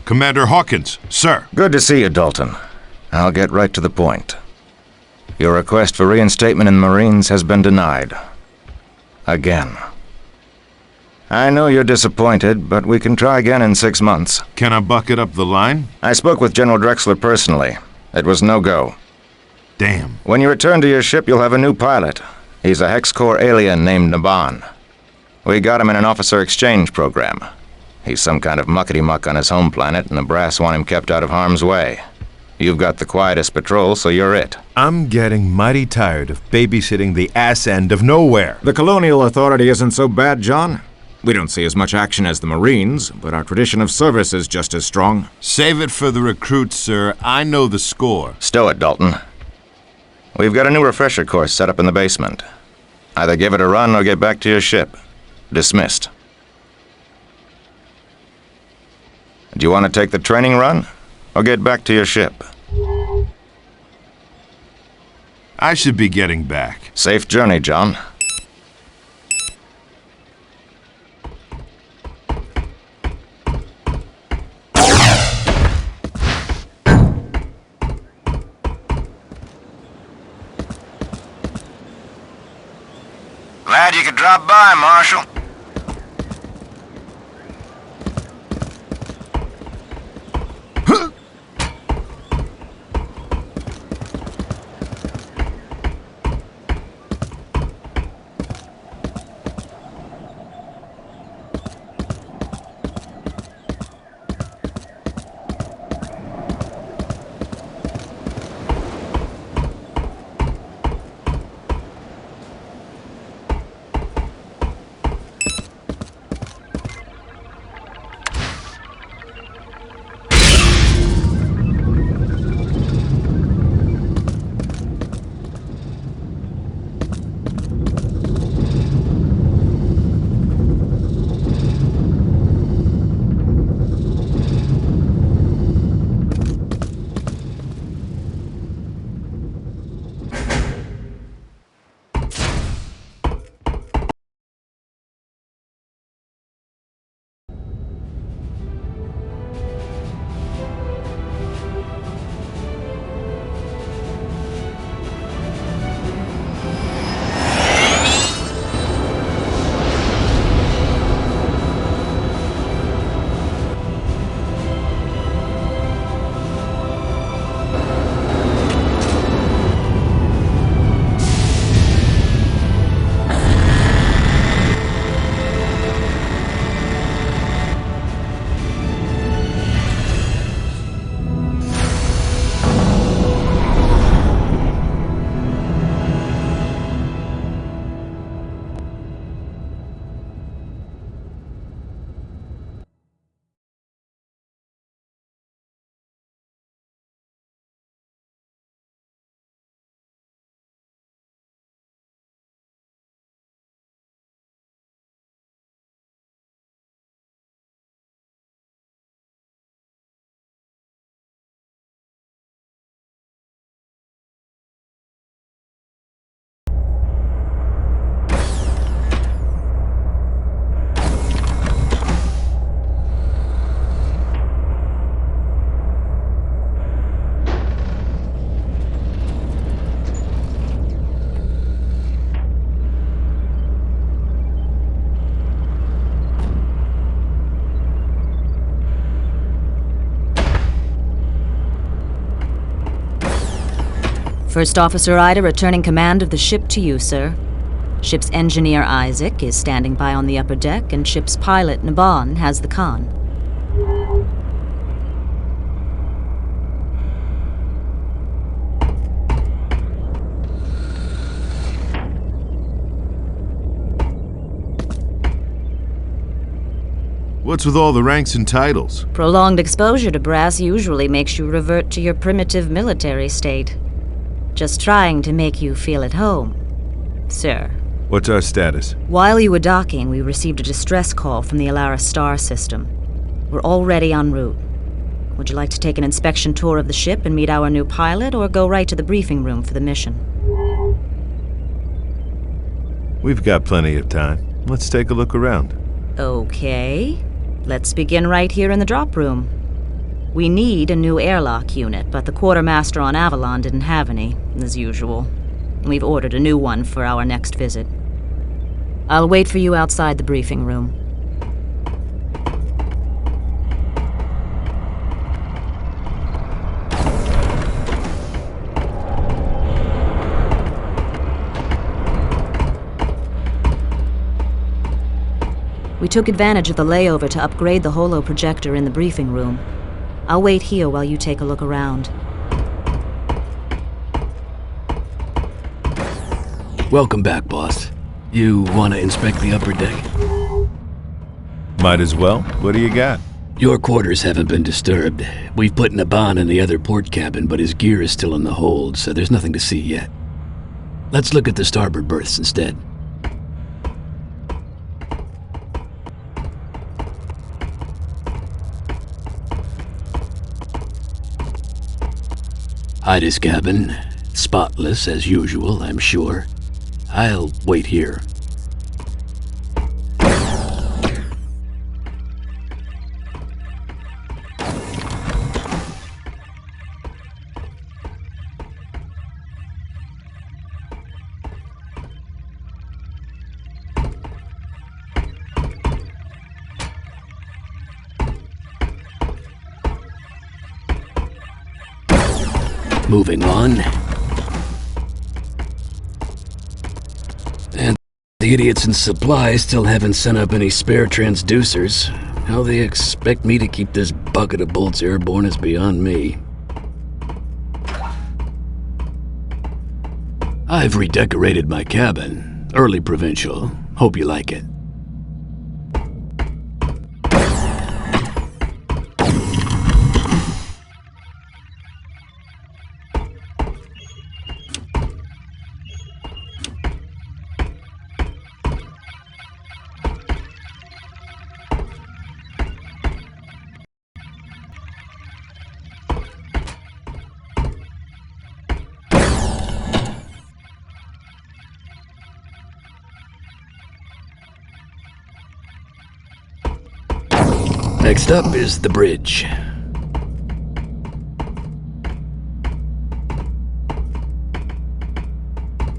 Commander Hawkins, sir. Good to see you, Dalton. I'll get right to the point. Your request for reinstatement in the Marines has been denied. Again. I know you're disappointed, but we can try again in 6 months. Can I bucket up the line? I spoke with General Drexler personally. It was no go. Damn. When you return to your ship, you'll have a new pilot. He's a Hex-Core alien named Naban. We got him in an officer exchange program. He's some kind of muckety-muck on his home planet, and the brass want him kept out of harm's way. You've got the quietest patrol, so you're it. I'm getting mighty tired of babysitting the ass end of nowhere. The Colonial Authority isn't so bad, John. We don't see as much action as the Marines, but our tradition of service is just as strong. Save it for the recruits, sir. I know the score. Stow it, Dalton. We've got a new refresher course set up in the basement. Either give it a run or get back to your ship. Dismissed. Do you want to take the training run, or get back to your ship? I should be getting back. Safe journey, John. Glad you could drop by, Marshal. First Officer Ida returning command of the ship to you, sir. Ship's engineer Isaac is standing by on the upper deck, and ship's pilot Naban has the con. What's with all the ranks and titles? Prolonged exposure to brass usually makes you revert to your primitive military state. Just trying to make you feel at home, sir. What's our status? While you were docking, we received a distress call from the Alara star system. We're already en route. Would you like to take an inspection tour of the ship and meet our new pilot, or go right to the briefing room for the mission? We've got plenty of time. Let's take a look around. Okay. Let's begin right here in the drop room. We need a new airlock unit, but the quartermaster on Avalon didn't have any, as usual. We've ordered a new one for our next visit. I'll wait for you outside the briefing room. We took advantage of the layover to upgrade the holo projector in the briefing room. I'll wait here while you take a look around. Welcome back, boss. You want to inspect the upper deck? Might as well. What do you got? Your quarters haven't been disturbed. We've put Naban in the other port cabin, but his gear is still in the hold, so there's nothing to see yet. Let's look at the starboard berths instead. Ida's cabin. Spotless, as usual, I'm sure. I'll wait here. Moving on. And the idiots in supply still haven't sent up any spare transducers. How they expect me to keep this bucket of bolts airborne is beyond me. I've redecorated my cabin. Early provincial. Hope you like it. Next up is the bridge.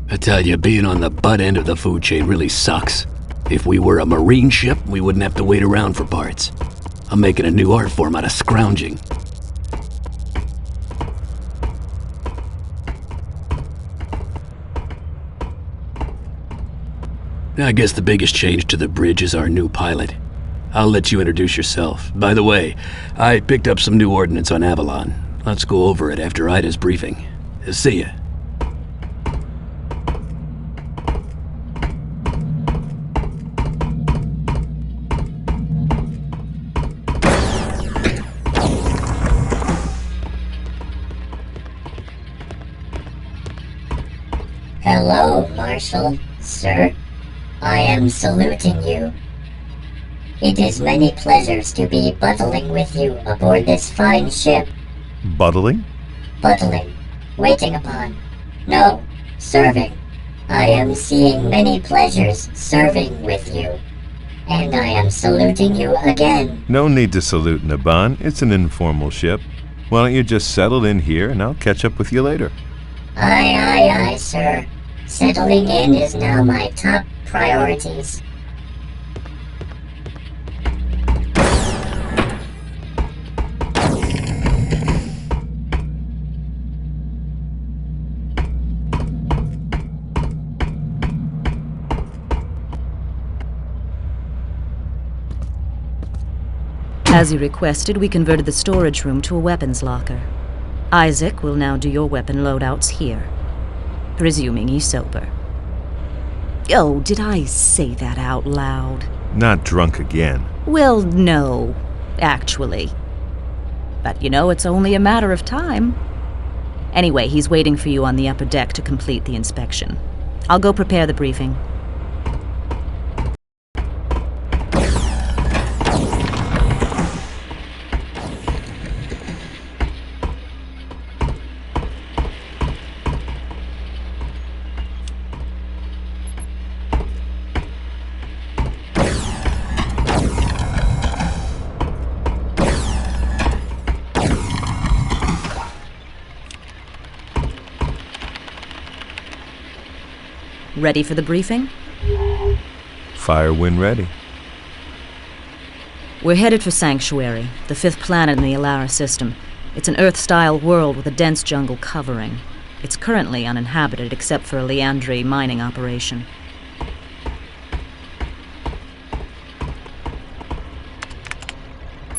I tell you, being on the butt end of the food chain really sucks. If we were a marine ship, we wouldn't have to wait around for parts. I'm making a new art form out of scrounging. I guess the biggest change to the bridge is our new pilot. I'll let you introduce yourself. By the way, I picked up some new ordnance on Avalon. Let's go over it after Ida's briefing. See ya. Hello, Marshal, sir. I am saluting you. It is many pleasures to be buttling with you aboard this fine ship. Buttling? Buttling. Waiting upon. No, serving. I am seeing many pleasures serving with you. And I am saluting you again. No need to salute, Naban. It's an informal ship. Why don't you just settle in here and I'll catch up with you later? Aye, sir. Settling in is now my top priorities. As you requested, we converted the storage room to a weapons locker. Isaac will now do your weapon loadouts here. Presuming he's sober. Oh, did I say that out loud? Not drunk again. Well, no, actually. But you know, it's only a matter of time. Anyway, he's waiting for you on the upper deck to complete the inspection. I'll go prepare the briefing. Ready for the briefing? Fire when ready. We're headed for Sanctuary, the 5th planet in the Alara system. It's an Earth-style world with a dense jungle covering. It's currently uninhabited except for a Leandri mining operation.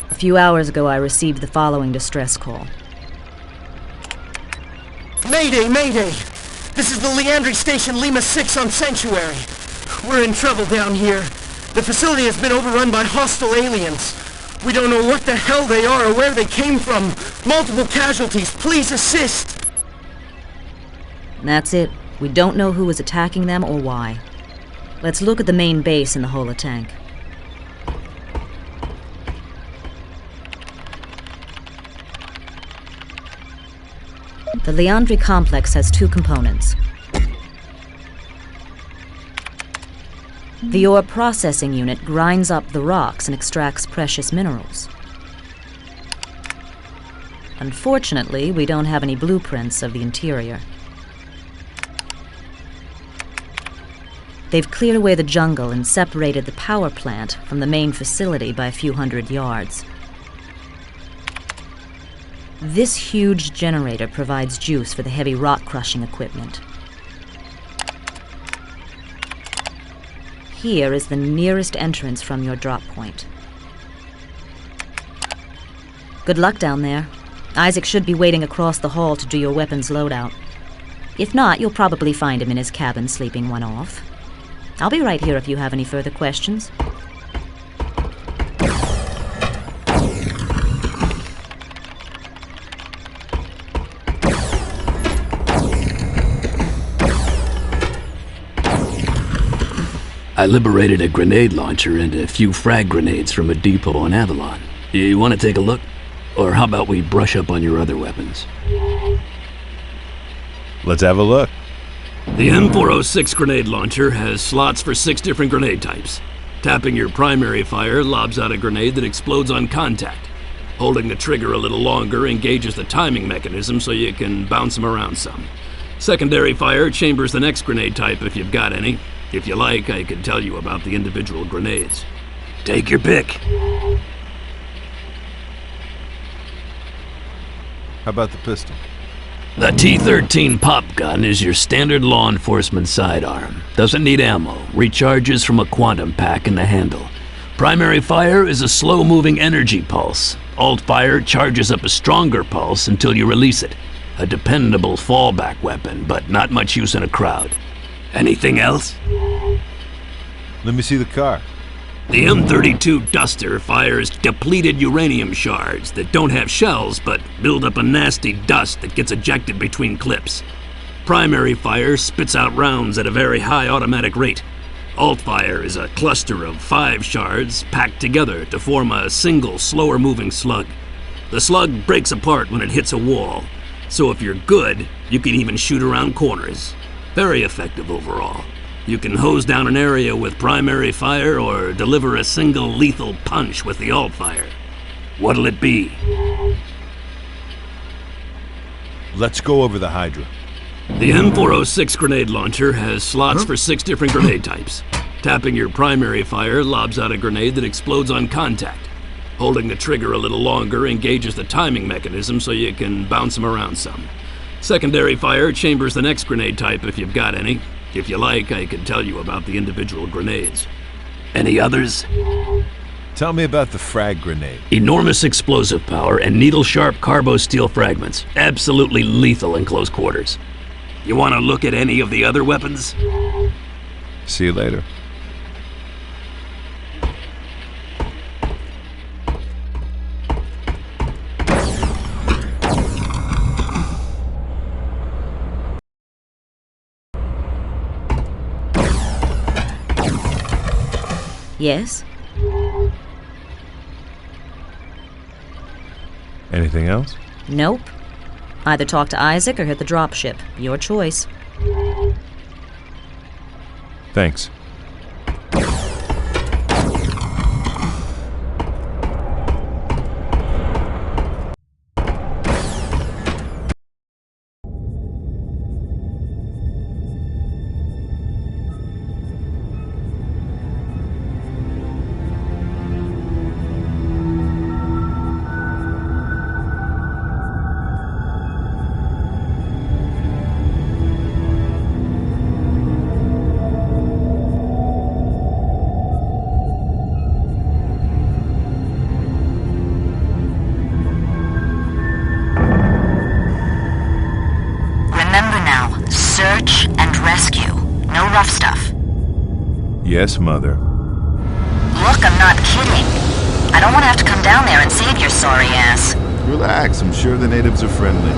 A few hours ago, I received the following distress call. Mayday, mayday! This is the Leandri Station Lima 6 on Sanctuary. We're in trouble down here. The facility has been overrun by hostile aliens. We don't know what the hell they are or where they came from. Multiple casualties. Please assist. That's it. We don't know who is attacking them or why. Let's look at the main base in the holotank. The Leandri complex has 2 components. The ore processing unit grinds up the rocks and extracts precious minerals. Unfortunately, we don't have any blueprints of the interior. They've cleared away the jungle and separated the power plant from the main facility by a few hundred yards. This huge generator provides juice for the heavy rock-crushing equipment. Here is the nearest entrance from your drop point. Good luck down there. Isaac should be waiting across the hall to do your weapons loadout. If not, you'll probably find him in his cabin sleeping one off. I'll be right here if you have any further questions. I liberated a grenade launcher and a few frag grenades from a depot on Avalon. You want to take a look? Or how about we brush up on your other weapons? Let's have a look. The M406 grenade launcher has slots for 6 different grenade types. Tapping your primary fire lobs out a grenade that explodes on contact. Holding the trigger a little longer engages the timing mechanism so you can bounce them around some. Secondary fire chambers the next grenade type if you've got any. If you like, I can tell you about the individual grenades. Take your pick. How about the pistol? The T-13 pop gun is your standard law enforcement sidearm. Doesn't need ammo. Recharges from a quantum pack in the handle. Primary fire is a slow-moving energy pulse. Alt fire charges up a stronger pulse until you release it. A dependable fallback weapon, but not much use in a crowd. Anything else? Let me see the car. The M32 Duster fires depleted uranium shards that don't have shells but build up a nasty dust that gets ejected between clips. Primary fire spits out rounds at a very high automatic rate. Alt fire is a cluster of 5 shards packed together to form a single, slower moving slug. The slug breaks apart when it hits a wall, so if you're good, you can even shoot around corners. Very effective overall. You can hose down an area with primary fire or deliver a single lethal punch with the alt fire. What'll it be? Let's go over the Hydra. The M406 grenade launcher has slots for 6 different grenade types. Tapping your primary fire lobs out a grenade that explodes on contact. Holding the trigger a little longer engages the timing mechanism so you can bounce them around some. Secondary fire chambers the next grenade type if you've got any. If you like, I can tell you about the individual grenades. Any others? Tell me about the frag grenade. Enormous explosive power and needle-sharp carbo-steel fragments. Absolutely lethal in close quarters. You want to look at any of the other weapons? See you later. Yes? Anything else? Nope. Either talk to Isaac or hit the dropship. Your choice. Thanks. Remember now, search and rescue. No rough stuff. Yes, Mother. Look, I'm not kidding. I don't want to have to come down there and save your sorry ass. Relax, I'm sure the natives are friendly.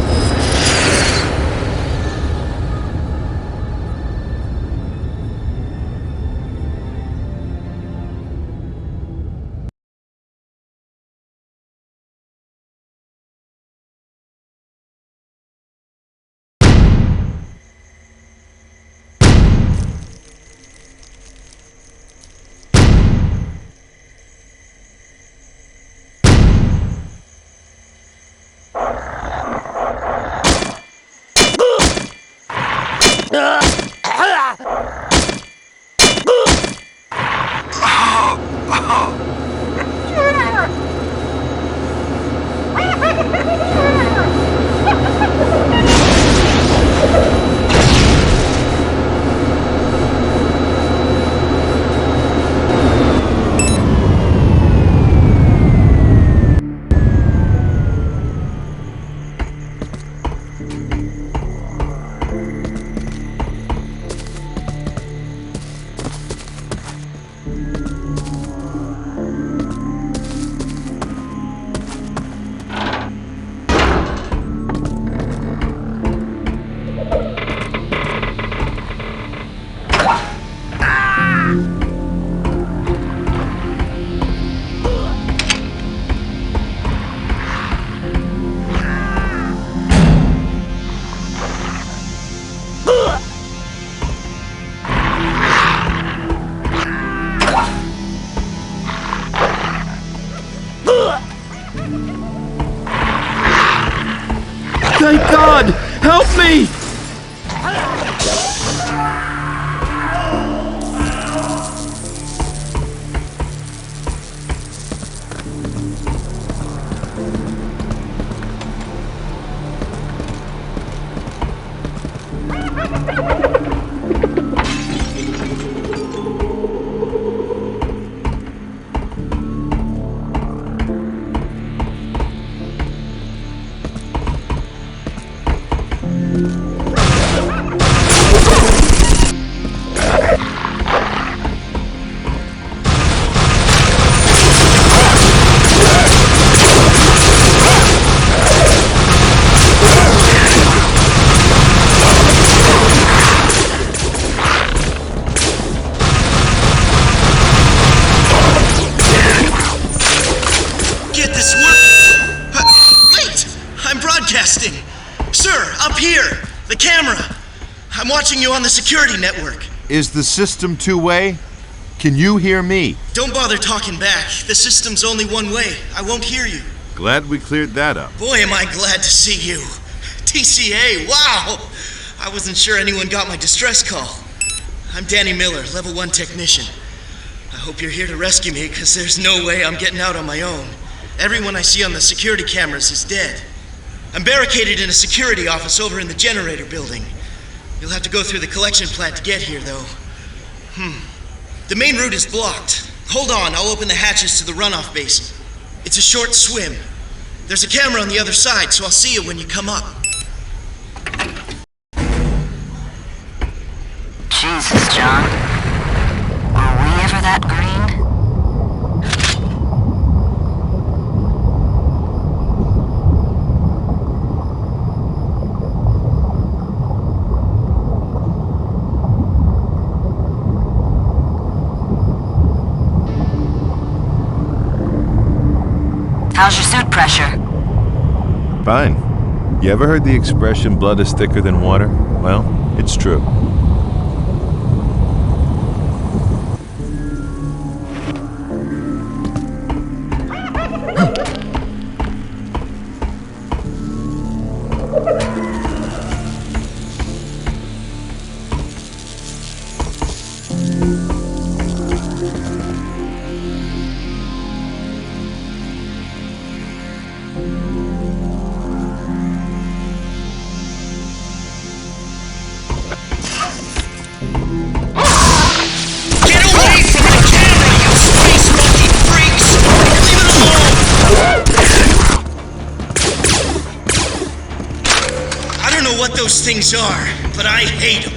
Thank God! Help me! I'm watching you on the security network. Is the system two-way? Can you hear me? Don't bother talking back. The system's only one way. I won't hear you. Glad we cleared that up. Boy, am I glad to see you. TCA, wow! I wasn't sure anyone got my distress call. I'm Danny Miller, level 1 technician. I hope you're here to rescue me, because there's no way I'm getting out on my own. Everyone I see on the security cameras is dead. I'm barricaded in a security office over in the generator building. You'll have to go through the collection plant to get here, though. The main route is blocked. Hold on, I'll open the hatches to the runoff basin. It's a short swim. There's a camera on the other side, so I'll see you when you come up. Jesus, John. Were we ever that green? How's your suit pressure? Fine. You ever heard the expression, blood is thicker than water? Well, it's true. Those things are, but I hate them.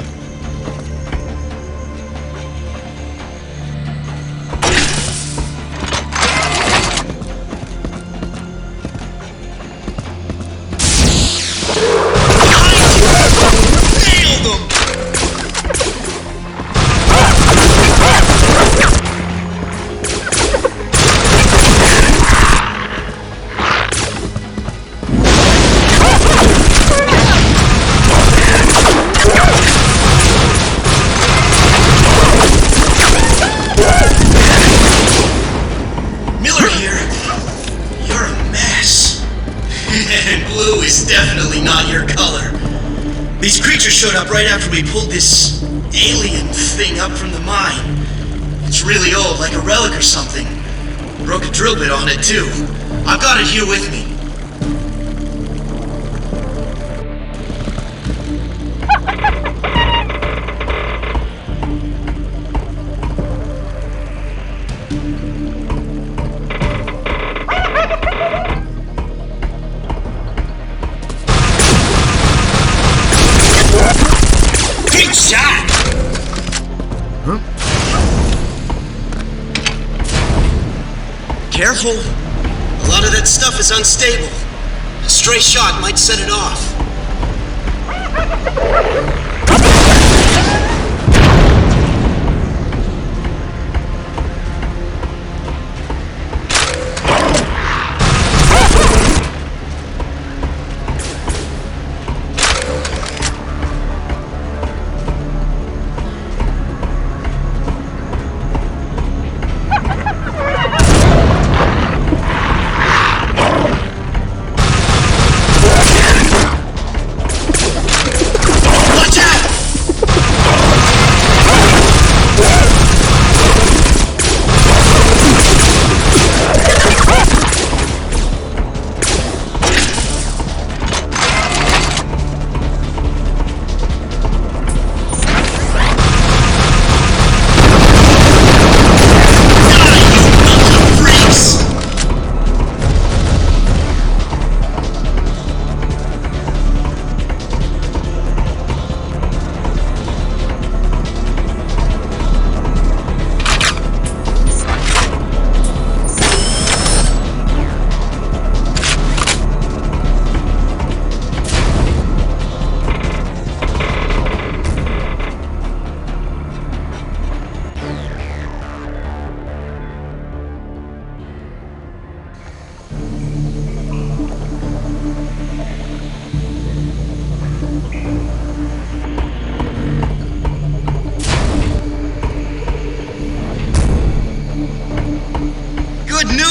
Nailed them! Definitely not your color. These creatures showed up right after we pulled this alien thing up from the mine. It's really old, like a relic or something. Broke a drill bit on it too. I've got it here with me. Careful. A lot of that stuff is unstable. A stray shot might set it off.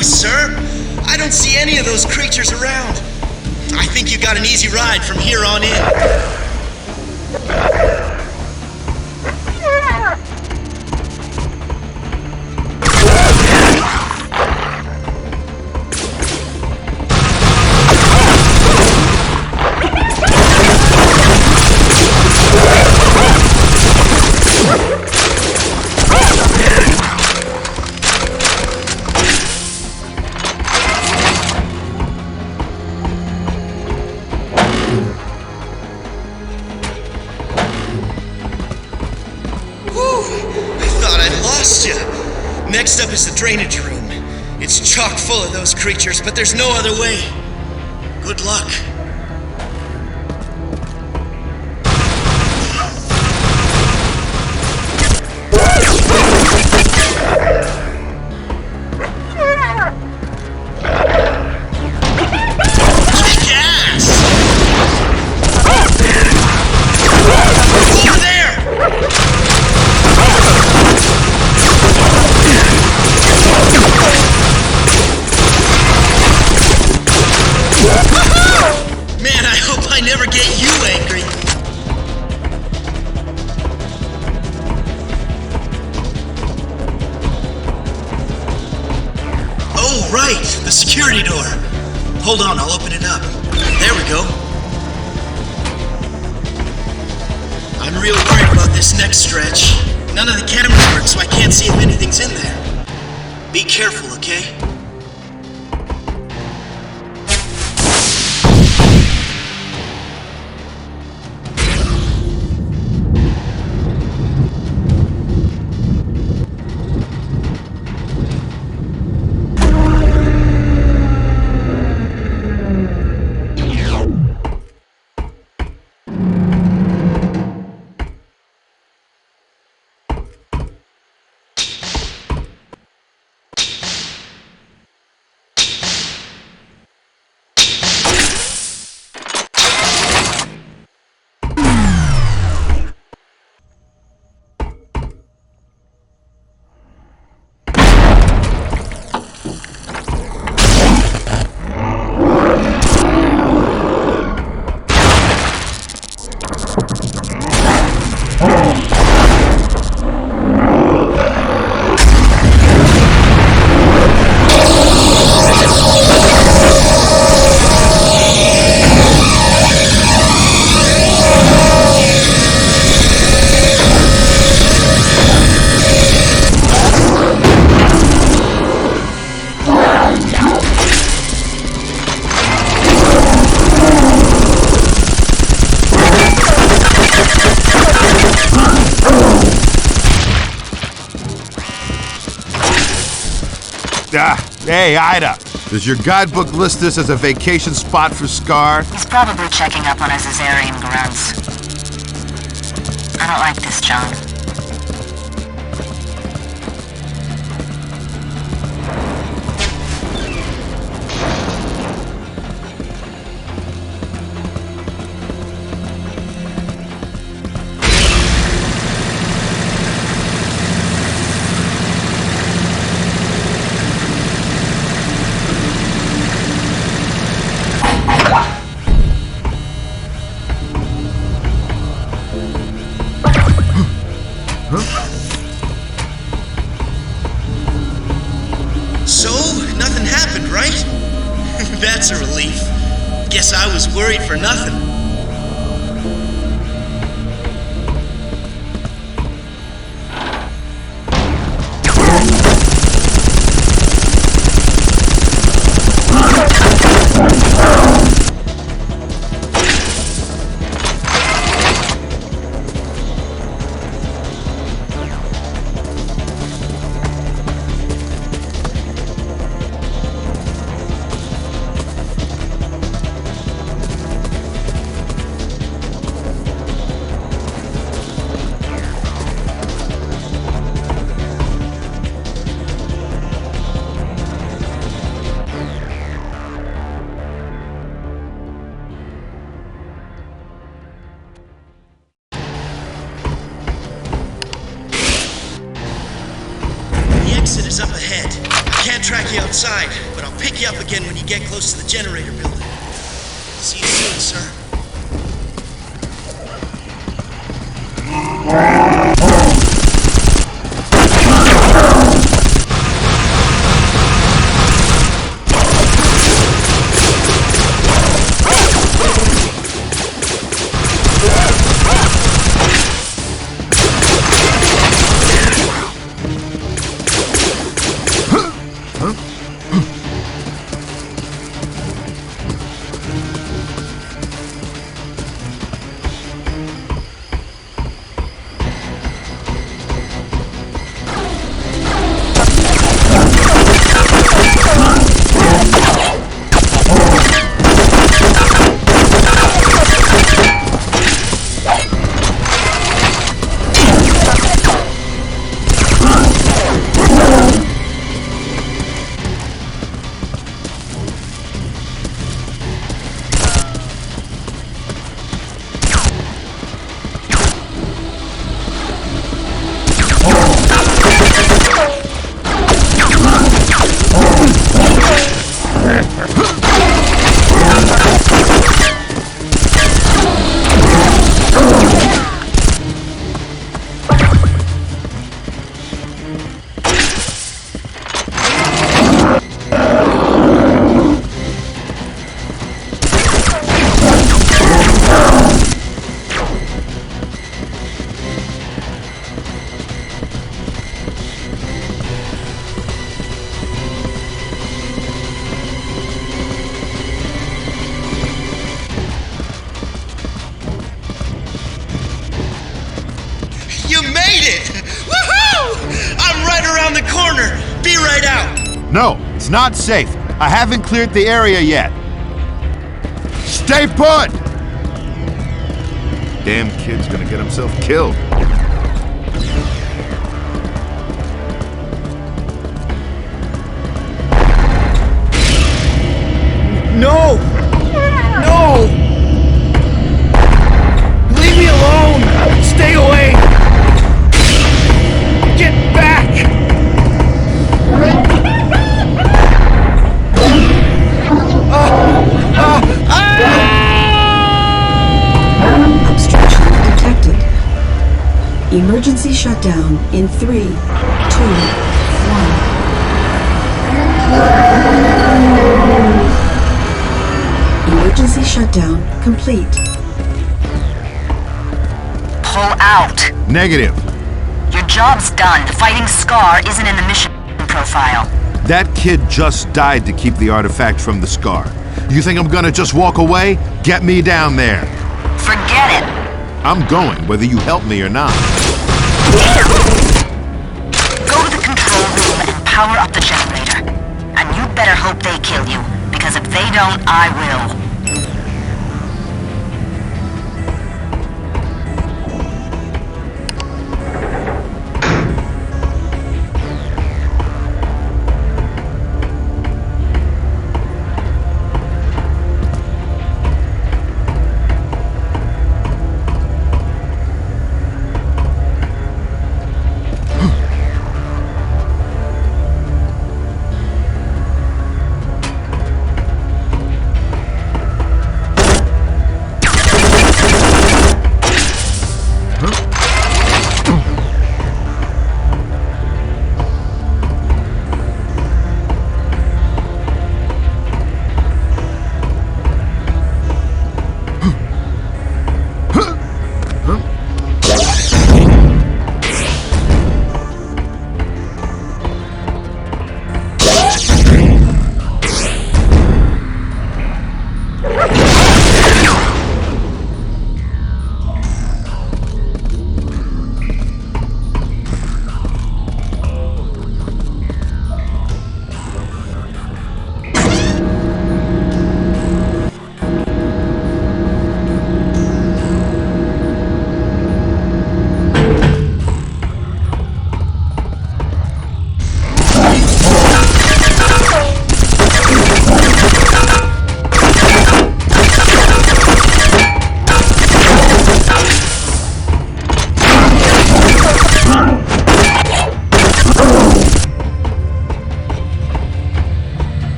Sir, I don't see any of those creatures around. I think you got an easy ride from here on in. Next up is the drainage room. It's chock full of those creatures, but there's no other way. Good luck. security door. Hold on, I'll open it up. There we go. I'm real worried about this next stretch. None of the cameras work, so I can't see if anything's in there. Be careful, okay? Hey, Ida, does your guidebook list this as a vacation spot for Scar? He's probably checking up on his Azarian grunts. I don't like this, John. So, nothing happened, right? That's a relief. Guess I was worried for nothing. exit is up ahead. I can't track you outside, but I'll pick you up again when you get close to the generator building. See you soon, sir. it! Woohoo! I'm right around the corner. Be right out. No, it's not safe. I haven't cleared the area yet. Stay put! Damn kid's gonna get himself killed. No! No! Leave me alone! Stay away! Get back! Obstruction detected. Emergency shutdown in 3, 2, 1. Emergency shutdown complete. Pull out. Negative. Your job's done. Fighting Scar isn't in the mission profile. That kid just died to keep the artifact from the Scar. You think I'm gonna just walk away? Get me down there. Forget it. I'm going, whether you help me or not. Go to the control room and power up the generator. And you better hope they kill you, because if they don't, I will.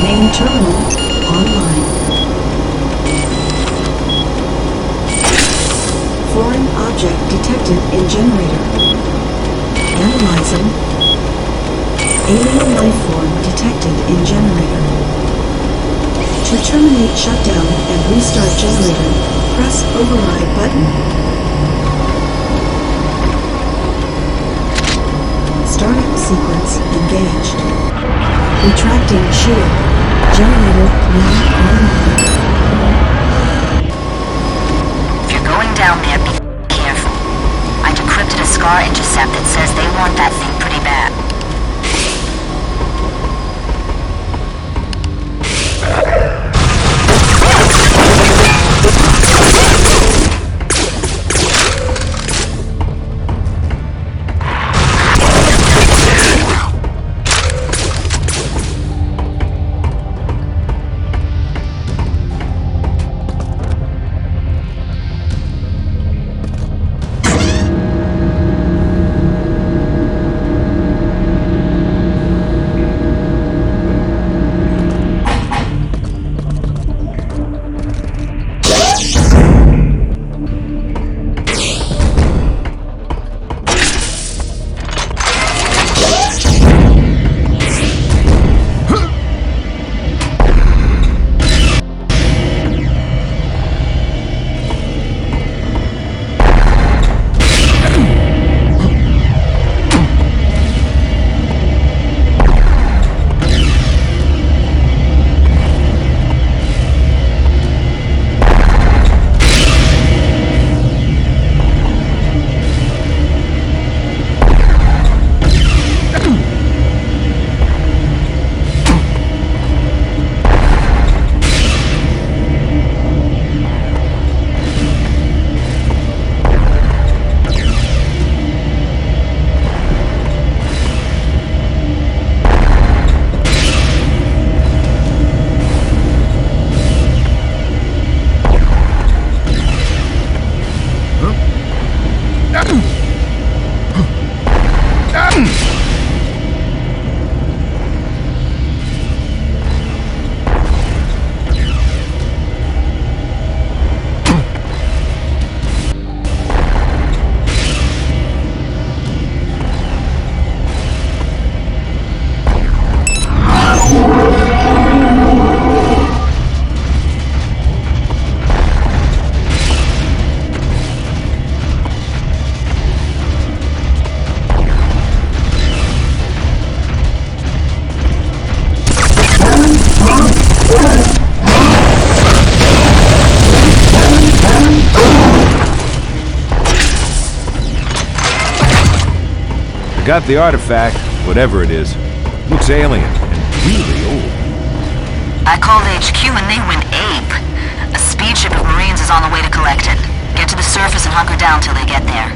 Main terminal online. Foreign object detected in generator. Analyzing. Alien life form detected in generator. To terminate shutdown and restart generator, press override button. Startup sequence engaged. Retracting shield. Generator now online. If you're going down there, Scar intercept that says they want that thing pretty bad. Got the artifact, whatever it is. Looks alien and really old. I called HQ and they went ape. A speed ship of Marines is on the way to collect it. Get to the surface and hunker down till they get there.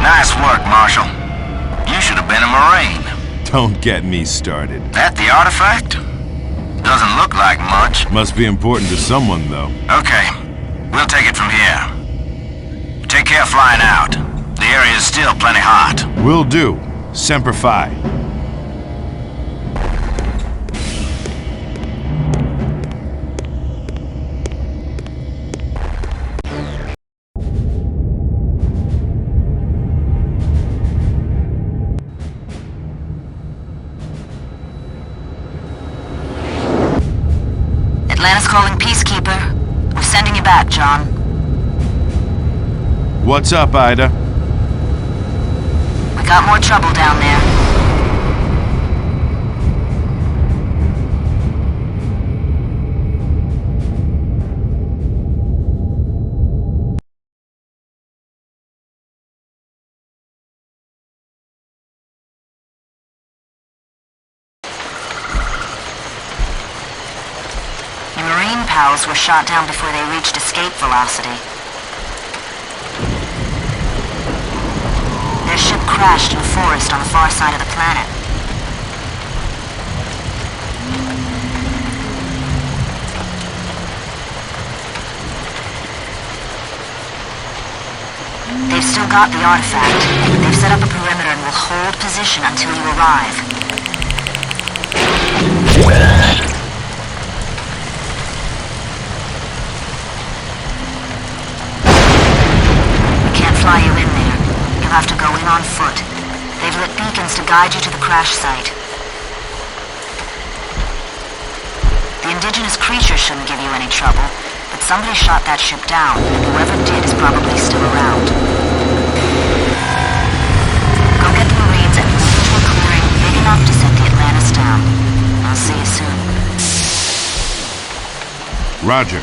Nice work, Marshal. You should have been a Marine. Don't get me started. That the artifact? Doesn't look like much. Must be important to someone, though. Okay, we'll take it from here. Take care flying out. The area is still plenty hot. Will do. Semper Fi. Atlantis calling Peacekeeper. We're sending you back, John. What's up, Ida? We got more trouble down there. Your Marine pals were shot down before they reached escape velocity. Their ship crashed in a forest on the far side of the planet. They've still got the artifact. They've set up a perimeter and will hold position until you arrive. Fly you in there. You'll have to go in on foot. They've lit beacons to guide you to the crash site. The indigenous creatures shouldn't give you any trouble, but somebody shot that ship down, and whoever did is probably still around. Go get the Marines and move into a clearing big enough to set the Atlantis down. I'll see you soon. Roger.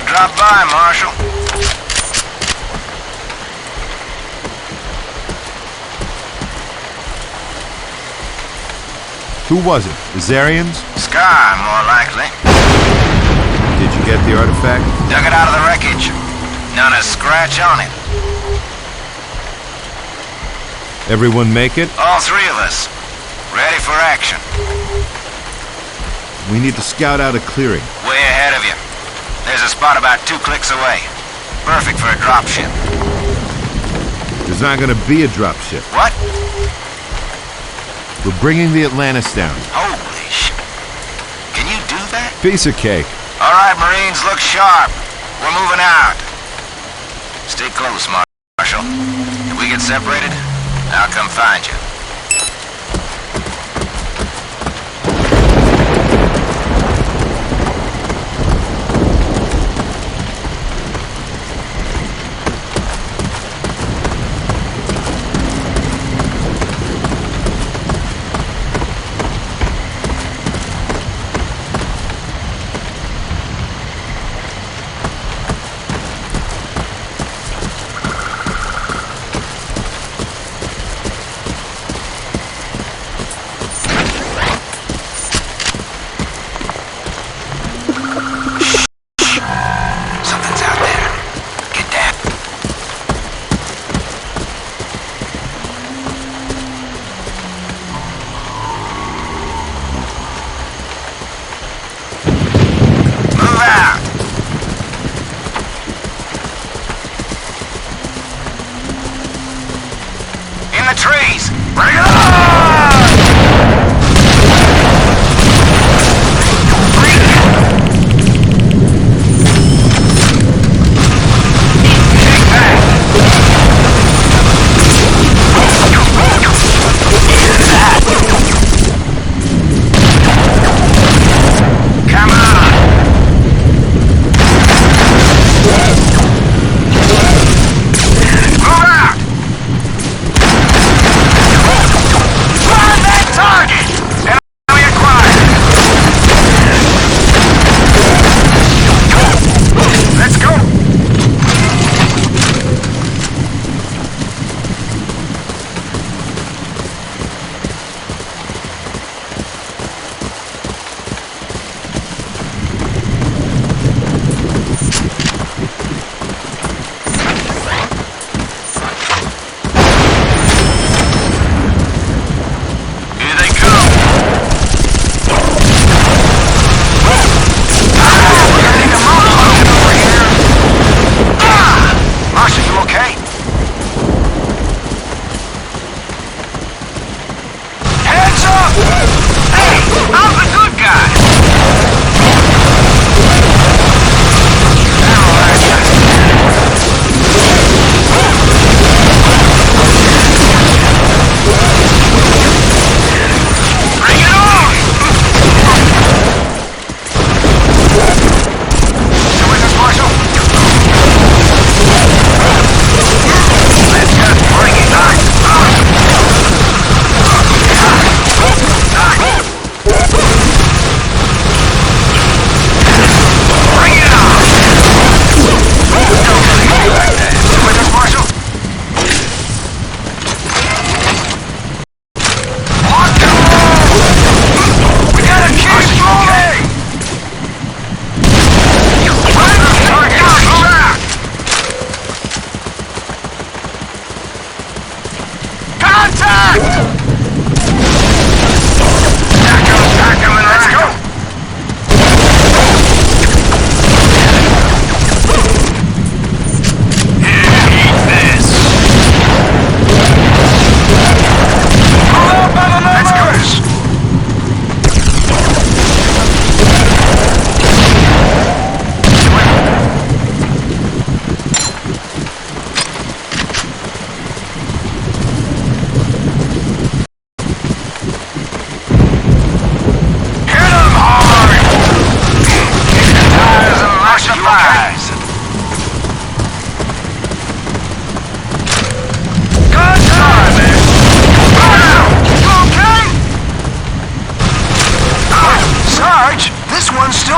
Drop by, Marshal. Who was it? The Zarians? Sky, more likely. Did you get the artifact? Dug it out of the wreckage. Not a scratch on it. Everyone make it? All three of us. Ready for action. We need to scout out a clearing. Way ahead of you. There's a spot about 2 clicks away. Perfect for a dropship. There's not gonna be a dropship. What? We're bringing the Atlantis down. Holy sh... Can you do that? Piece of cake. All right, Marines, look sharp. We're moving out. Stay close, Marshal. If we get separated, I'll come find you.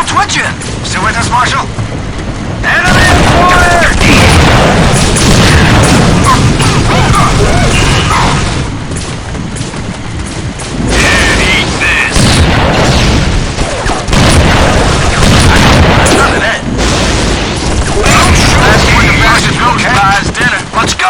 still twitching. Still with us, Marshal? Enemy acquired! Yeah, eat this. None of that. That's what the bastard goes buys dinner. Let's go!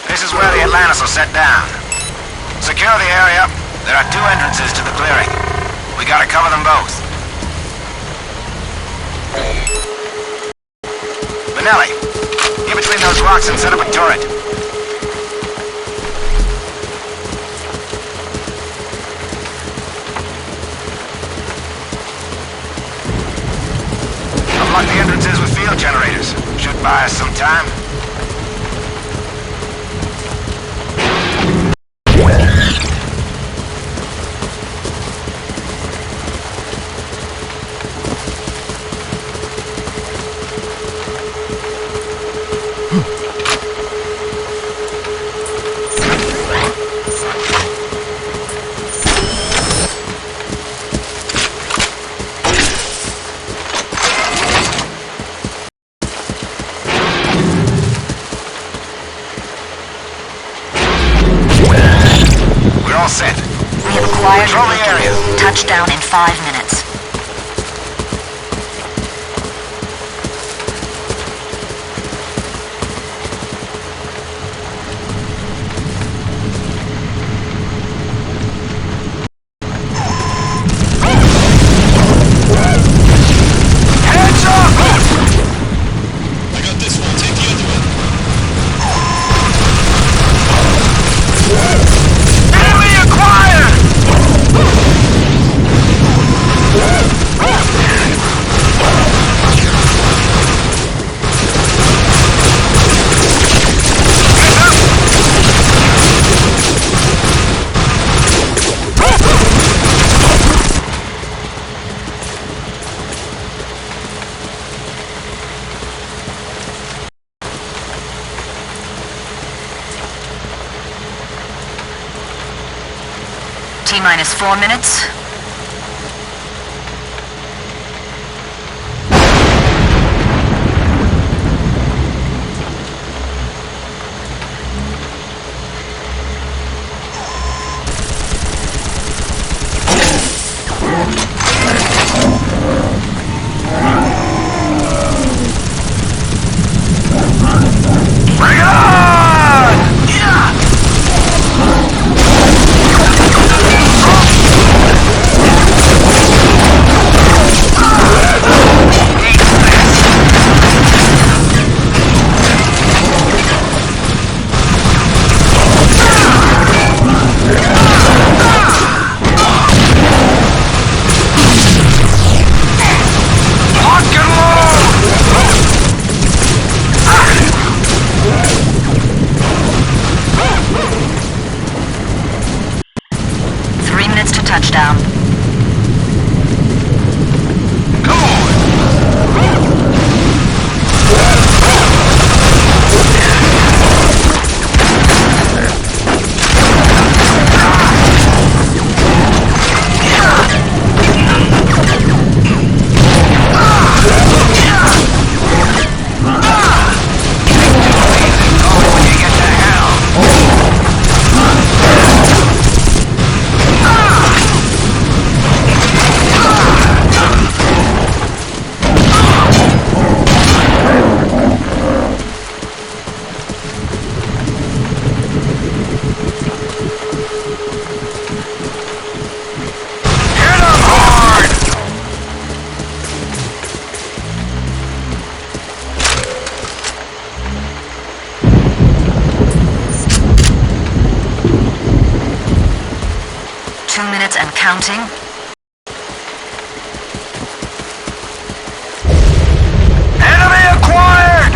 This is where the Atlantis will set down. Secure the area. There are 2 entrances to the clearing. We gotta cover them both. Benelli, get between those rocks and set up a turret. Unlock the entrances with field generators. Should buy us some time. All set. We have acquired Control the area. Touchdown in 5 minutes. Heads up! I got this one. Take the other one. Enemy acquired! T-minus 4 minutes. Bring it on! Yeah! Touchdown. Come on! 2 minutes and counting. Enemy acquired!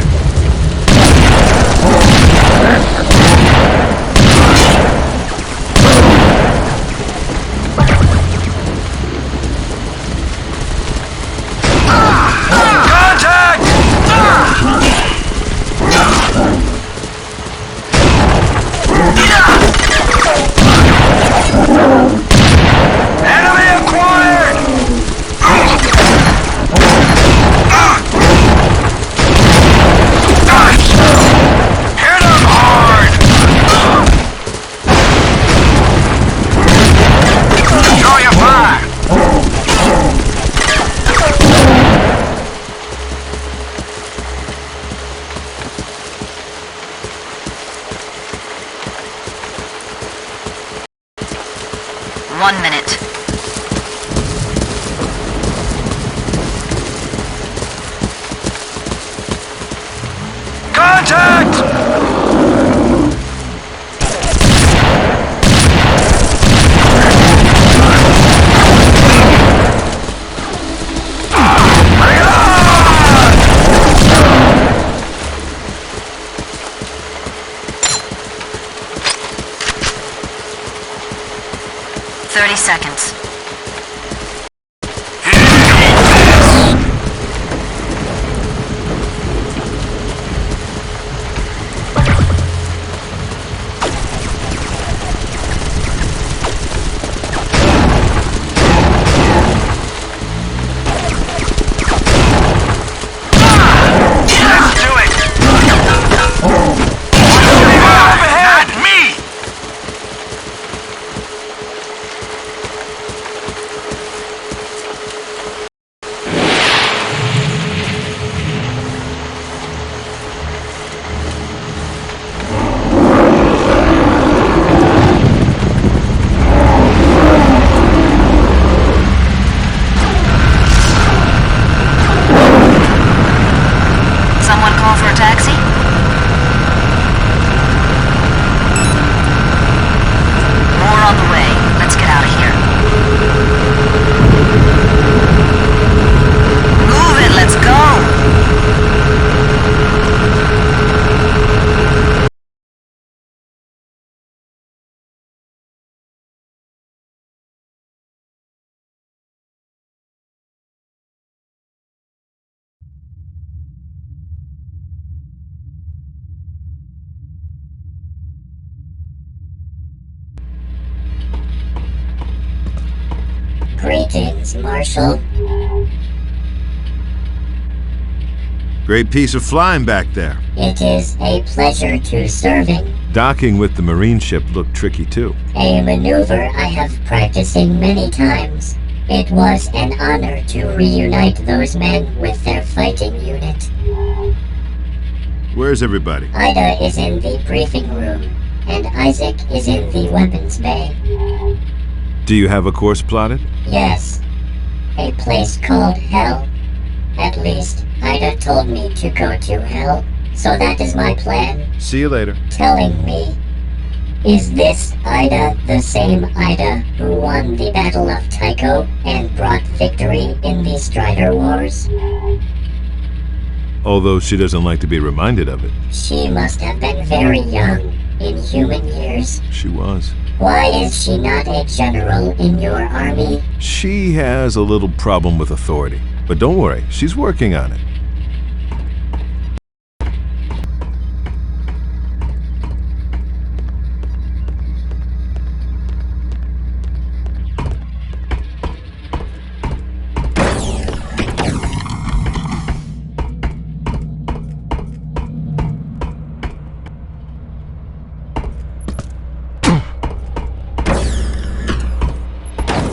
Contact! Enemy acquired! Hit him hard! Show your fire! One minute. Contact! Bring it on! 30 seconds. Let's do it! Overhead! Not me! Someone call for a taxi? More on the way. Let's get out of here. Move it, let's go! Greetings, Marshal. Great piece of flying back there. It is a pleasure to serving. Docking with the Marine ship looked tricky too. A maneuver I have practicing many times. It was an honor to reunite those men with their fighting unit. Where's everybody? Ida is in the briefing room, and Isaac is in the weapons bay. Do you have a course plotted? Yes, a place called Hell. At least, Ida told me to go to Hell, so that is my plan. See you later. Telling me, is this Ida the same Ida who won the Battle of Tycho and brought victory in the Strider Wars? Although she doesn't like to be reminded of it. She must have been very young in human years. She was. Why is she not a general in your army? She has a little problem with authority. But don't worry, she's working on it.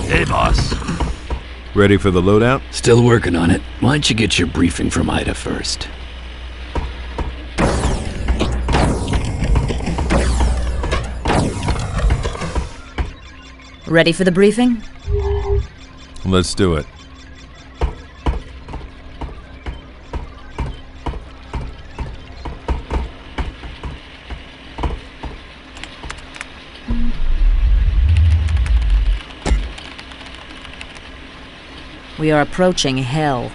Hey, boss. Ready for the loadout? Still working on it. Why don't you get your briefing from Ida first? Ready for the briefing? Let's do it. We are approaching Hell,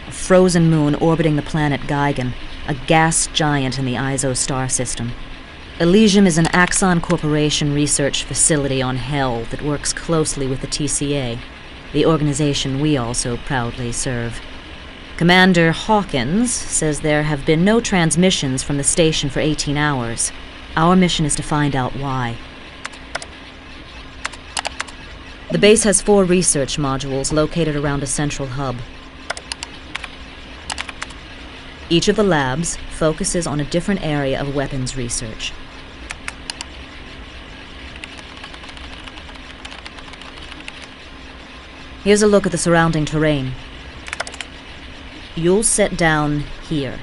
a frozen moon orbiting the planet Geigen, a gas giant in the ISO star system. Elysium is an Axon Corporation research facility on Hell that works closely with the TCA, the organization we also proudly serve. Commander Hawkins says there have been no transmissions from the station for 18 hours. Our mission is to find out why. The base has 4 research modules located around a central hub. Each of the labs focuses on a different area of weapons research. Here's a look at the surrounding terrain. You'll sit down here.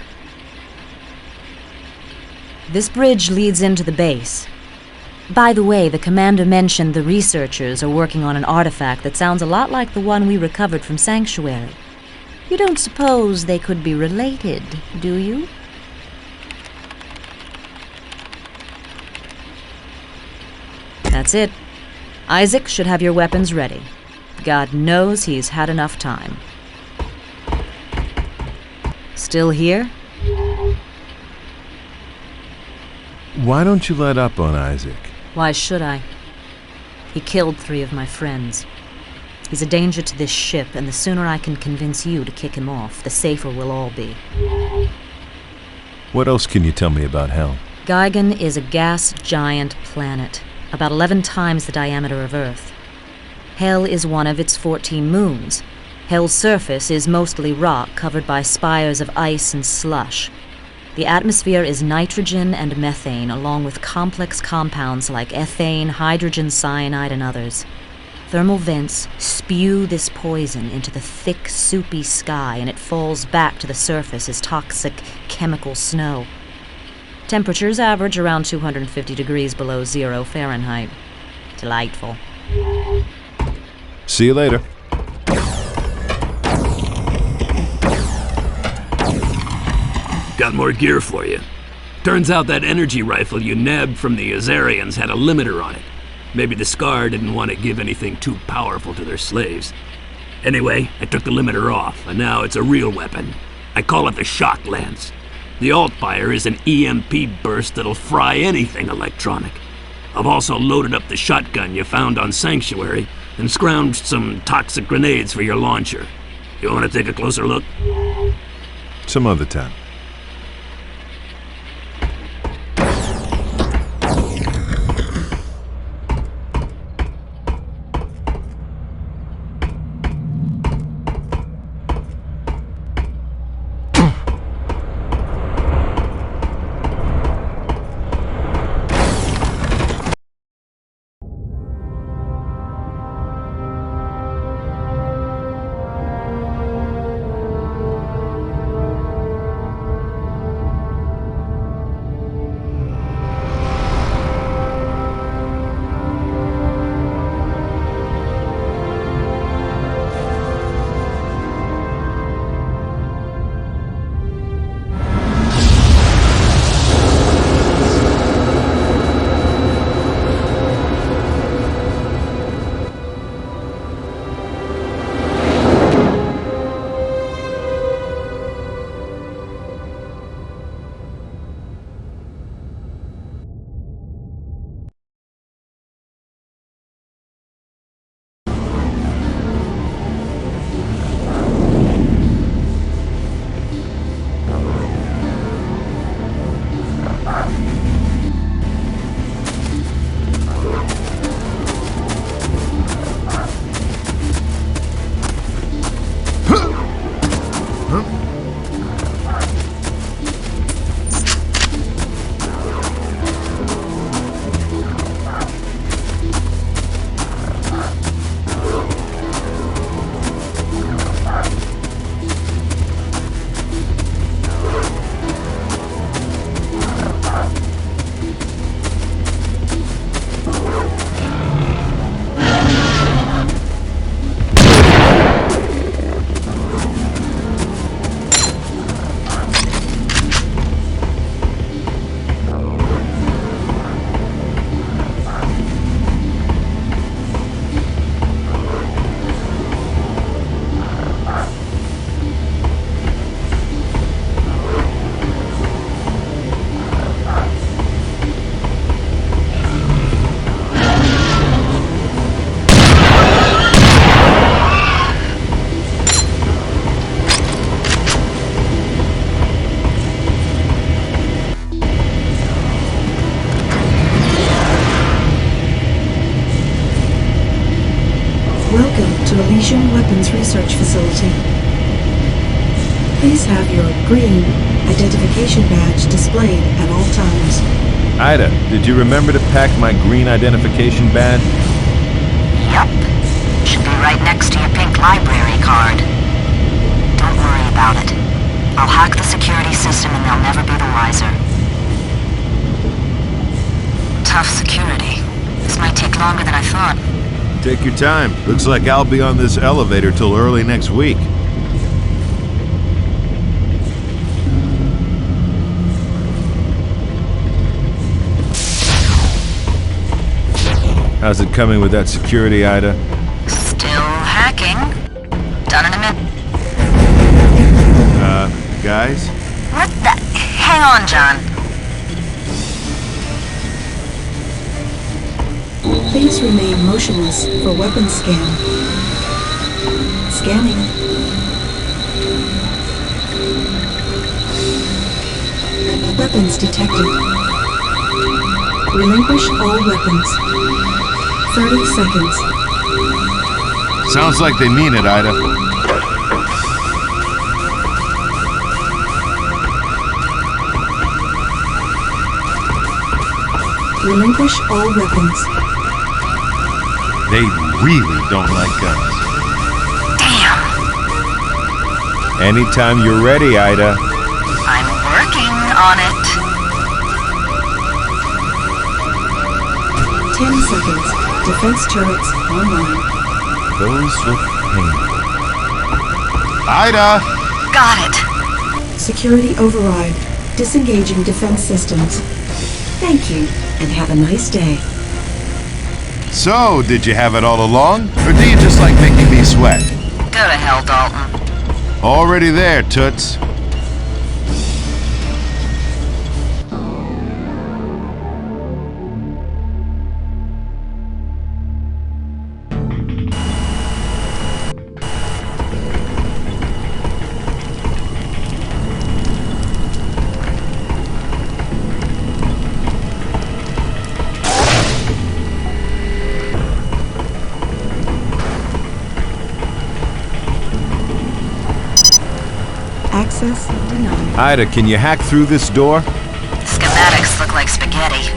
This bridge leads into the base. By the way, the commander mentioned the researchers are working on an artifact that sounds a lot like the one we recovered from Sanctuary. You don't suppose they could be related, do you? That's it. Isaac should have your weapons ready. God knows he's had enough time. Still here? Why don't you let up on Isaac? Why should I? He killed 3 of my friends. He's a danger to this ship, and the sooner I can convince you to kick him off, the safer we'll all be. What else can you tell me about Hell? Geigen is a gas giant planet, about 11 times the diameter of Earth. Hell is one of its 14 moons. Hell's surface is mostly rock covered by spires of ice and slush. The atmosphere is nitrogen and methane, along with complex compounds like ethane, hydrogen cyanide, and others. Thermal vents spew this poison into the thick, soupy sky, and it falls back to the surface as toxic chemical snow. Temperatures average around 250 degrees below 0 Fahrenheit. Delightful. See you later. Got more gear for you. Turns out that energy rifle you nabbed from the Azarians had a limiter on it. Maybe the Scar didn't want to give anything too powerful to their slaves. Anyway, I took the limiter off, and now it's a real weapon. I call it the Shock Lance. The alt-fire is an EMP burst that'll fry anything electronic. I've also loaded up the shotgun you found on Sanctuary and scrounged some toxic grenades for your launcher. You want to take a closer look? Some other time. Welcome to Elysium Weapons Research Facility. Please have your green identification badge displayed at all times. Ida, did you remember to pack my green identification badge? Yup. Should be right next to your pink library card. Don't worry about it. I'll hack the security system and they'll never be the wiser. Tough security. This might take longer than I thought. Take your time. Looks like I'll be on this elevator till early next week. How's it coming with that security, Ida? Still hacking. Done in a minute. Guys? What the? Hang on, John. Please remain motionless for weapons scan. Scanning. Weapons detected. Relinquish all weapons. 30 seconds. Sounds like they mean it, Ida. Relinquish all weapons. They really don't like guns. Damn. Anytime you're ready, Ida. I'm working on it. 10 seconds. Defense turrets online. Those with pain. Ida! Got it. Security override. Disengaging defense systems. Thank you, and have a nice day. So, did you have it all along? Or do you just like making me sweat? Go to hell, Dalton. Already there, Toots. Access denied. Ida, can you hack through this door? Schematics look like spaghetti.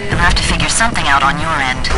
You'll have to figure something out on your end.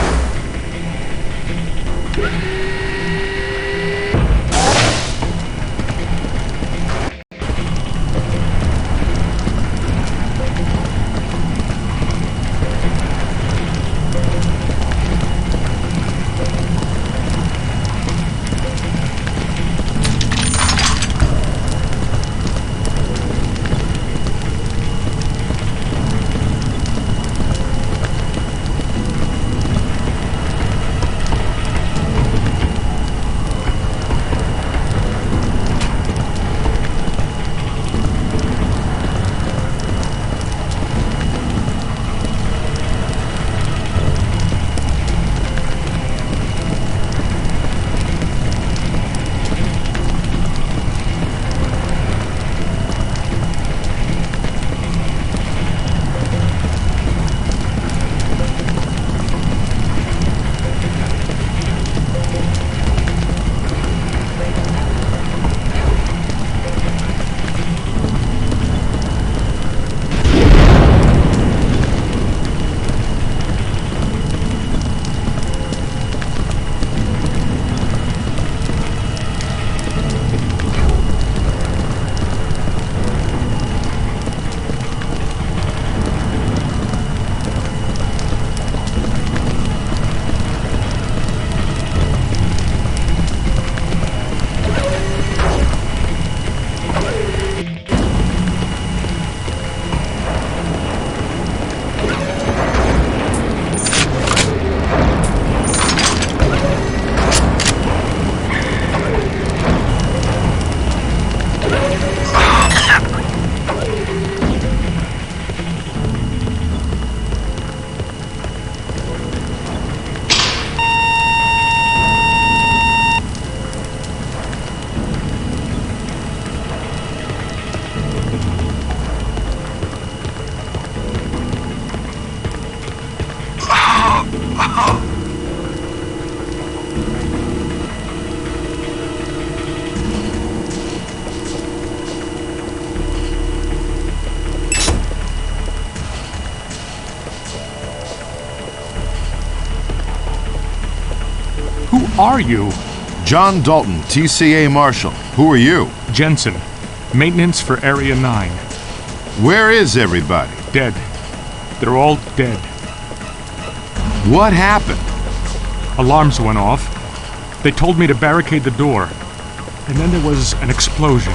are you? John Dalton, TCA Marshal. Who are you? Jensen. Maintenance for Area 9. Where is everybody? Dead. They're all dead. What happened? Alarms went off. They told me to barricade the door. And then there was an explosion.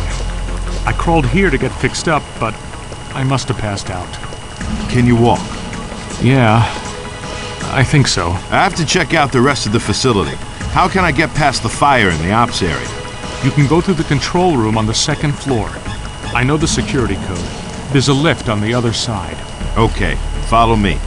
I crawled here to get fixed up, but I must have passed out. Can you walk? Yeah, I think so. I have to check out the rest of the facility. How can I get past the fire in the ops area? You can go through the control room on the 2nd floor. I know the security code. There's a lift on the other side. Okay, follow me.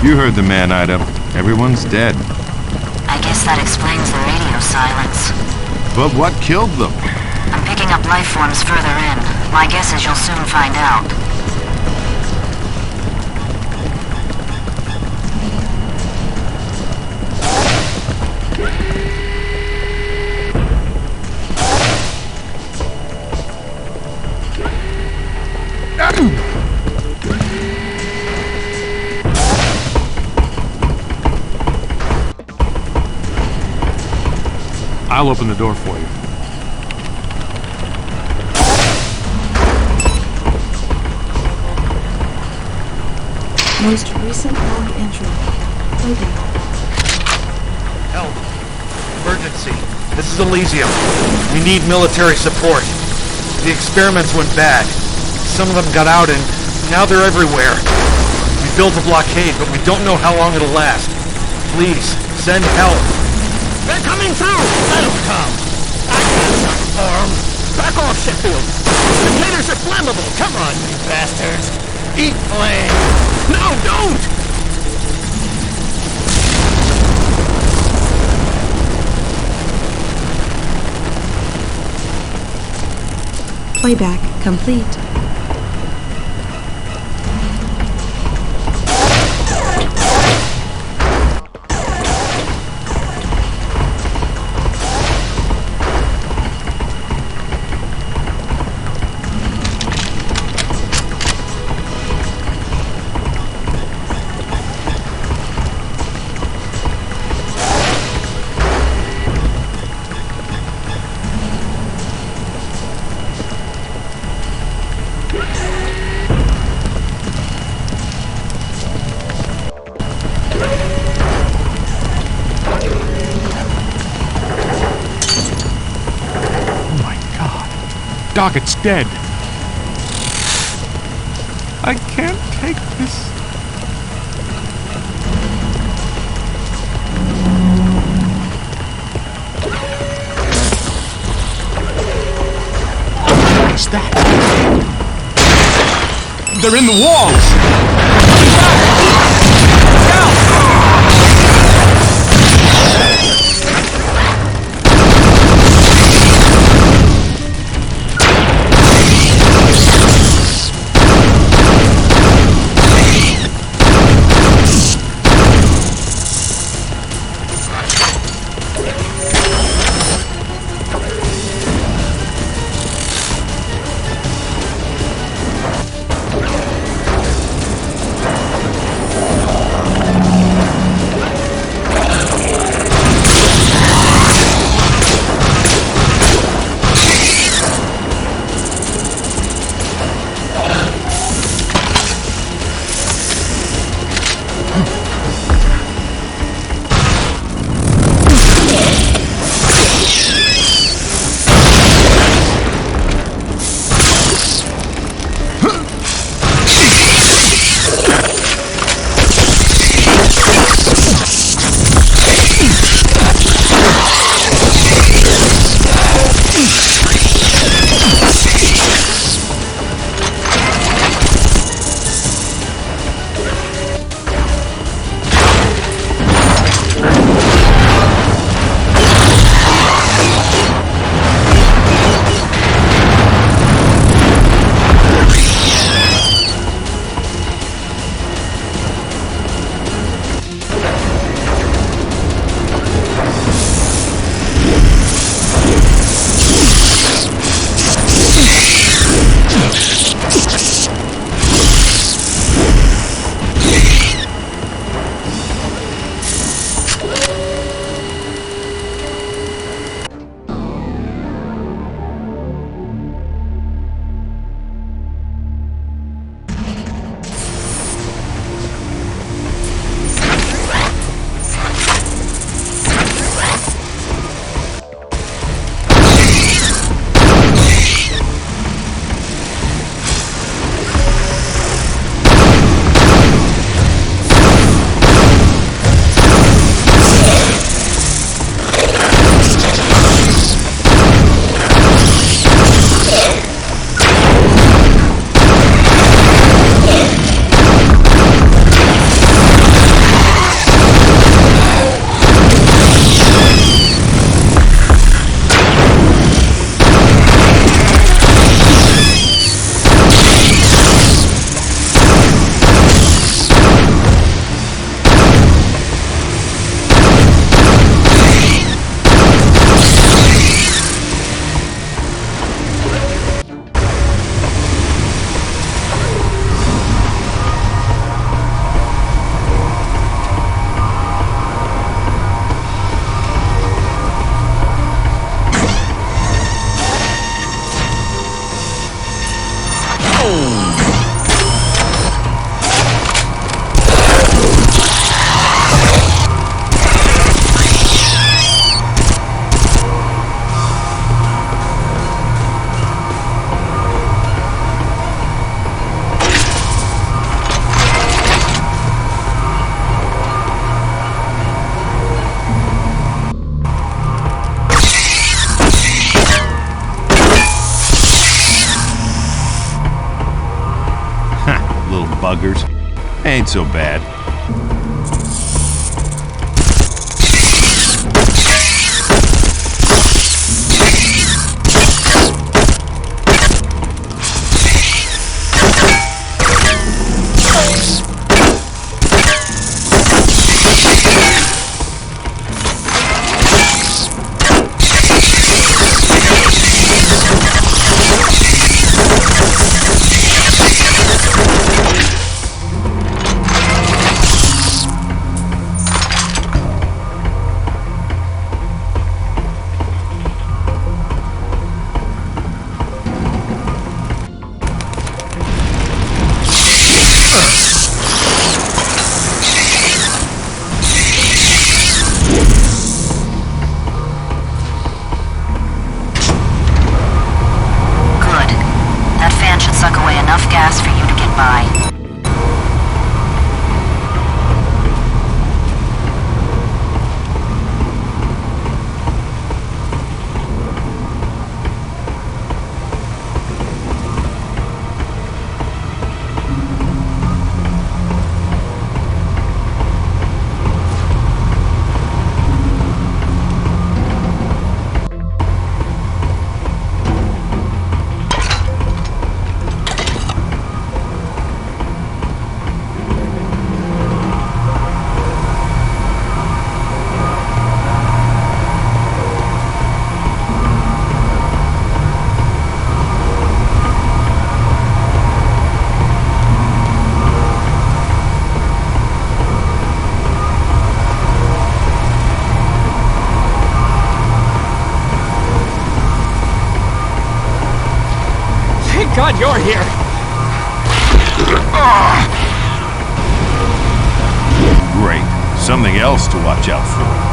You heard the man, Ida. Everyone's dead. I guess that explains the radio silence. But what killed them? I'm picking up life forms further in. My guess is you'll soon find out. I'll open the door for you. Most recent log entry. Loadout. Help. Emergency. This is Elysium. We need military support. The experiments went bad. Some of them got out and now they're everywhere. We built a blockade, but we don't know how long it'll last. Please, send help. They're coming through! Let them come. I got something for them. Back off, Sheffield. Containers are flammable. Come on, you bastards. Eat flame. No, don't! Playback complete. Doc, it's dead. I can't take this. What's that? They're in the walls! buggers. Ain't so bad. God, you're here! Great. Something else to watch out for.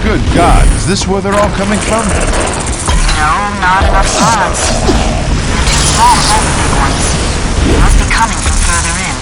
Good God, is this where they're all coming from? No, not enough slots. They're too small to hold the big ones. They must be coming from further in.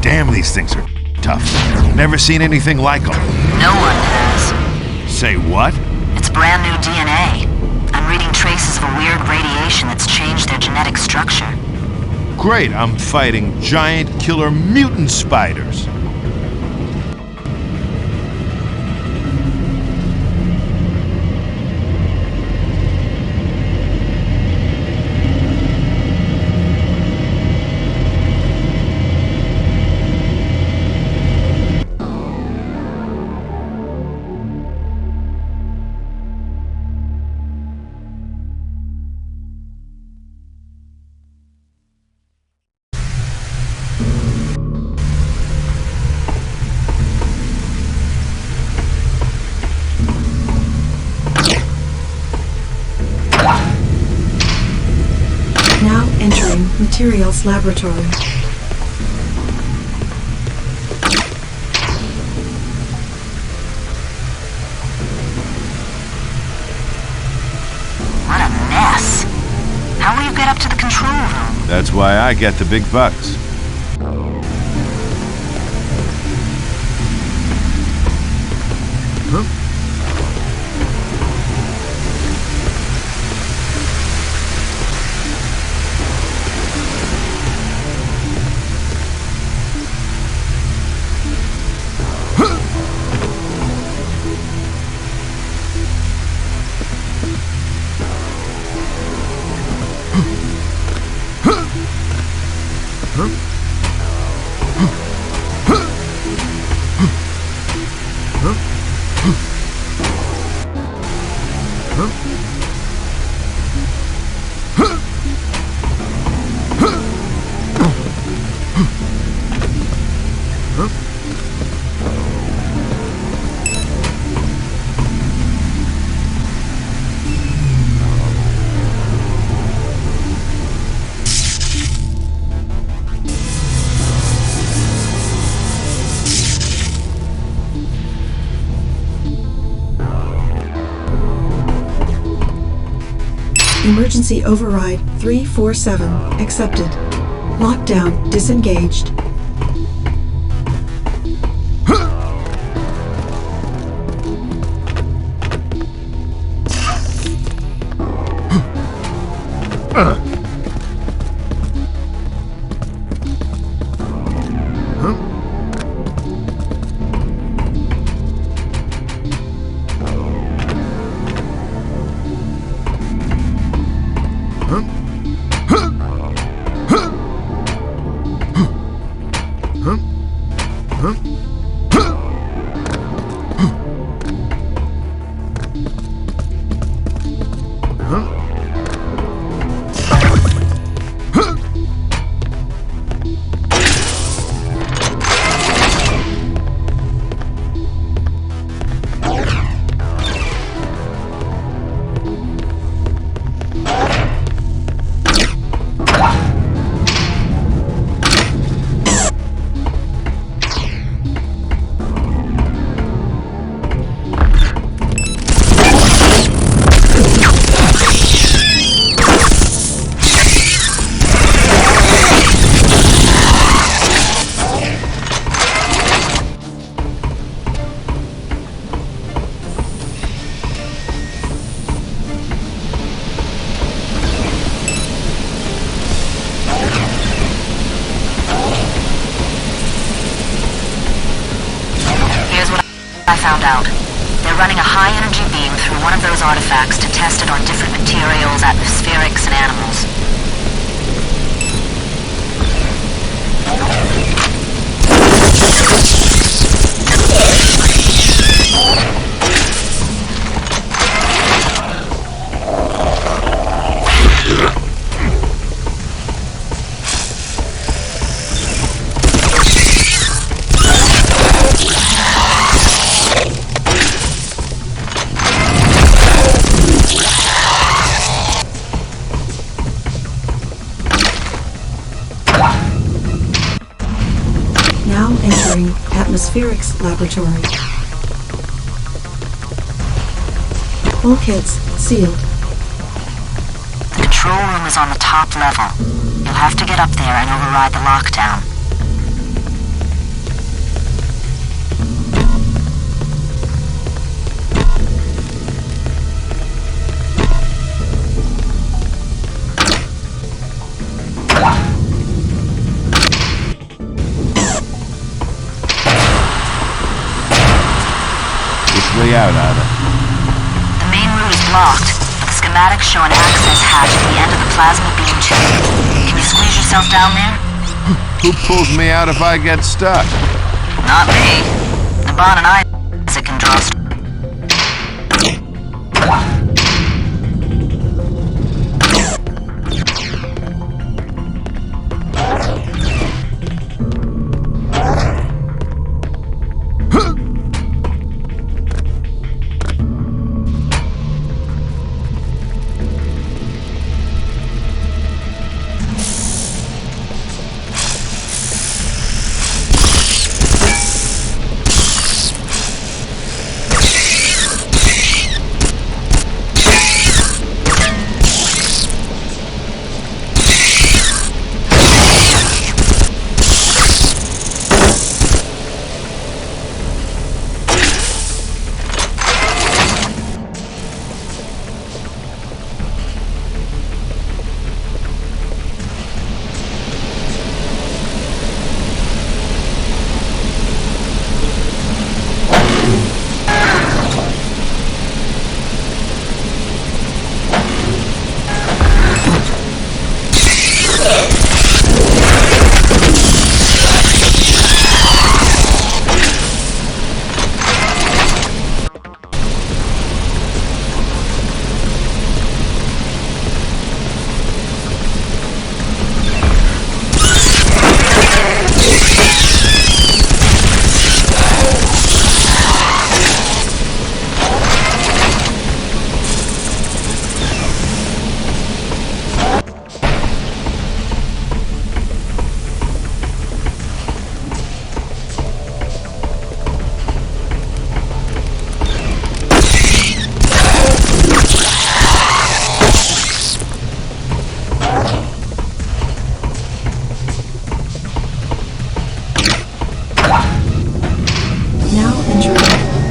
Damn, these things are tough. Never seen anything like them. No one has. Say what? It's brand new DNA. I'm reading traces of a weird radiation that's changed their genetic structure. Great, I'm fighting giant killer mutant spiders. Now entering Materials Laboratory. What a mess. How will you get up to the control room? That's why I get the big bucks. Emergency override 347 accepted. Lockdown disengaged. I found out. They're running a high-energy beam through one of those artifacts to test it on different materials, atmospherics, and animals. atmospherics laboratory. Bulkheads sealed. The control room is on the top level. You'll have to get up there and override the lockdown. Way out, Ada. The main route is blocked, but the schematics show an access hatch at the end of the plasma beam tube. Can you squeeze yourself down there? Who pulls me out if I get stuck? Not me. Naban and I can draw.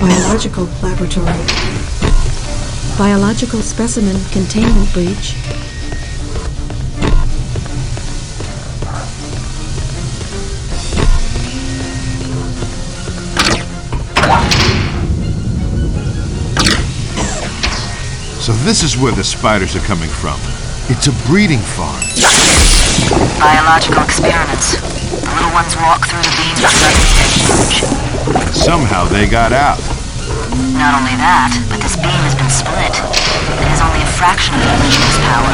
Biological laboratory. Biological specimen containment breach. So this is where the spiders are coming from. It's a breeding farm. Biological experiments. The little ones walk through the beams and suddenly get huge. Somehow they got out. Not only that, but this beam has been split. It has only a fraction of the original's power.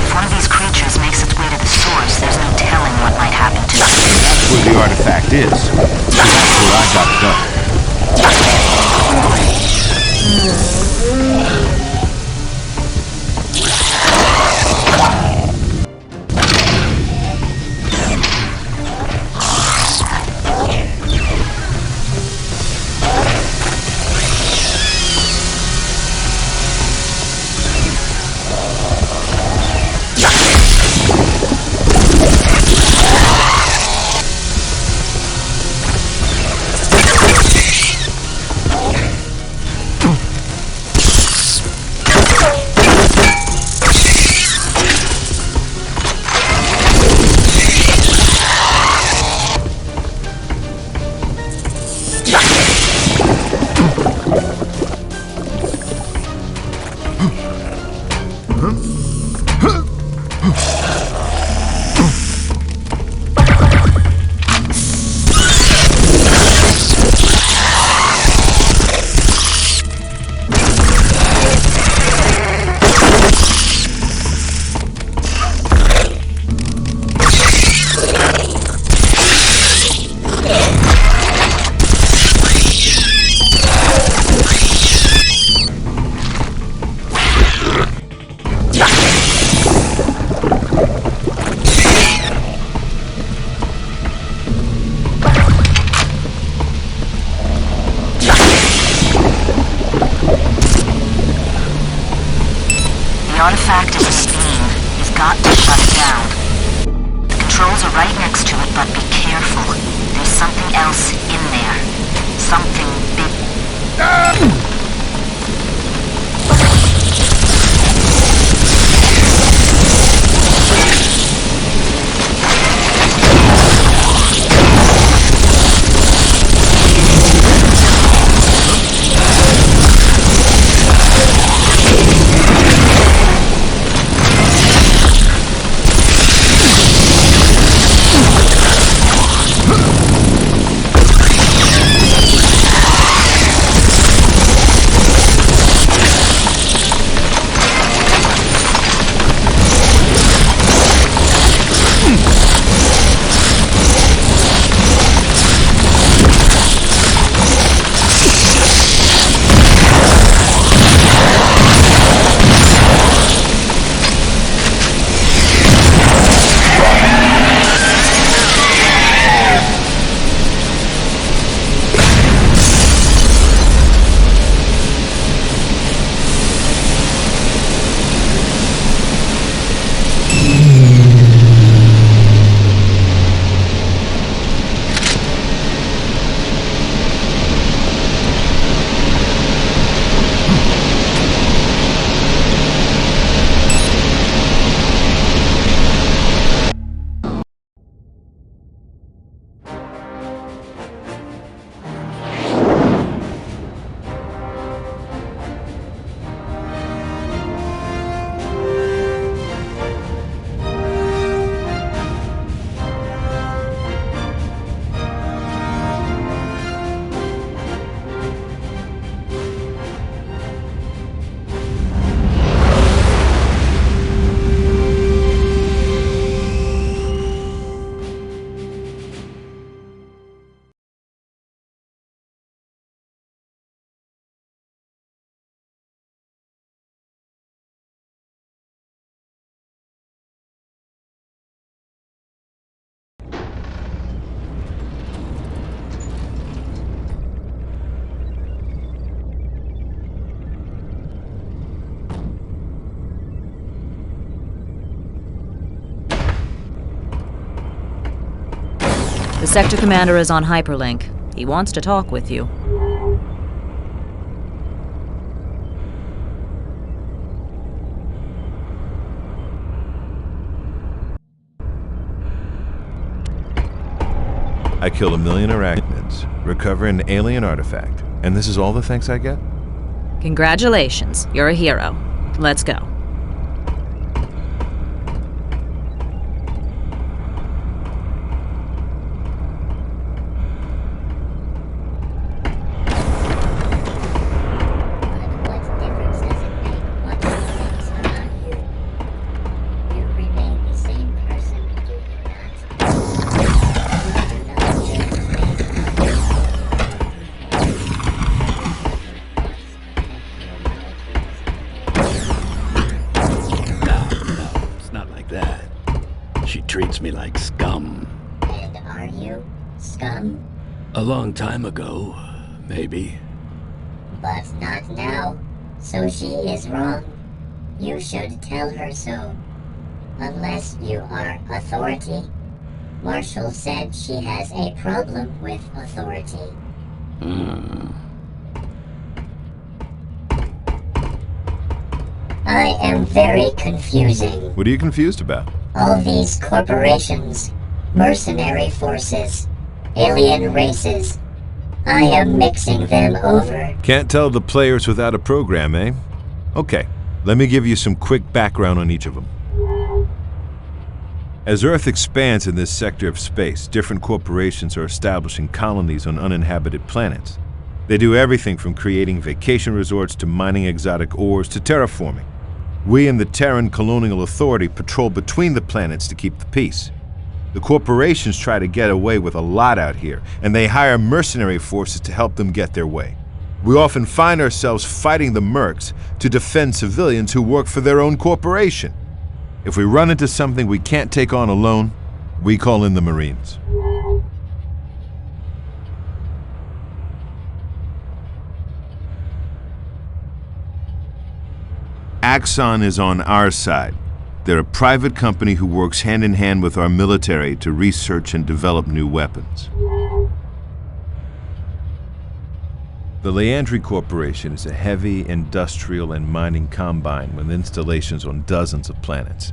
If one of these creatures makes its way to the source, there's no telling what might happen to it. That's where the artifact is. So that's where I gotta go. artifact is in the beam. You've got to shut it down. The controls are right next to it, but be careful. There's something else in there. Something big. The sector commander is on hyperlink. He wants to talk with you. I kill 1 million arachnids, recover an alien artifact, and this is all the thanks I get? Congratulations, you're a hero. Let's go. Treats me like scum. And are you scum? A long time ago, maybe. But not now. So she is wrong. You should tell her so. Unless you are authority. Marshal said she has a problem with authority. I am very confusing. What are you confused about? All these corporations, mercenary forces, alien races. I am mixing them over. Can't tell the players without a program, eh? Okay, let me give you some quick background on each of them. As Earth expands in this sector of space, different corporations are establishing colonies on uninhabited planets. They do everything from creating vacation resorts to mining exotic ores to terraforming. We in the Terran Colonial Authority patrol between the planets to keep the peace. The corporations try to get away with a lot out here, and they hire mercenary forces to help them get their way. We often find ourselves fighting the mercs to defend civilians who work for their own corporation. If we run into something we can't take on alone, we call in the Marines. Axon is on our side. They're a private company who works hand in hand with our military to research and develop new weapons. The Leandri Corporation is a heavy industrial and mining combine with installations on dozens of planets.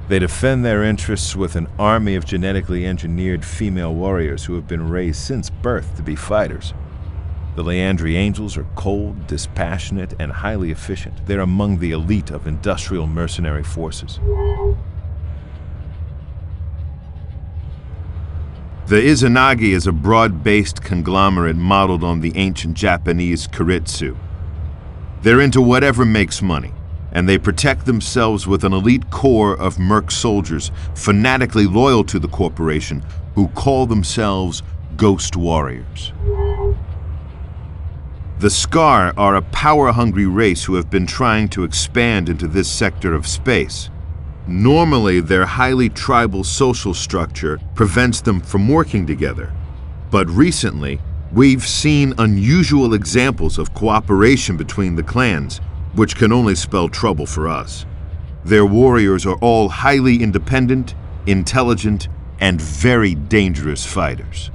They defend their interests with an army of genetically engineered female warriors who have been raised since birth to be fighters. The Leandri Angels are cold, dispassionate, and highly efficient. They're among the elite of industrial mercenary forces. The Izanagi is a broad-based conglomerate modeled on the ancient Japanese Keiretsu. They're into whatever makes money, and they protect themselves with an elite corps of merc soldiers fanatically loyal to the corporation who call themselves Ghost Warriors. The Scar are a power-hungry race who have been trying to expand into this sector of space. Normally, their highly tribal social structure prevents them from working together. But recently, we've seen unusual examples of cooperation between the clans, which can only spell trouble for us. Their warriors are all highly independent, intelligent, and very dangerous fighters.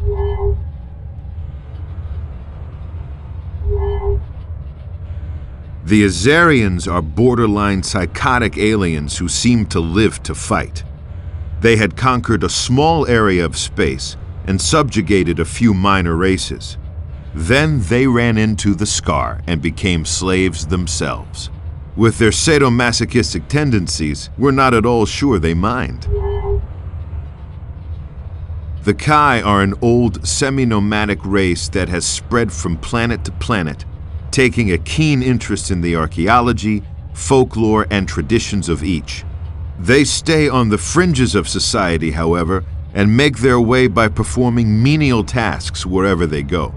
The Azarians are borderline psychotic aliens who seem to live to fight. They had conquered a small area of space and subjugated a few minor races. Then they ran into the Scar and became slaves themselves. With their sadomasochistic tendencies, we're not at all sure they mind. The Kai are an old, semi-nomadic race that has spread from planet to planet, taking a keen interest in the archaeology, folklore, and traditions of each. They stay on the fringes of society, however, and make their way by performing menial tasks wherever they go.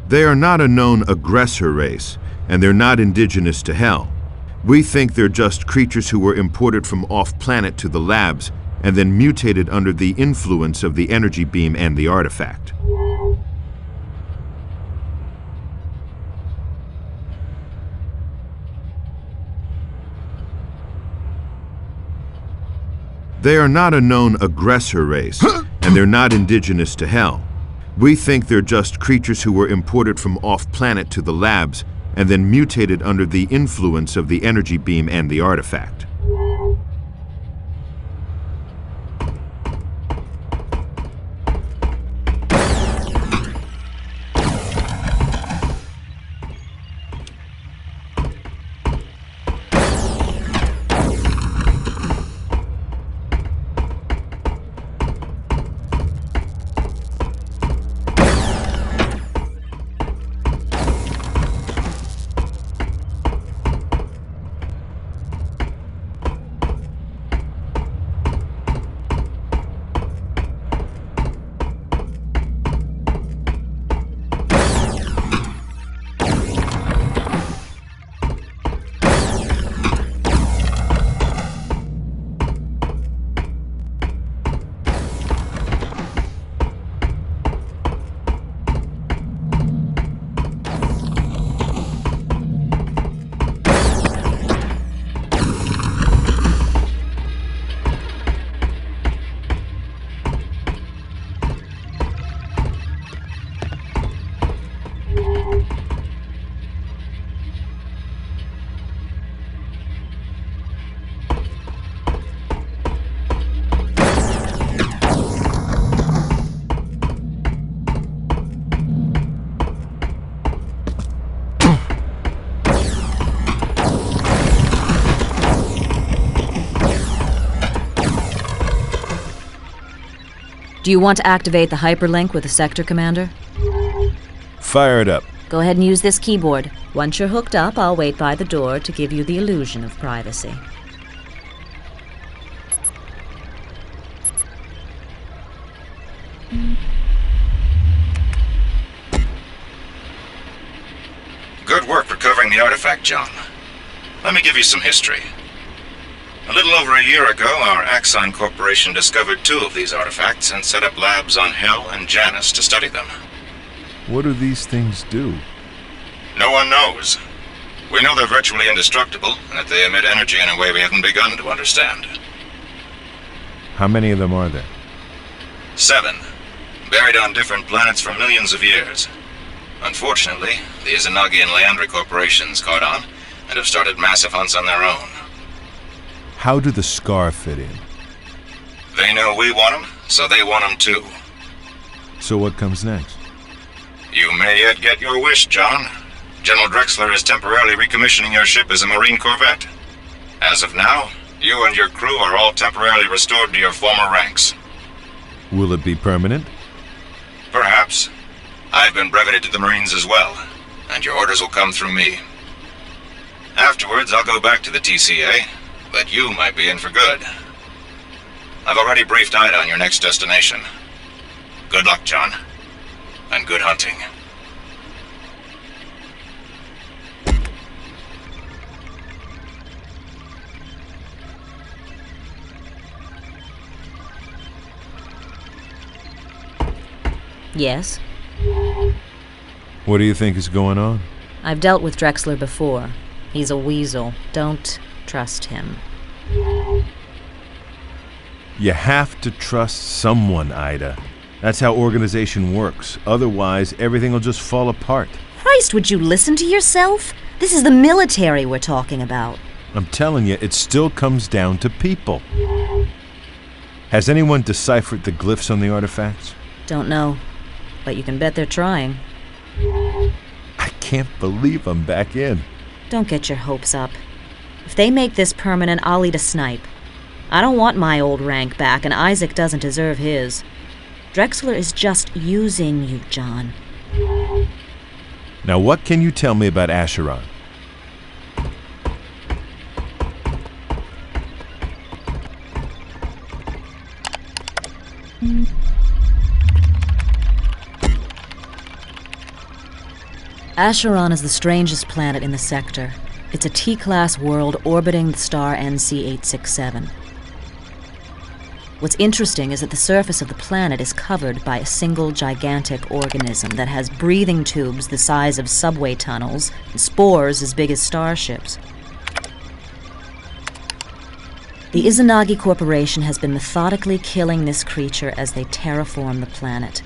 They are not a known aggressor race, and they're not indigenous to Hell. We think they're just creatures who were imported from off-planet to the labs and then mutated under the influence of the energy beam and the artifact. They are not a known aggressor race, and they're not indigenous to Hell. We think they're just creatures who were imported from off-planet to the labs and then mutated under the influence of the energy beam and the artifact. Do you want to activate the hyperlink with the sector commander? Fire it up. Go ahead and use this keyboard. Once you're hooked up, I'll wait by the door to give you the illusion of privacy. Good work recovering the artifact, John. Let me give you some history. A little over a year ago, our Axon Corporation discovered 2 of these artifacts and set up labs on Hell and Janice to study them. What do these things do? No one knows. We know they're virtually indestructible, and that they emit energy in a way we haven't begun to understand. How many of them are there? 7. Buried on different planets for millions of years. Unfortunately, the Izanagi and Leandri corporations caught on and have started massive hunts on their own. How do the Scar fit in? They know we want them, so they want them too. So what comes next? You may yet get your wish, John. General Drexler is temporarily recommissioning your ship as a Marine corvette. As of now, you and your crew are all temporarily restored to your former ranks. Will it be permanent? Perhaps. I've been breveted to the Marines as well, and your orders will come through me. Afterwards, I'll go back to the TCA, but you might be in for good. I've already briefed Ida on your next destination. Good luck, John, and good hunting. Yes? What do you think is going on? I've dealt with Drexler before. He's a weasel. Don't trust him. You have to trust someone, Ida. That's how organization works. Otherwise, everything will just fall apart. Christ, would you listen to yourself? This is the military we're talking about. I'm telling you, it still comes down to people. Has anyone deciphered the glyphs on the artifacts? Don't know, but you can bet they're trying. I can't believe I'm back in. Don't get your hopes up. If they make this permanent, I'll eat a snipe. I don't want my old rank back, and Isaac doesn't deserve his. Drexler is just using you, John. Now what can you tell me about Asheron? Asheron is the strangest planet in the sector. It's a T-class world orbiting the star NC-867. What's interesting is that the surface of the planet is covered by a single gigantic organism that has breathing tubes the size of subway tunnels and spores as big as starships. The Izanagi Corporation has been methodically killing this creature as they terraform the planet.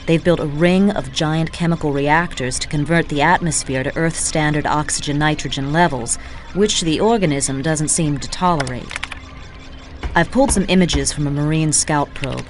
They've built a ring of giant chemical reactors to convert the atmosphere to Earth-standard oxygen-nitrogen levels, which the organism doesn't seem to tolerate. I've pulled some images from a Marine scout probe.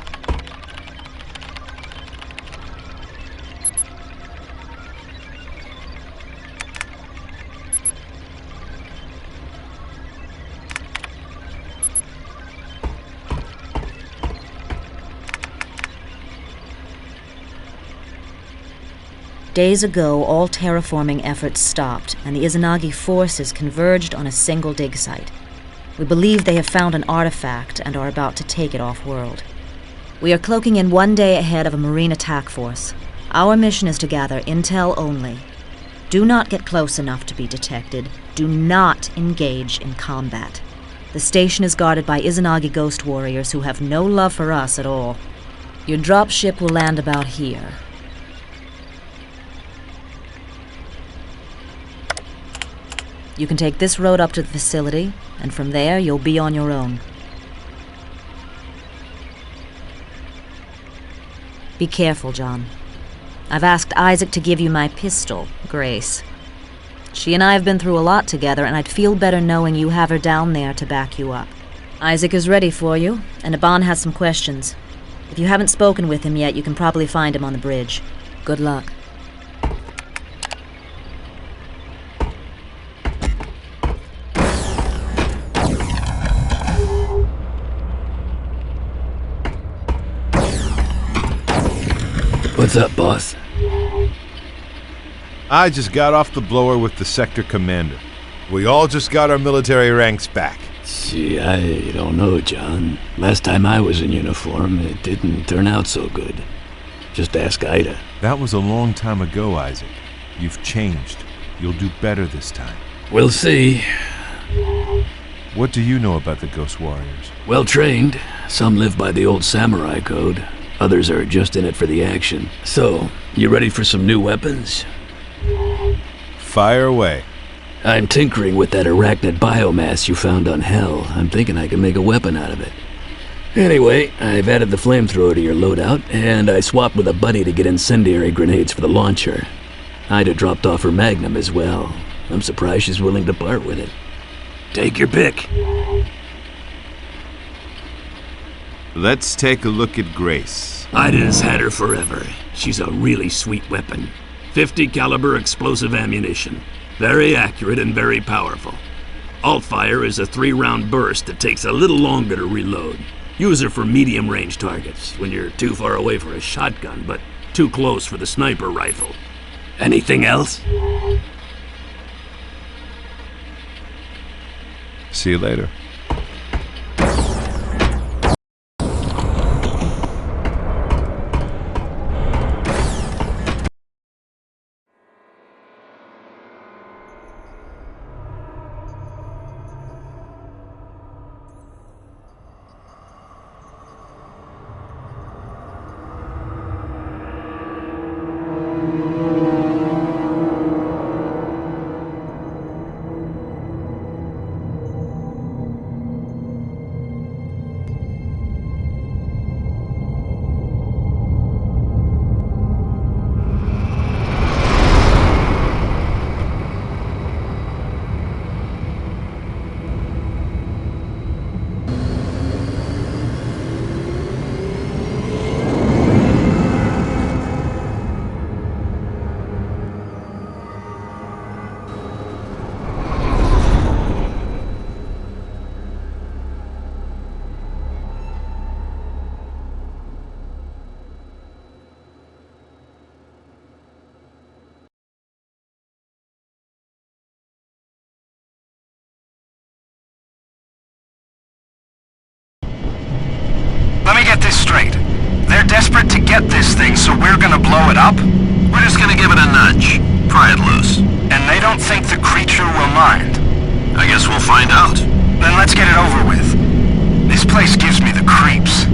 Days ago, all terraforming efforts stopped, and the Izanagi forces converged on a single dig site. We believe they have found an artifact and are about to take it off-world. We are cloaking in 1 day ahead of a Marine attack force. Our mission is to gather intel only. Do not get close enough to be detected. Do not engage in combat. The station is guarded by Izanagi ghost warriors who have no love for us at all. Your dropship will land about here. You can take this road up to the facility, and from there you'll be on your own. Be careful, John. I've asked Isaac to give you my pistol, Grace. She and I have been through a lot together, and I'd feel better knowing you have her down there to back you up. Isaac is ready for you, and Aban has some questions. If you haven't spoken with him yet, you can probably find him on the bridge. Good luck. What's up, boss? I just got off the blower with the sector commander. We all just got our military ranks back. Gee, I don't know, John. Last time I was in uniform, it didn't turn out so good. Just ask Ida. That was a long time ago, Isaac. You've changed. You'll do better this time. We'll see. What do you know about the Ghost Warriors? Well trained. Some live by the old samurai code. Others are just in it for the action. So, you ready for some new weapons? Fire away. I'm tinkering with that arachnid biomass you found on Hell. I'm thinking I can make a weapon out of it. Anyway, I've added the flamethrower to your loadout, and I swapped with a buddy to get incendiary grenades for the launcher. Ida dropped off her Magnum as well. I'm surprised she's willing to part with it. Take your pick. Let's take a look at Grace. Ida's had her forever. She's a really sweet weapon. 50 caliber explosive ammunition. Very accurate and very powerful. Alt-fire is a 3-round burst that takes a little longer to reload. Use her for medium-range targets, when you're too far away for a shotgun, but too close for the sniper rifle. Anything else? See you later. Let me get this straight. They're desperate to get this thing, so we're gonna blow it up? We're just gonna give it a nudge. Pry it loose. And they don't think the creature will mind? I guess we'll find out. Then let's get it over with. This place gives me the creeps.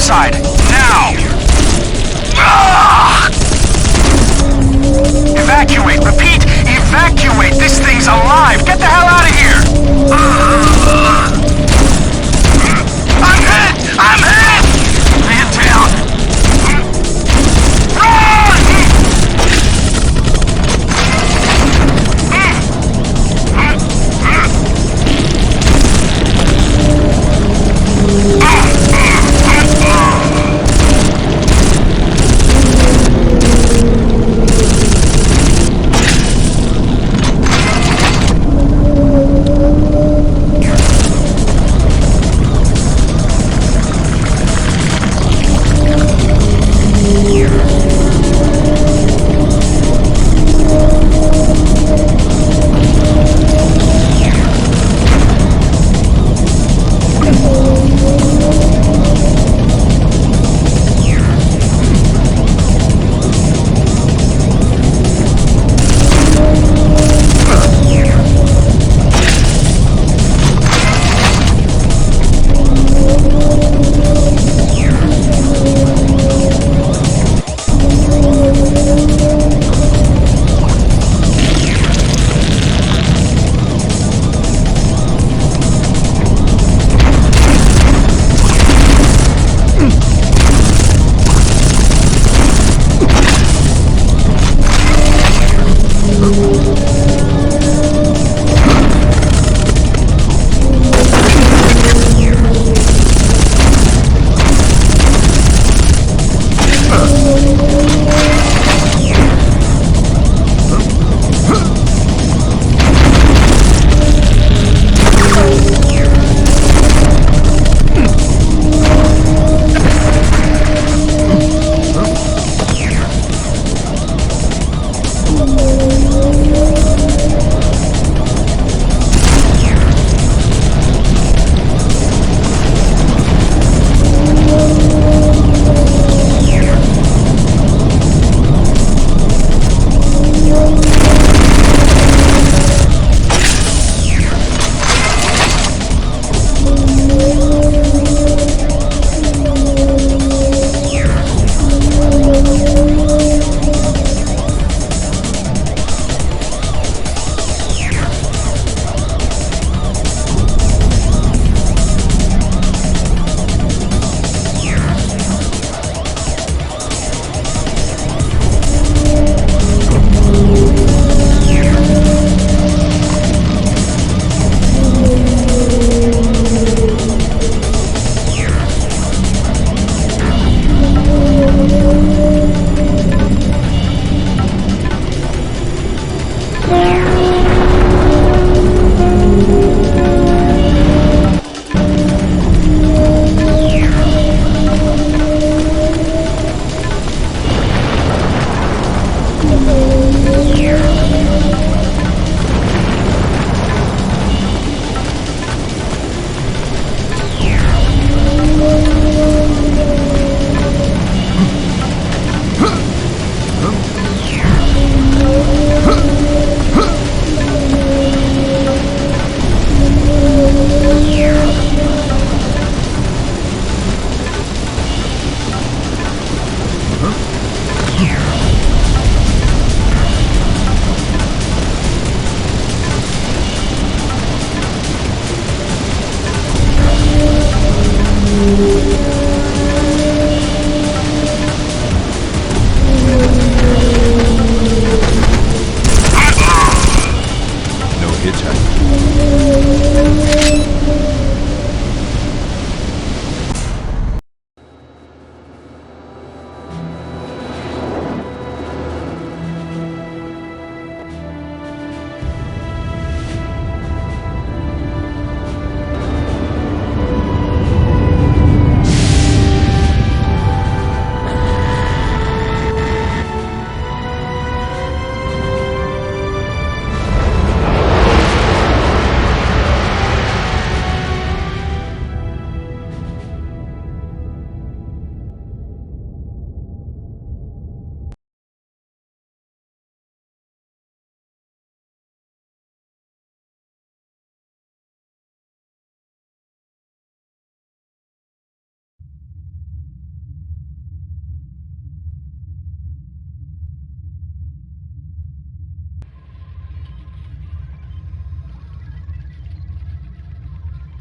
topside! Now! Ugh! Evacuate! Repeat! Evacuate! This thing's alive! Get the hell out of here! I'm hit! I'm hit! Man down! Run!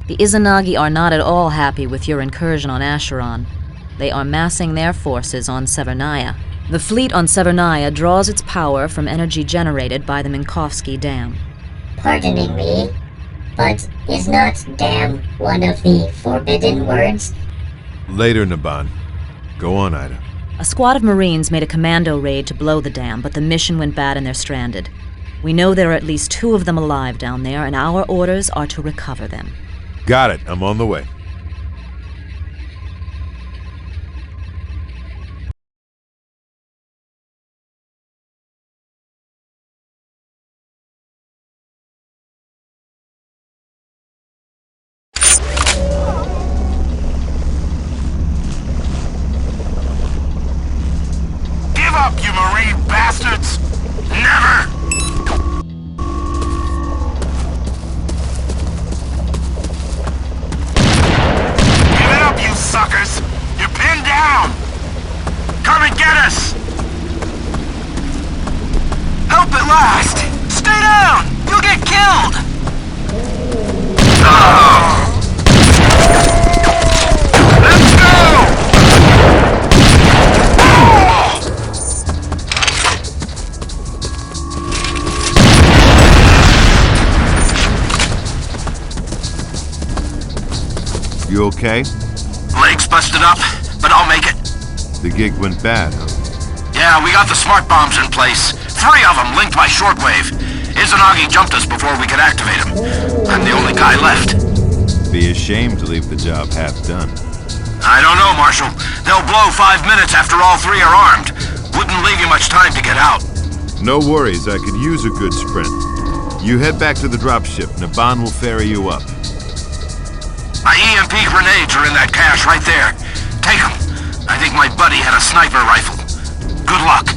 The Izanagi are not at all happy with your incursion on Asheron. They are massing their forces on Severnaya. The fleet on Severnaya draws its power from energy generated by the Minkowski Dam. Pardoning me, but is not dam one of the forbidden words? Later, Naban. Go on, Ida. A squad of Marines made a commando raid to blow the dam, but the mission went bad and they're stranded. We know there are at least 2 of them alive down there, and our orders are to recover them. Got it. I'm on the way. Give up, you marine bastards! Never! Give it up, you suckers! You're pinned down! Come and get us! Help at last! Stay down! You'll get killed! Let's go! You okay? Legs busted up, but I'll make it. The gig went bad, huh? Yeah, we got the smart bombs in place. 3 of them linked by shortwave. Izanagi jumped us before we could activate them. I'm the only guy left. Be ashamed to leave the job half done. I don't know, Marshal. They'll blow 5 minutes after all 3 are armed. Wouldn't leave you much time to get out. No worries, I could use a good sprint. You head back to the dropship. Naban will ferry you up. My EMP grenades are in that cache right there. Take them. I think my buddy had a sniper rifle. Good luck.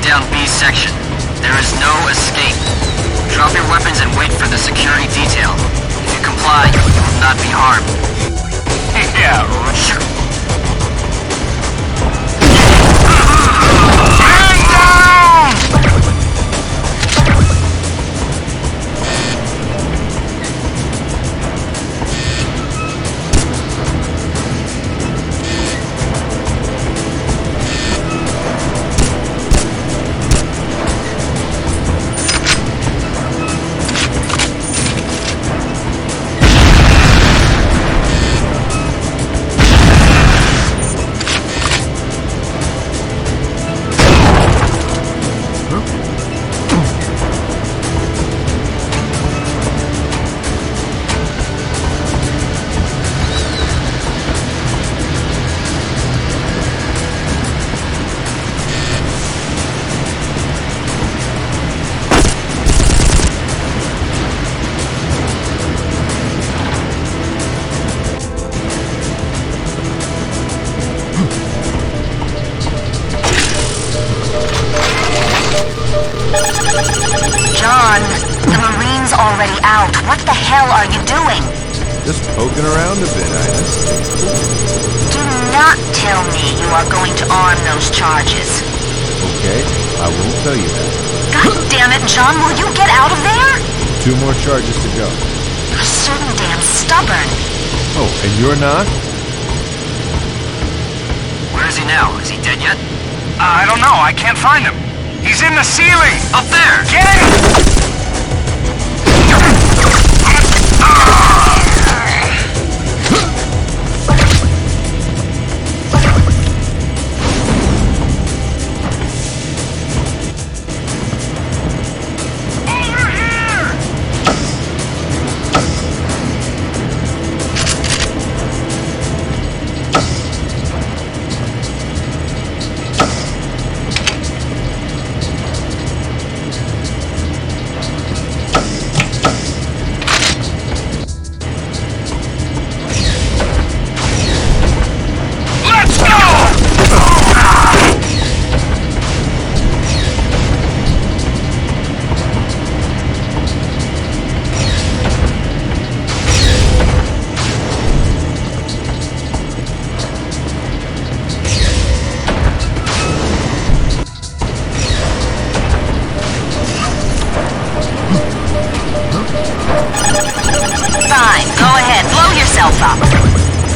down B section. There is no escape. Drop your weapons and wait for the security detail. If you comply, you will not be harmed. Yeah, sure. hell are you doing? Just poking around a bit, Ida. Do not tell me you are going to arm those charges. Okay, I won't tell you that. God damn it, John, will you get out of there? 2 more charges to go. You're so damn stubborn. Oh, and you're not? Where is he now? Is he dead yet? I don't know. I can't find him. He's in the ceiling! Up there! Get him!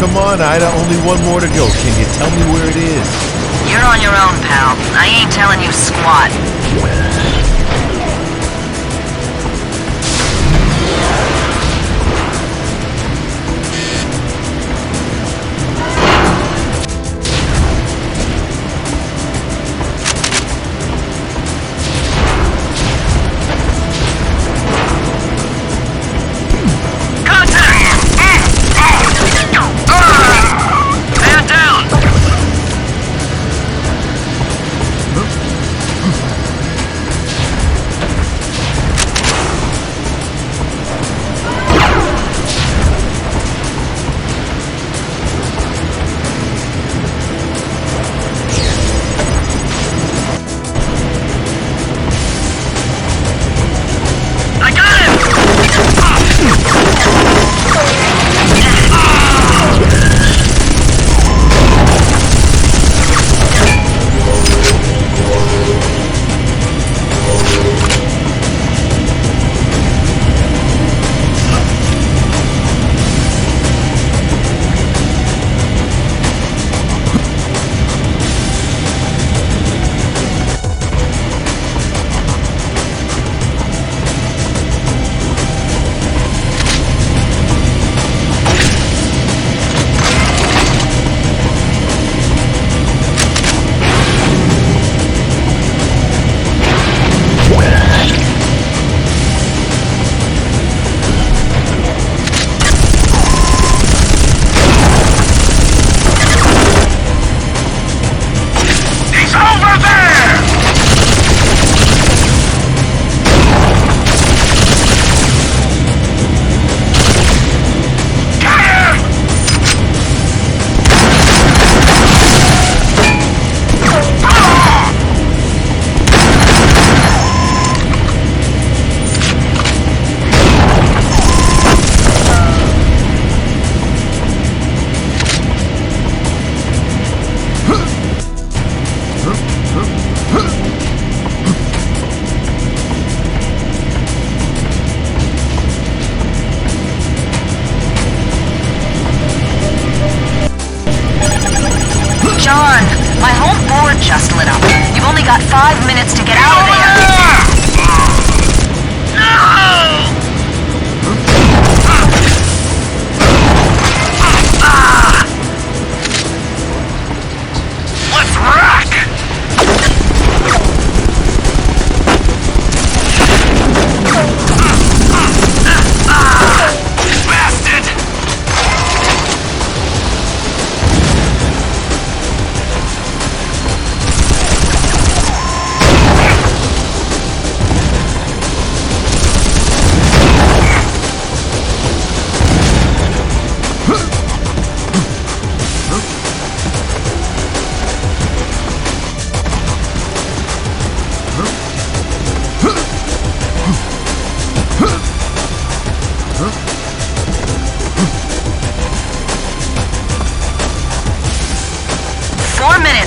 Come on, Ida, only 1 more to go. Can you tell me where it is? You're on your own, pal. I ain't telling you squat.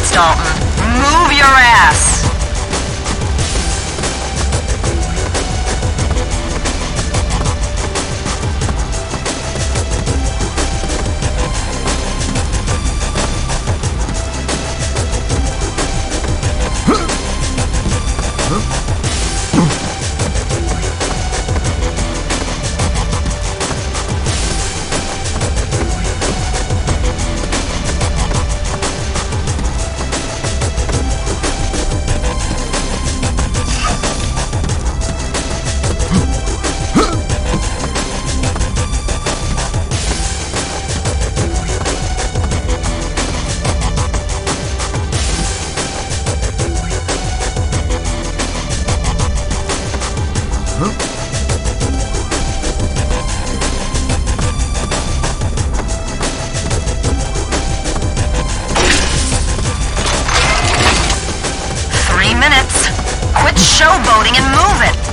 minutes, Dalton. Move your ass! Showboating and move it!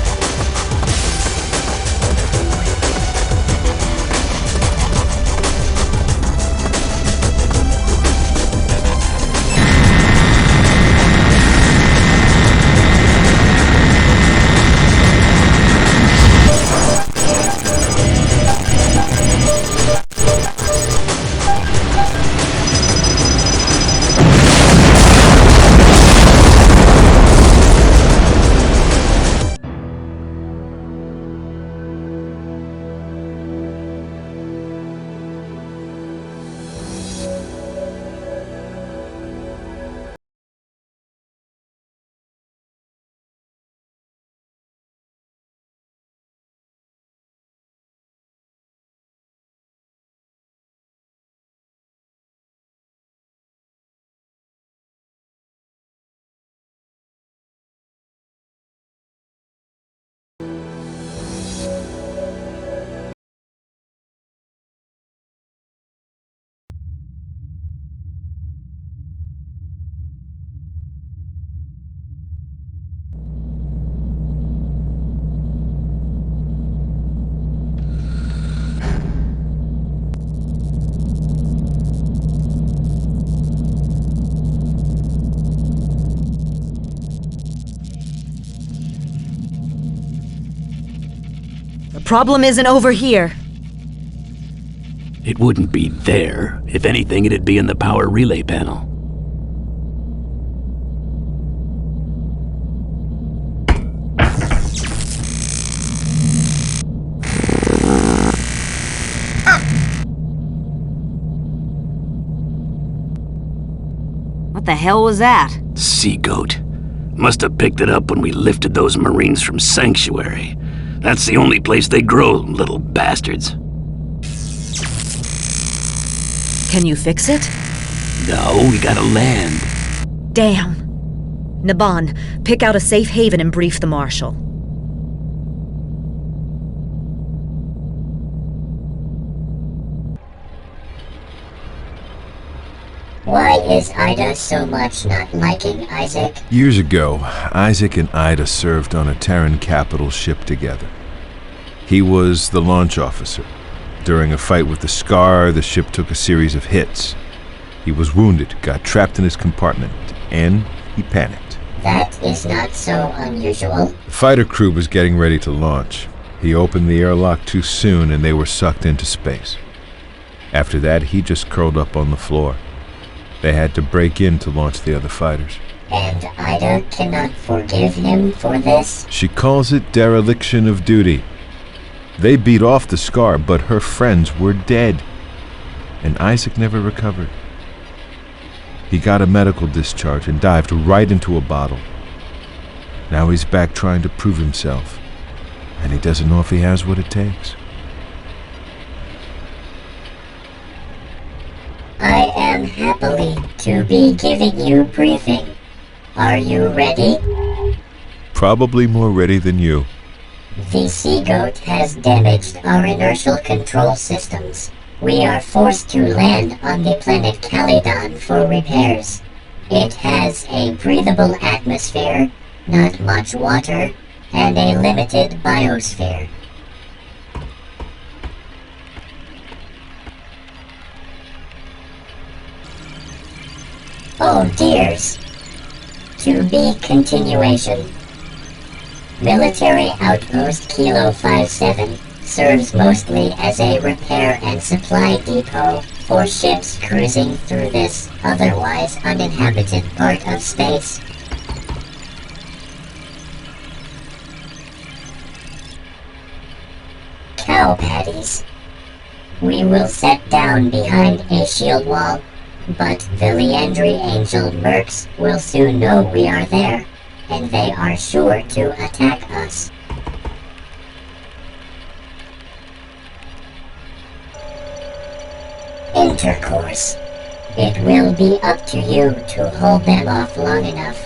Problem isn't over here. It wouldn't be there. If anything, it'd be in the power relay panel. What the hell was that? Sea goat. Must have picked it up when we lifted those Marines from Sanctuary. That's the only place they grow, little bastards. Can you fix it? No, we gotta land. Damn. Naban, pick out a safe haven and brief the Marshal. Why is Ida so much not liking Isaac? Years ago, Isaac and Ida served on a Terran capital ship together. He was the launch officer. During a fight with the Scar, the ship took a series of hits. He was wounded, got trapped in his compartment, and he panicked. That is not so unusual. The fighter crew was getting ready to launch. He opened the airlock too soon and they were sucked into space. After that, he just curled up on the floor. They had to break in to launch the other fighters. And Ida cannot forgive him for this? She calls it dereliction of duty. They beat off the Scar, but her friends were dead. And Isaac never recovered. He got a medical discharge and dived right into a bottle. Now he's back trying to prove himself. And he doesn't know if he has what it takes. I am happily to be giving you briefing. Are you ready? Probably more ready than you. The Sea Goat has damaged our inertial control systems. We are forced to land on the planet Calydon for repairs. It has a breathable atmosphere, not much water, and a limited biosphere. Oh dears. To be continuation. Military Outpost Kilo 57 serves mostly as a repair and supply depot for ships cruising through this otherwise uninhabited part of space. Cow patties. We will set down behind a shield wall, but the Leandri Angel mercs will soon know we are there, and they are sure to attack us. Intercourse. It will be up to you to hold them off long enough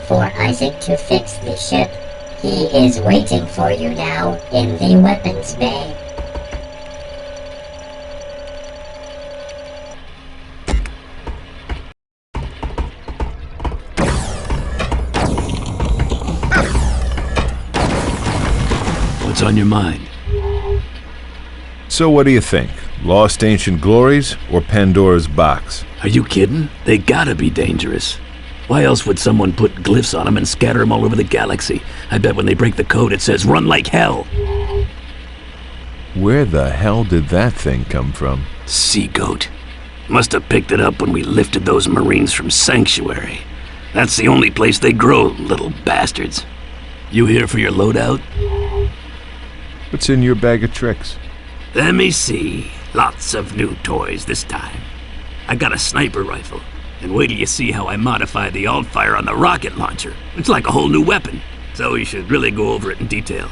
for Isaac to fix the ship. He is waiting for you now in the weapons bay. What's on your mind? So what do you think? Lost ancient glories or Pandora's box? Are you kidding? They gotta be dangerous. Why else would someone put glyphs on them and scatter them all over the galaxy? I bet when they break the code it says, "Run like hell." Where the hell did that thing come from? Sea goat. Must have picked it up when we lifted those Marines from Sanctuary. That's the only place they grow, little bastards. You here for your loadout? What's in your bag of tricks? Let me see. Lots of new toys this time. I got a sniper rifle. And wait till you see how I modify the alt-fire on the rocket launcher. It's like a whole new weapon. So you should really go over it in detail.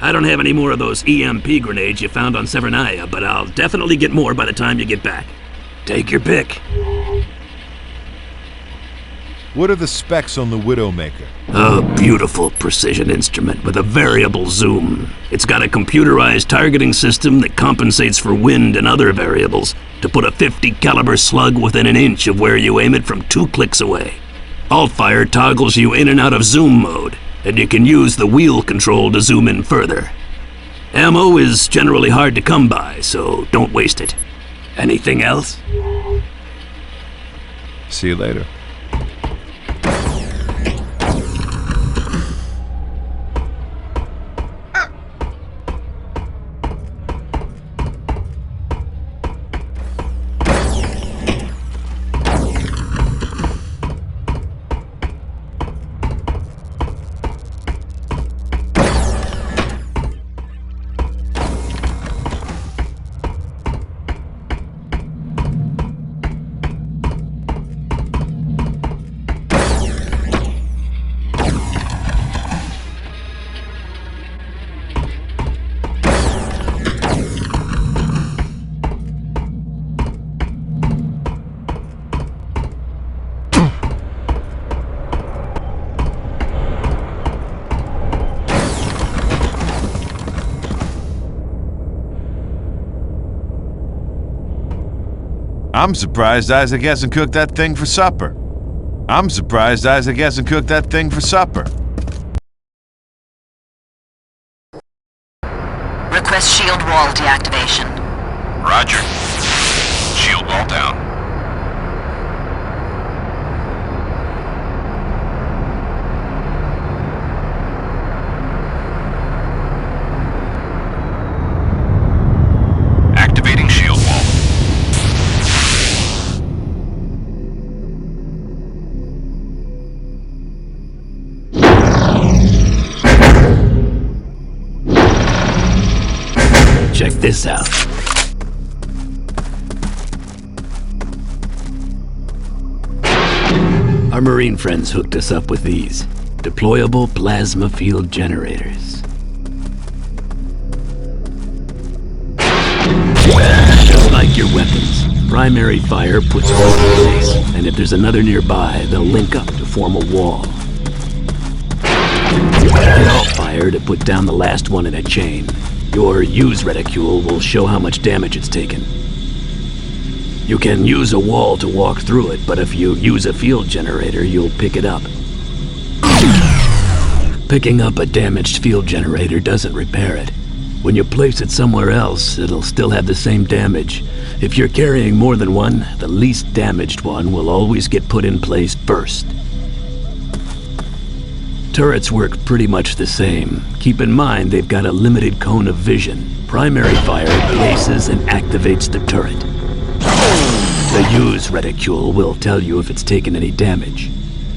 I don't have any more of those EMP grenades you found on Severnaya, but I'll definitely get more by the time you get back. Take your pick. What are the specs on the Widowmaker? A beautiful precision instrument with a variable zoom. It's got a computerized targeting system that compensates for wind and other variables to put a 50 caliber slug within an inch of where you aim it from 2 clicks away. Alt-fire toggles you in and out of zoom mode, and you can use the wheel control to zoom in further. Ammo is generally hard to come by, so don't waste it. Anything else? See you later. I'm surprised Isaac hasn't cooked that thing for supper. I'm surprised Isaac hasn't cooked that thing for supper. Request shield wall deactivation. Roger. Shield wall down. Activating shield wall. Check this out. Our Marine friends hooked us up with these deployable plasma field generators. Just like your weapons, primary fire puts both in place, and if there's another nearby, they'll link up to form a wall. Hit alt fire to put down the last one in a chain. Your use reticule will show how much damage it's taken. You can use a wall to walk through it, but if you use a field generator, you'll pick it up. Picking up a damaged field generator doesn't repair it. When you place it somewhere else, it'll still have the same damage. If you're carrying more than one, the least damaged one will always get put in place first. Turrets work pretty much the same. Keep in mind they've got a limited cone of vision. Primary fire places and activates the turret. The use reticule will tell you if it's taken any damage.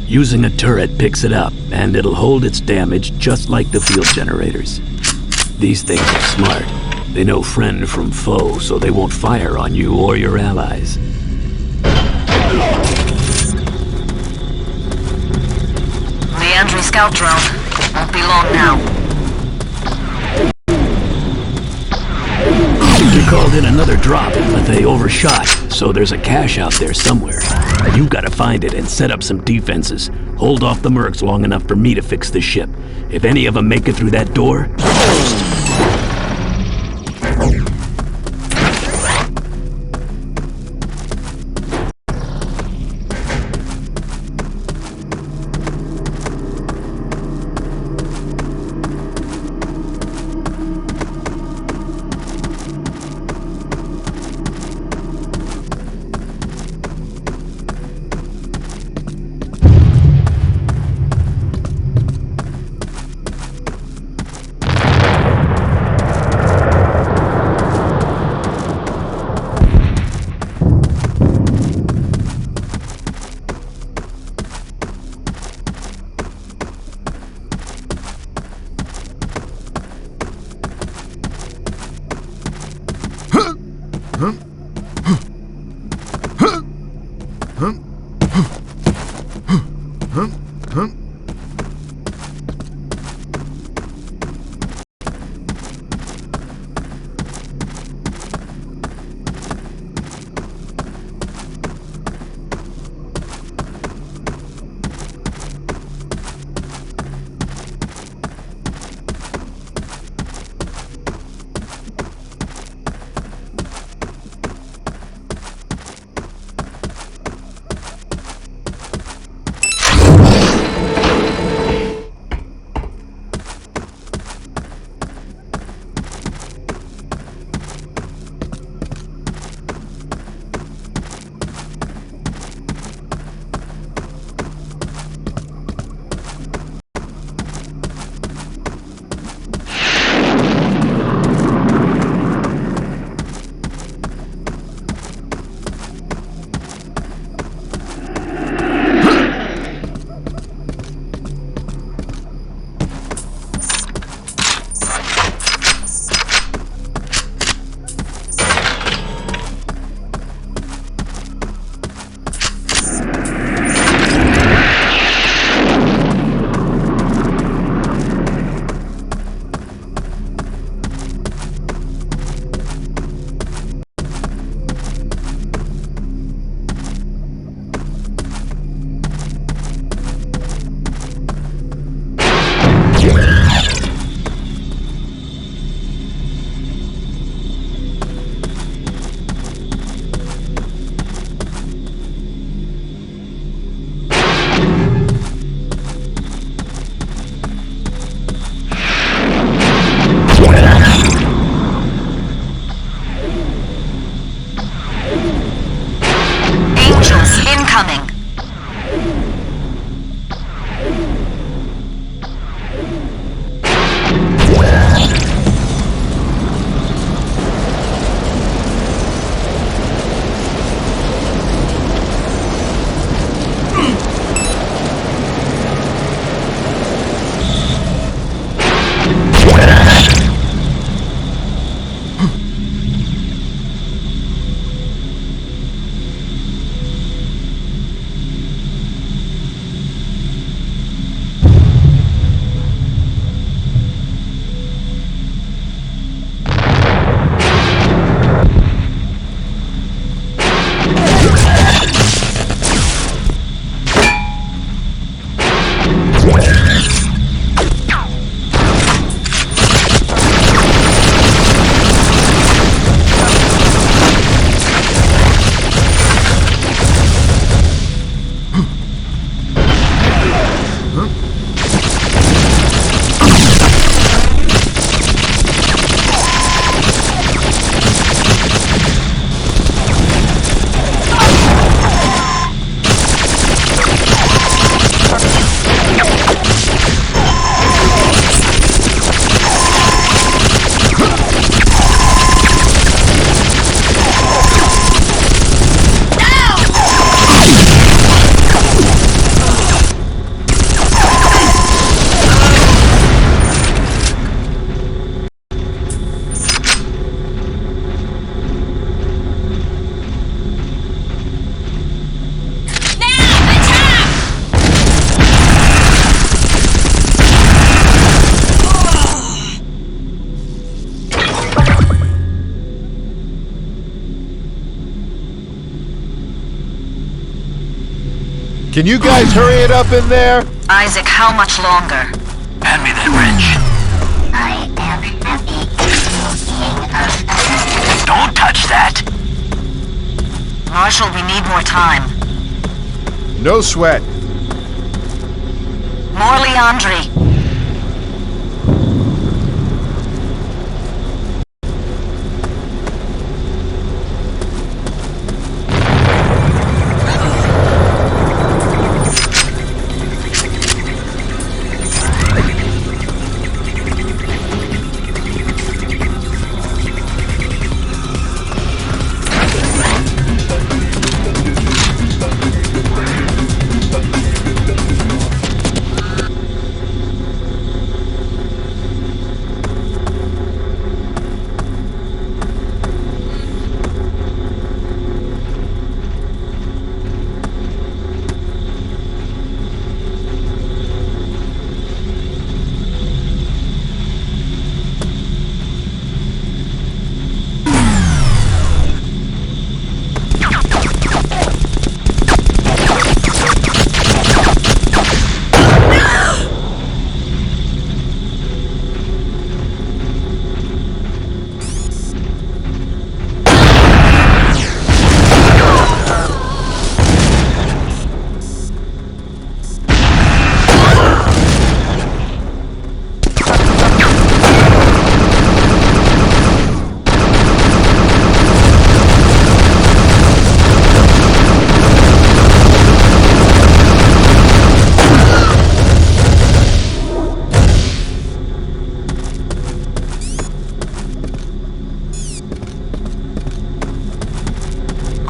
Using a turret picks it up, and it'll hold its damage just like the field generators. These things are smart. They know friend from foe, so they won't fire on you or your allies. Leandri scout drone. Won't be long now. They called in another drop, but they overshot, so there's a cache out there somewhere. You've got to find it and set up some defenses. Hold off the mercs long enough for me to fix the ship. If any of them make it through that door, we're toast. Can you guys hurry it up in there? Isaac, how much longer? Hand me that wrench. I am happy being of assistance. Don't touch that! Marshal, we need more time. No sweat. More Leandri.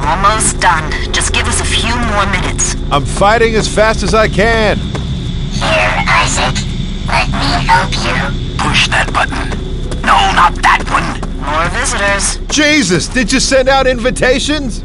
Almost done. Just give us a few more minutes. I'm fighting as fast as I can. Here, Isaac. Let me help you. Push that button. No, not that one. More visitors. Jesus, did you send out invitations?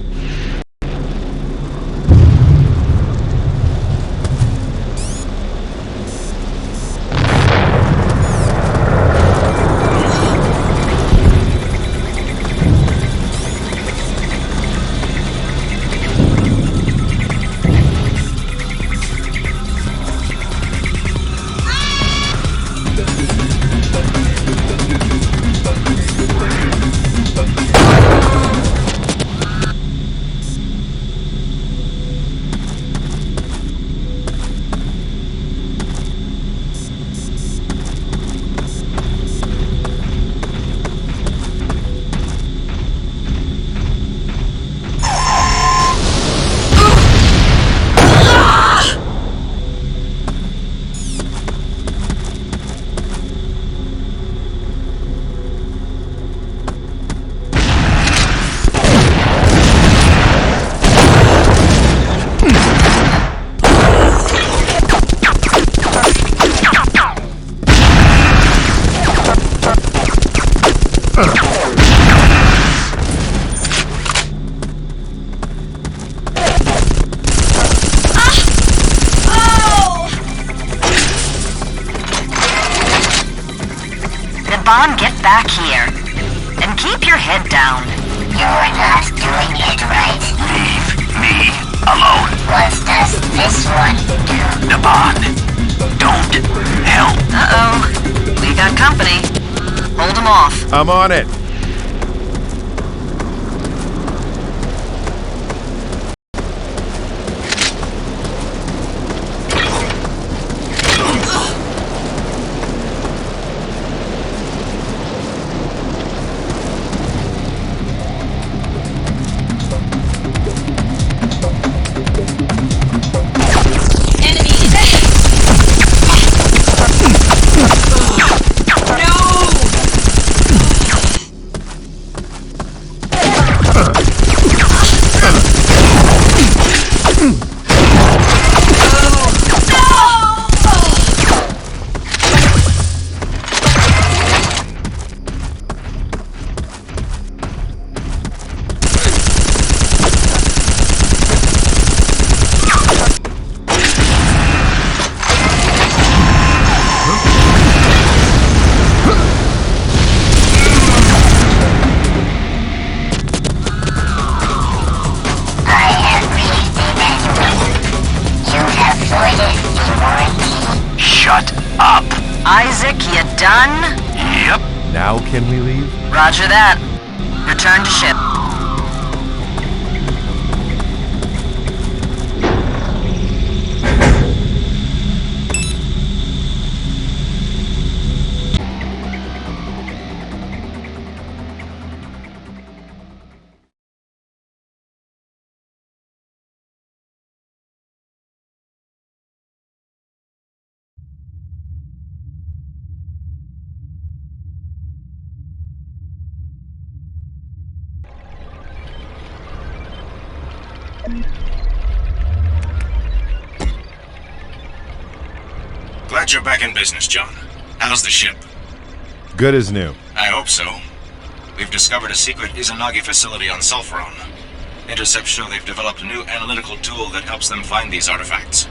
Get back here. And keep your head down. You're not doing it right. Leave me alone. What does this one do? Naban, don't help. Uh-oh. We got company. Hold him off. I'm on it. Isaac, you done? Yep. Now can we leave? Roger that. Return to ship. Glad you're back in business, John. How's the ship? Good as new. I hope so. We've discovered a secret Izanagi facility on Sulfuron. Intercepts show they've developed a new analytical tool that helps them find these artifacts.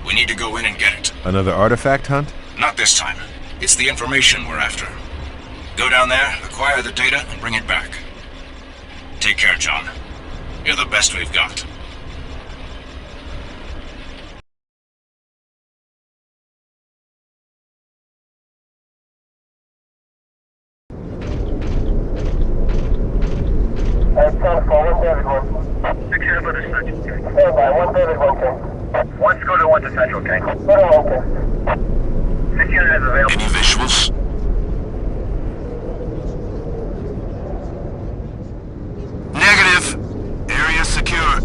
We need to go in and get it. Another artifact hunt? Not this time. It's the information we're after. Go down there, acquire the data, and bring it back. Take care, John. You're the best we've got. One scooter, one to Central, King. This unit is available. Any visuals? Negative. Area secure.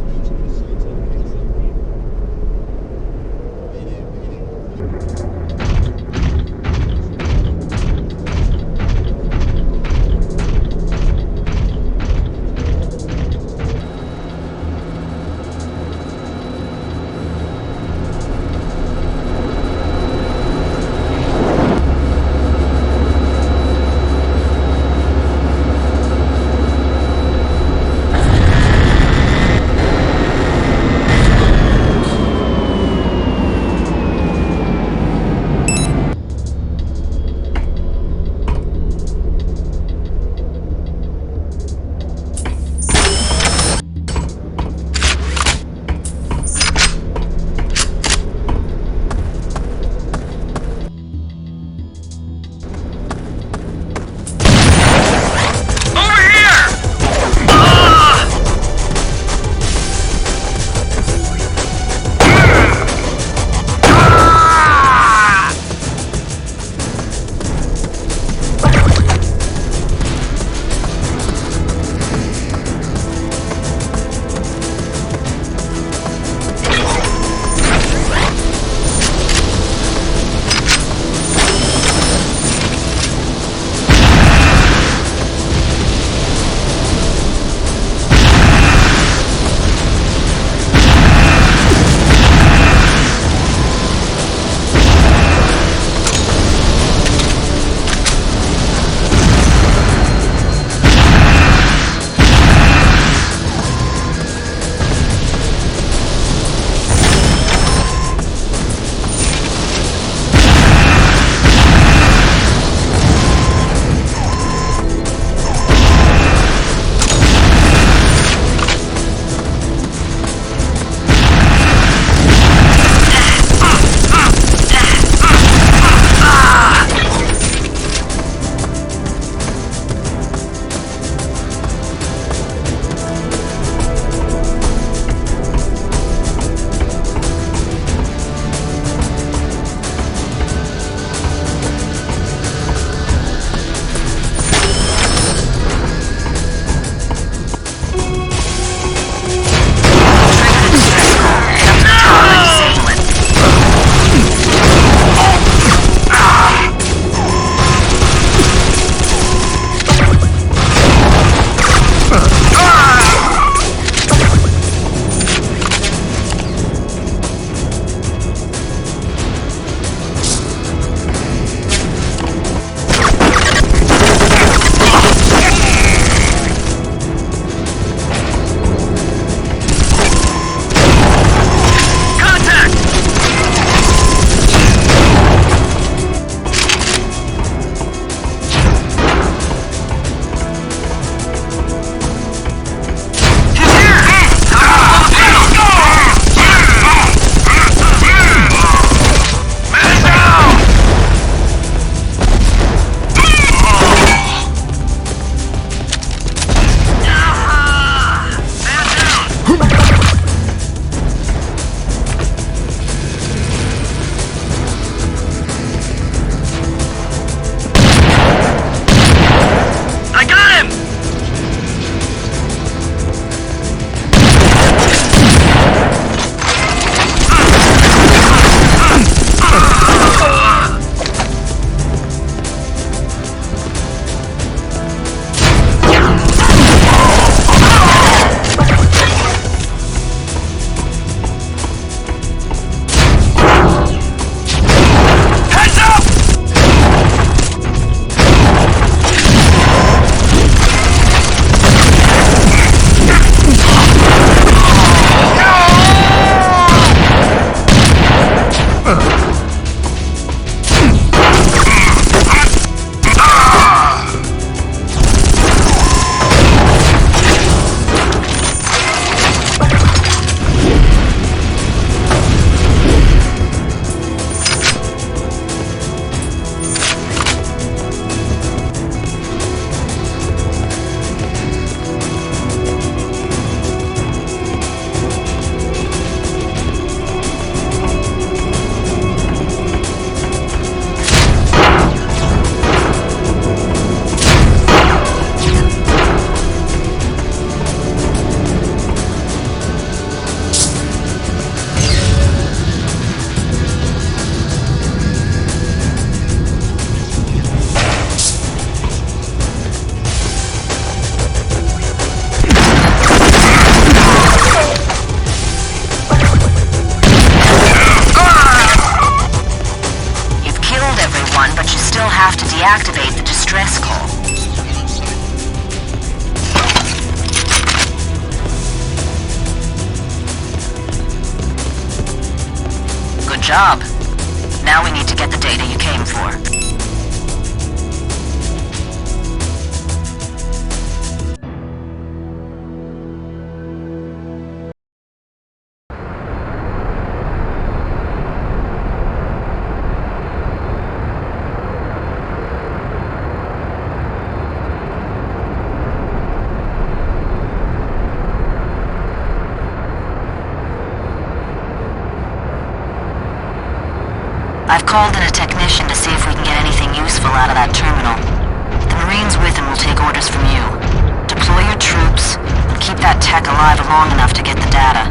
deactivate the distress call. Good job. Now we need to get the data you came for. I've called in a technician to see if we can get anything useful out of that terminal. The Marines with him will take orders from you. Deploy your troops, and keep that tech alive long enough to get the data.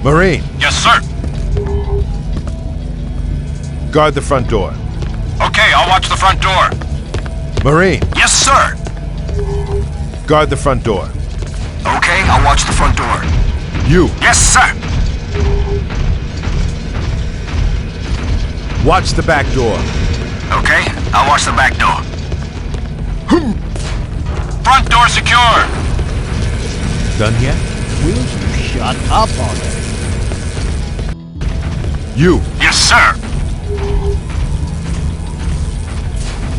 Marine, Yes, sir. guard the front door. Okay, I'll watch the front door. Marine, Yes, sir. guard the front door. Okay, I'll watch the front door. You, Yes, sir. watch the back door. Okay, I'll watch the back door. Front door secure. Done yet? Will you shut up already? You, Yes, sir.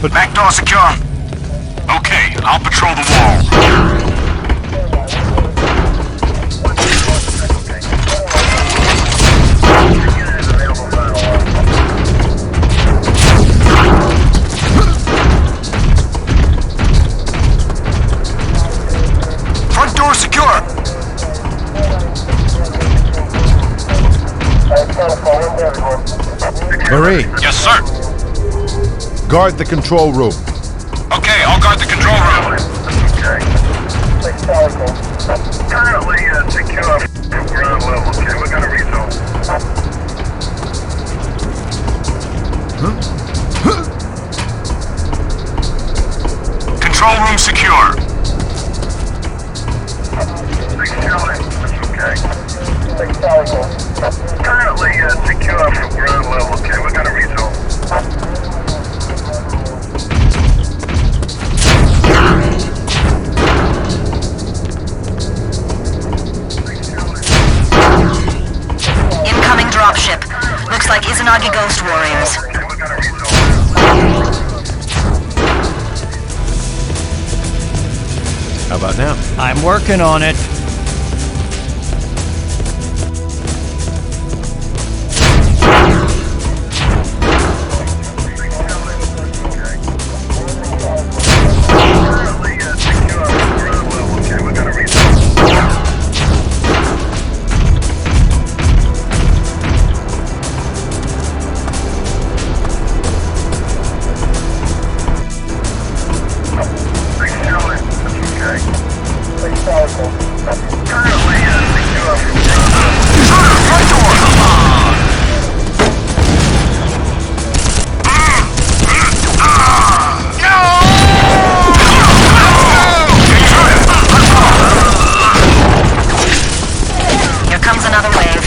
But- Back door secure. Okay, I'll patrol the wall. Front door secure. Marine, Yes, sir. guard the control room. Okay, I'll guard the control room. Currently secure from ground level. Okay, we're gonna rezone. Control room secure. Currently secure from ground level. Okay, we're gonna rezone. Incoming dropship. Looks like Izanagi Ghost Warriors. Okay, we're gonna rezone. How about now? I'm working on it. Currently secure from ground level. Okay, we're gonna rezone. Here comes another wave.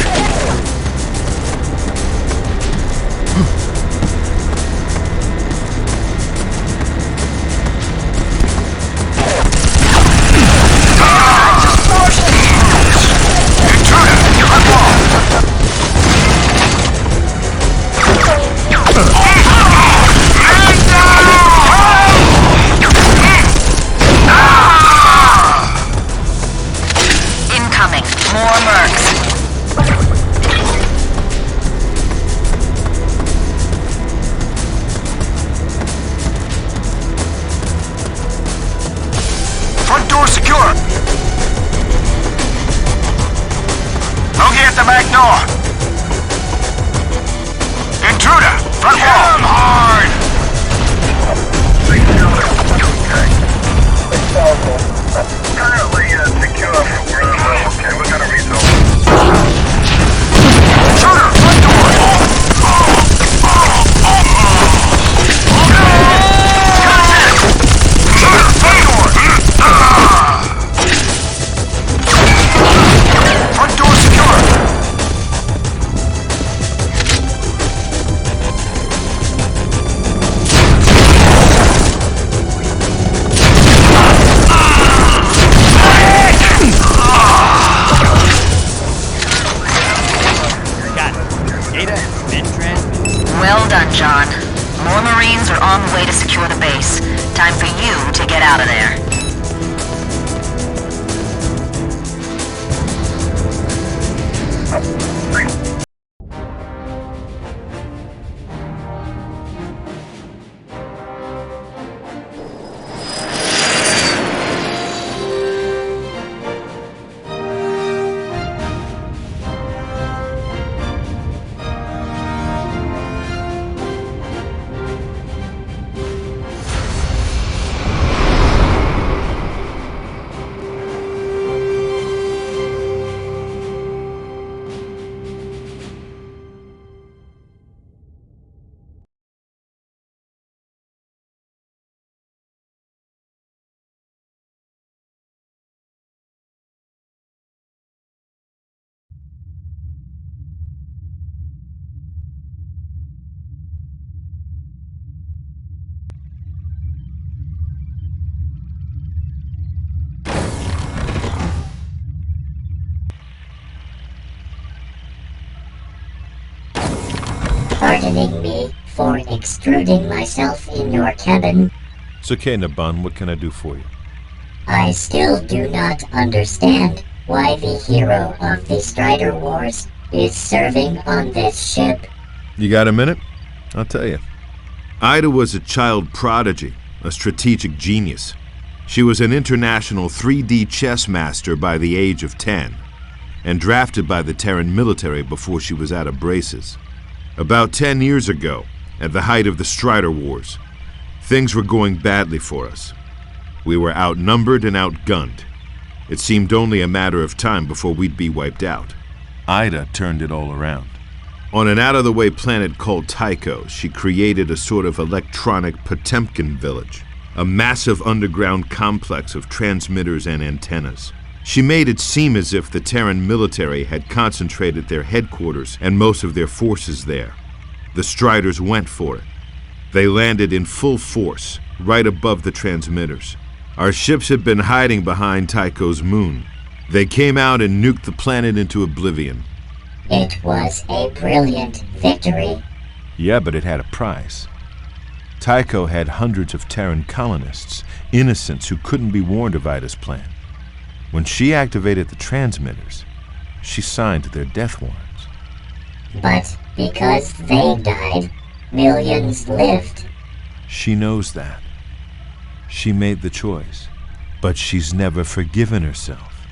Incoming. More mercs. Front door secure. Okay at the back door. Intruder, front wall. Hard. Currently secure from ground level. Okay, we're gonna rezone. Marines are on the way to secure the base. Time for you to get out of there. Pardoning me for extruding myself in your cabin, It's okay, Naban. What can I do for you? I still do not understand why the hero of the Strider Wars is serving on this ship. You got a minute? I'll tell you. Ida was a child prodigy, a strategic genius. She was an international 3D chess master by the age of 10, and drafted by the Terran military before she was out of braces. About 10 years ago, at the height of the Strider Wars, things were going badly for us. We were outnumbered and outgunned. It seemed only a matter of time before we'd be wiped out. Ida turned it all around. On an out-of-the-way planet called Tycho, she created a sort of electronic Potemkin village, a massive underground complex of transmitters and antennas. She made it seem as if the Terran military had concentrated their headquarters and most of their forces there. The Striders went for it. They landed in full force, right above the transmitters. Our ships had been hiding behind Tycho's moon. They came out and nuked the planet into oblivion. It was a brilliant victory. Yeah, but it had a price. Tycho had hundreds of Terran colonists, innocents who couldn't be warned of Ida's plan. When she activated the transmitters, she signed their death warrants. But because they died, millions lived. She knows that. She made the choice, but she's never forgiven herself.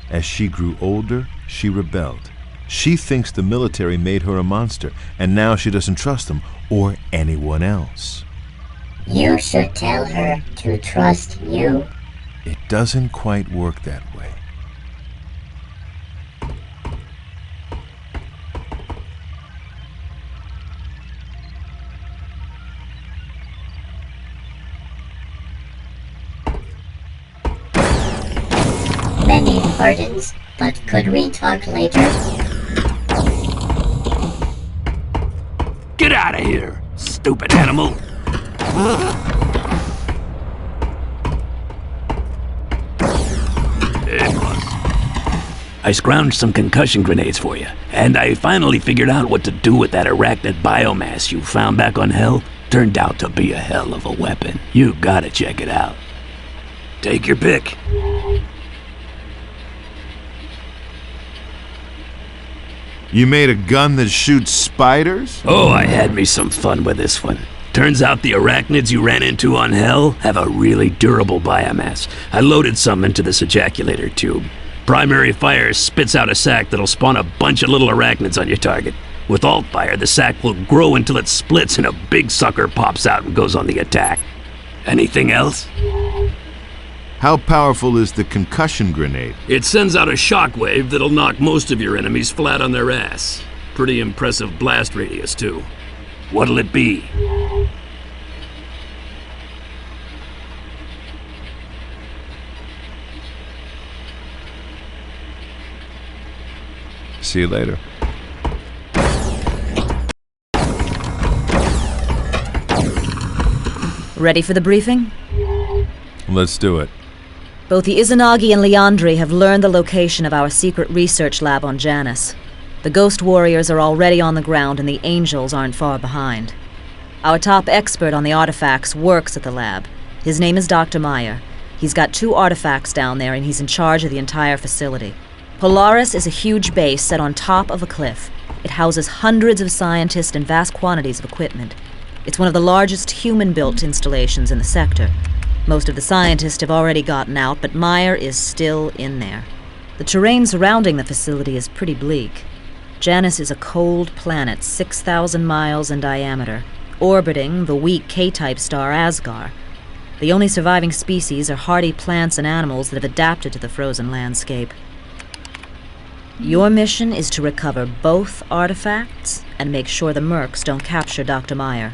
As she grew older, she rebelled. She thinks the military made her a monster, and now she doesn't trust them or anyone else. You should tell her to trust you. It doesn't quite work that way. Many pardons, but could we talk later? Get out of here, stupid animal! I scrounged some concussion grenades for you, and I finally figured out what to do with that arachnid biomass you found back on Hell. Turned out to be a hell of a weapon. You gotta check it out. Take your pick. You made a gun that shoots spiders? Oh, I had me some fun with this one. Turns out the arachnids you ran into on Hell have a really durable biomass. I loaded some into this ejaculator tube. Primary fire spits out a sac that'll spawn a bunch of little arachnids on your target. With alt fire, the sac will grow until it splits and a big sucker pops out and goes on the attack. Anything else? How powerful is the concussion grenade? It sends out a shockwave that'll knock most of your enemies flat on their ass. Pretty impressive blast radius, too. What'll it be? See you later. Ready for the briefing? Let's do it. Both the Izanagi and Leandri have learned the location of our secret research lab on Janice. The Ghost Warriors are already on the ground and the Angels aren't far behind. Our top expert on the artifacts works at the lab. His name is Dr. Meyer. He's got 2 artifacts down there, and he's in charge of the entire facility. Polaris is a huge base set on top of a cliff. It houses hundreds of scientists and vast quantities of equipment. It's one of the largest human-built installations in the sector. Most of the scientists have already gotten out, but Meyer is still in there. The terrain surrounding the facility is pretty bleak. Janice is a cold planet 6,000 miles in diameter, orbiting the weak K-type star Asgard. The only surviving species are hardy plants and animals that have adapted to the frozen landscape. Your mission is to recover both artifacts and make sure the mercs don't capture Dr. Meyer.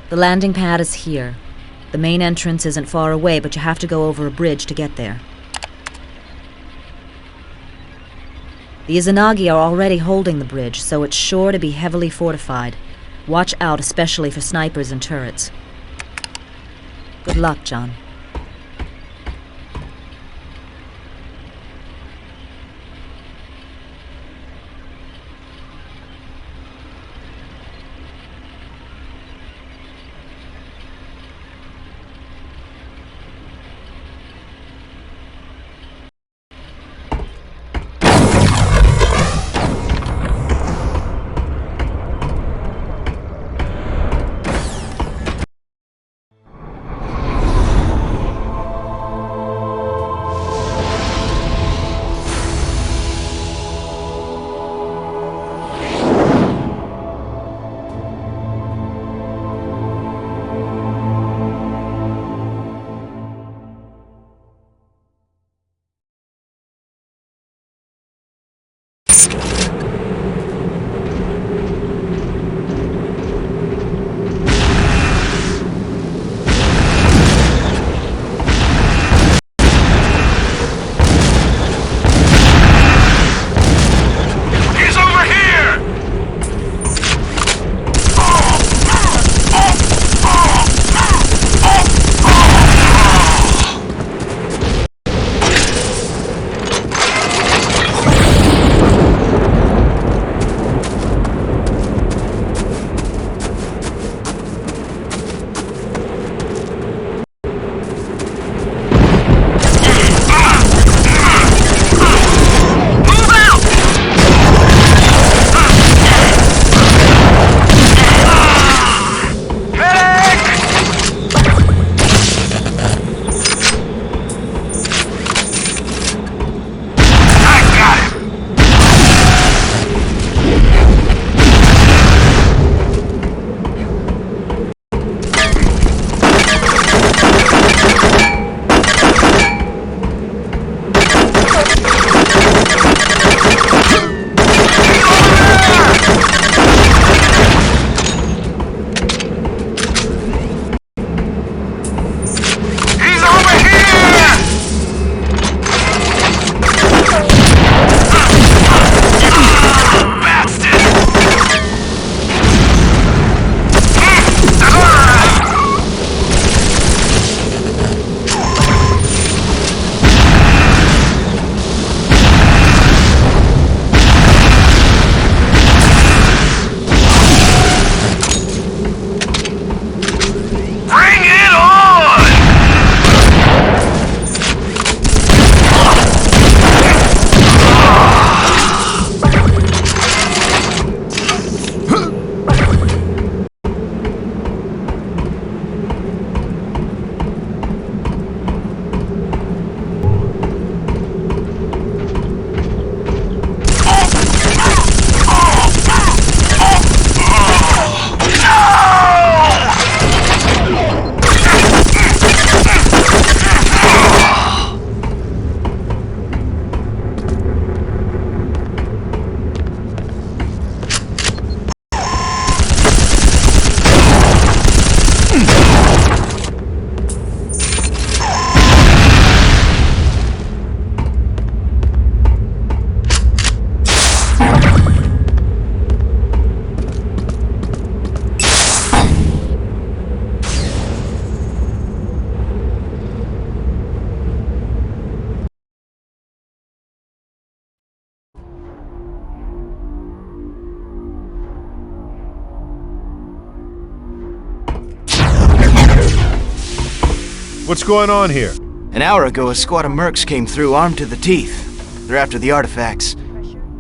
The landing pad is here. The main entrance isn't far away, but you have to go over a bridge to get there. The Izanagi are already holding the bridge, so it's sure to be heavily fortified. Watch out, especially for snipers and turrets. Good luck, John. What's going on here? An hour ago, a squad of mercs came through, armed to the teeth. They're after the artifacts.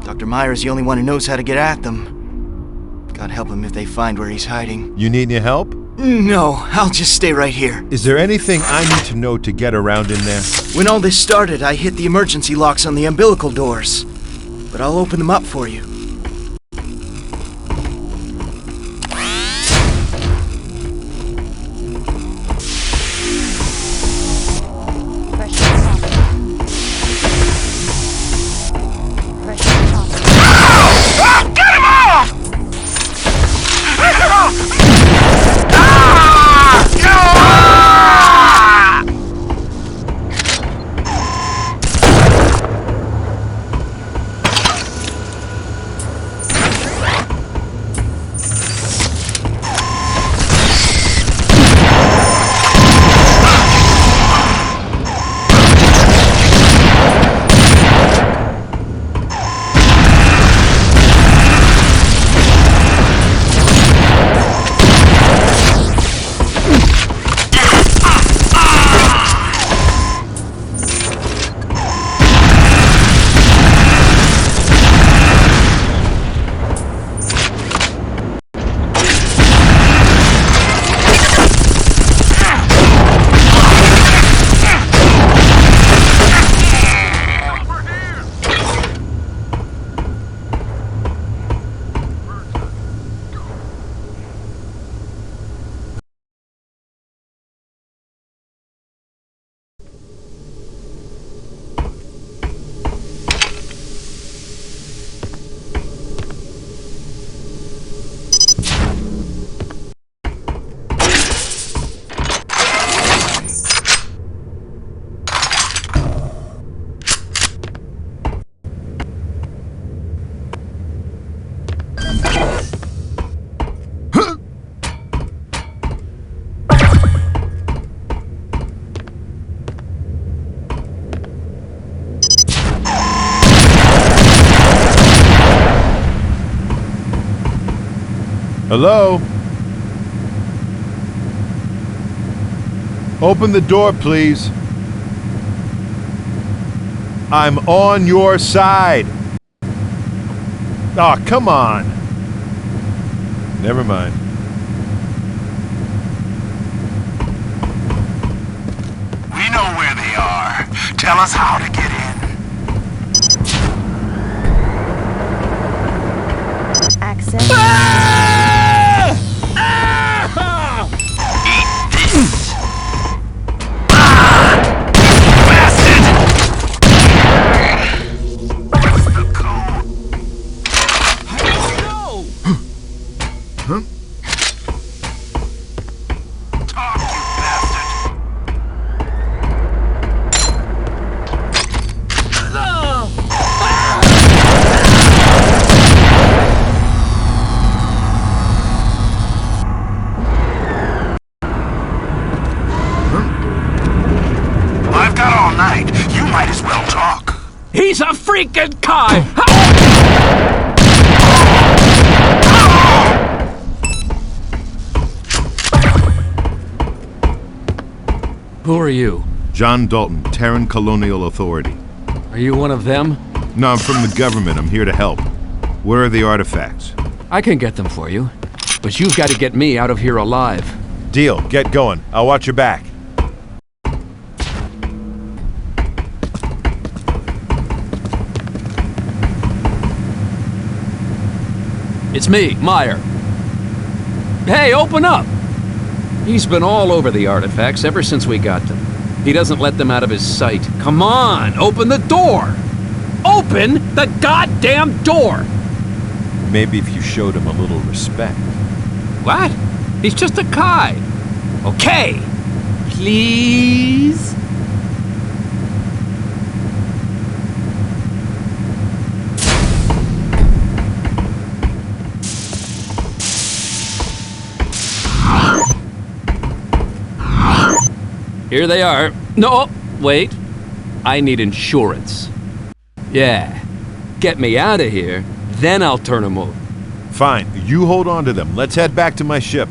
Dr. Meyer is the only one who knows how to get at them. God help him if they find where he's hiding. You need any help? No, I'll just stay right here. Is there anything I need to know to get around in there? When all this started, I hit the emergency locks on the umbilical doors. But I'll open them up for you. Hello? Open the door, please. I'm on your side. Aw, come on. Never mind. We know where they are. Tell us how to get in. Access. He's a freaking Kai! Who are you? John Dalton, Terran Colonial Authority. Are you one of them? No, I'm from the government. I'm here to help. Where are the artifacts? I can get them for you, but you've got to get me out of here alive. Deal. Get going. I'll watch your back. It's me, Meyer. Hey, open up! He's been all over the artifacts ever since we got them. He doesn't let them out of his sight. Come on, open the door! Open the goddamn door! Maybe if you showed him a little respect. What? He's just a Kai. Okay. Please? Here they are. No, wait. I need insurance. Yeah. Get me out of here, then I'll turn them over. Fine. You hold on to them. Let's head back to my ship.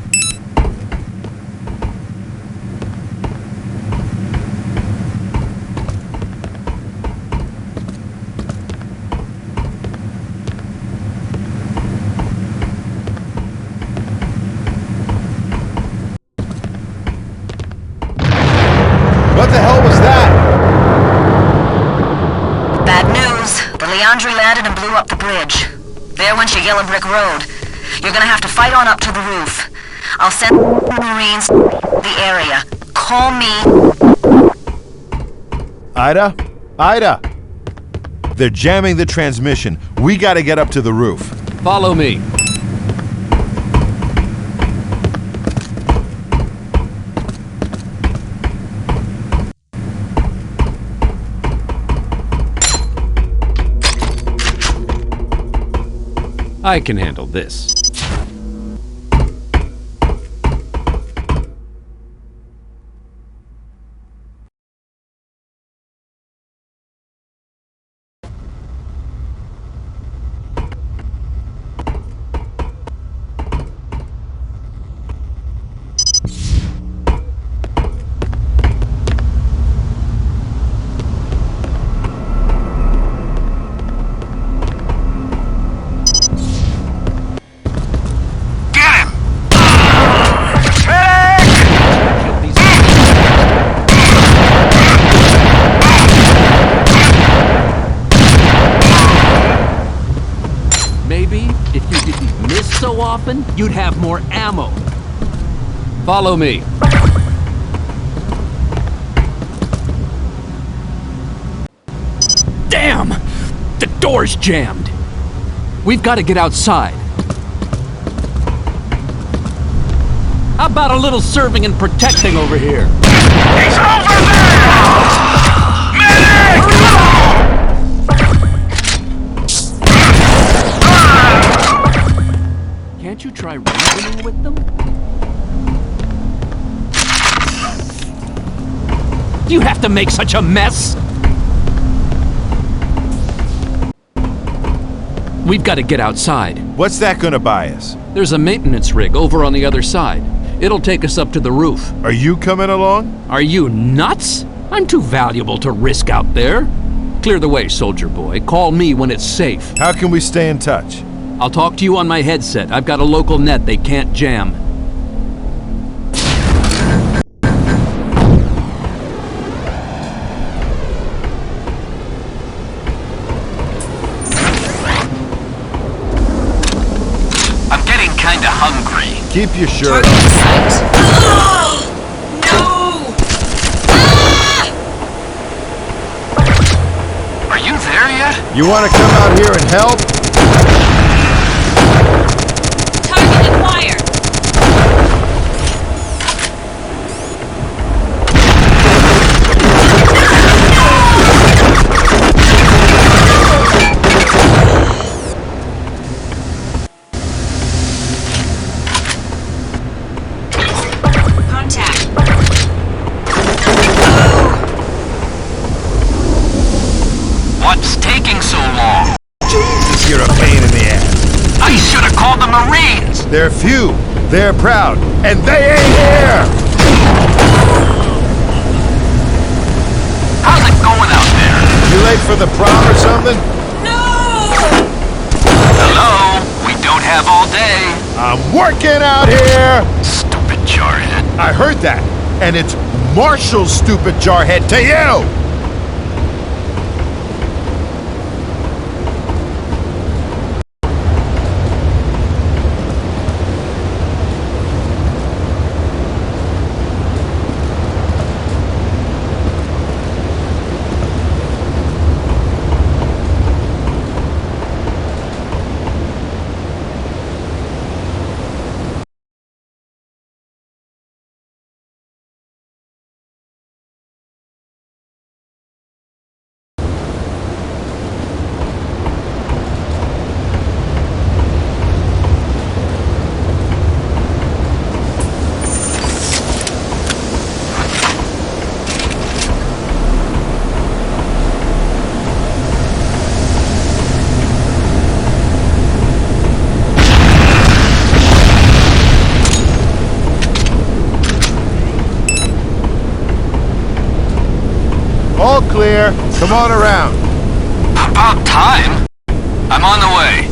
Leandri landed and blew up the bridge. There went your yellow brick road. You're gonna have to fight on up to the roof. I'll send Marines to the area. Call me. Ida? Ida! They're jamming the transmission. We gotta get up to the roof. Follow me. I can handle this. Often, you'd have more ammo. Follow me. Damn! The door's jammed. We've got to get outside. How about a little serving and protecting over here? He's over there! Medic! Can't you try reasoning with them? Do you have to make such a mess? We've got to get outside. What's that gonna buy us? There's a maintenance rig over on the other side. It'll take us up to the roof. Are you coming along? Are you nuts? I'm too valuable to risk out there. Clear the way, soldier boy. Call me when it's safe. How can we stay in touch? I'll talk to you on my headset. I've got a local net they can't jam. I'm getting kinda hungry. Keep your shirt on. Are you there yet? You want to come out here and help? What's taking so long? Jesus, you're a pain in the ass. I should have called the Marines! They're few, they're proud, and they ain't here! How's it going out there? You late for the prom or something? No! Hello? We don't have all day. I'm working out here! Stupid jarhead. I heard that, and it's Marshal's stupid jarhead to you! All clear. Come on around. About time. I'm on the way.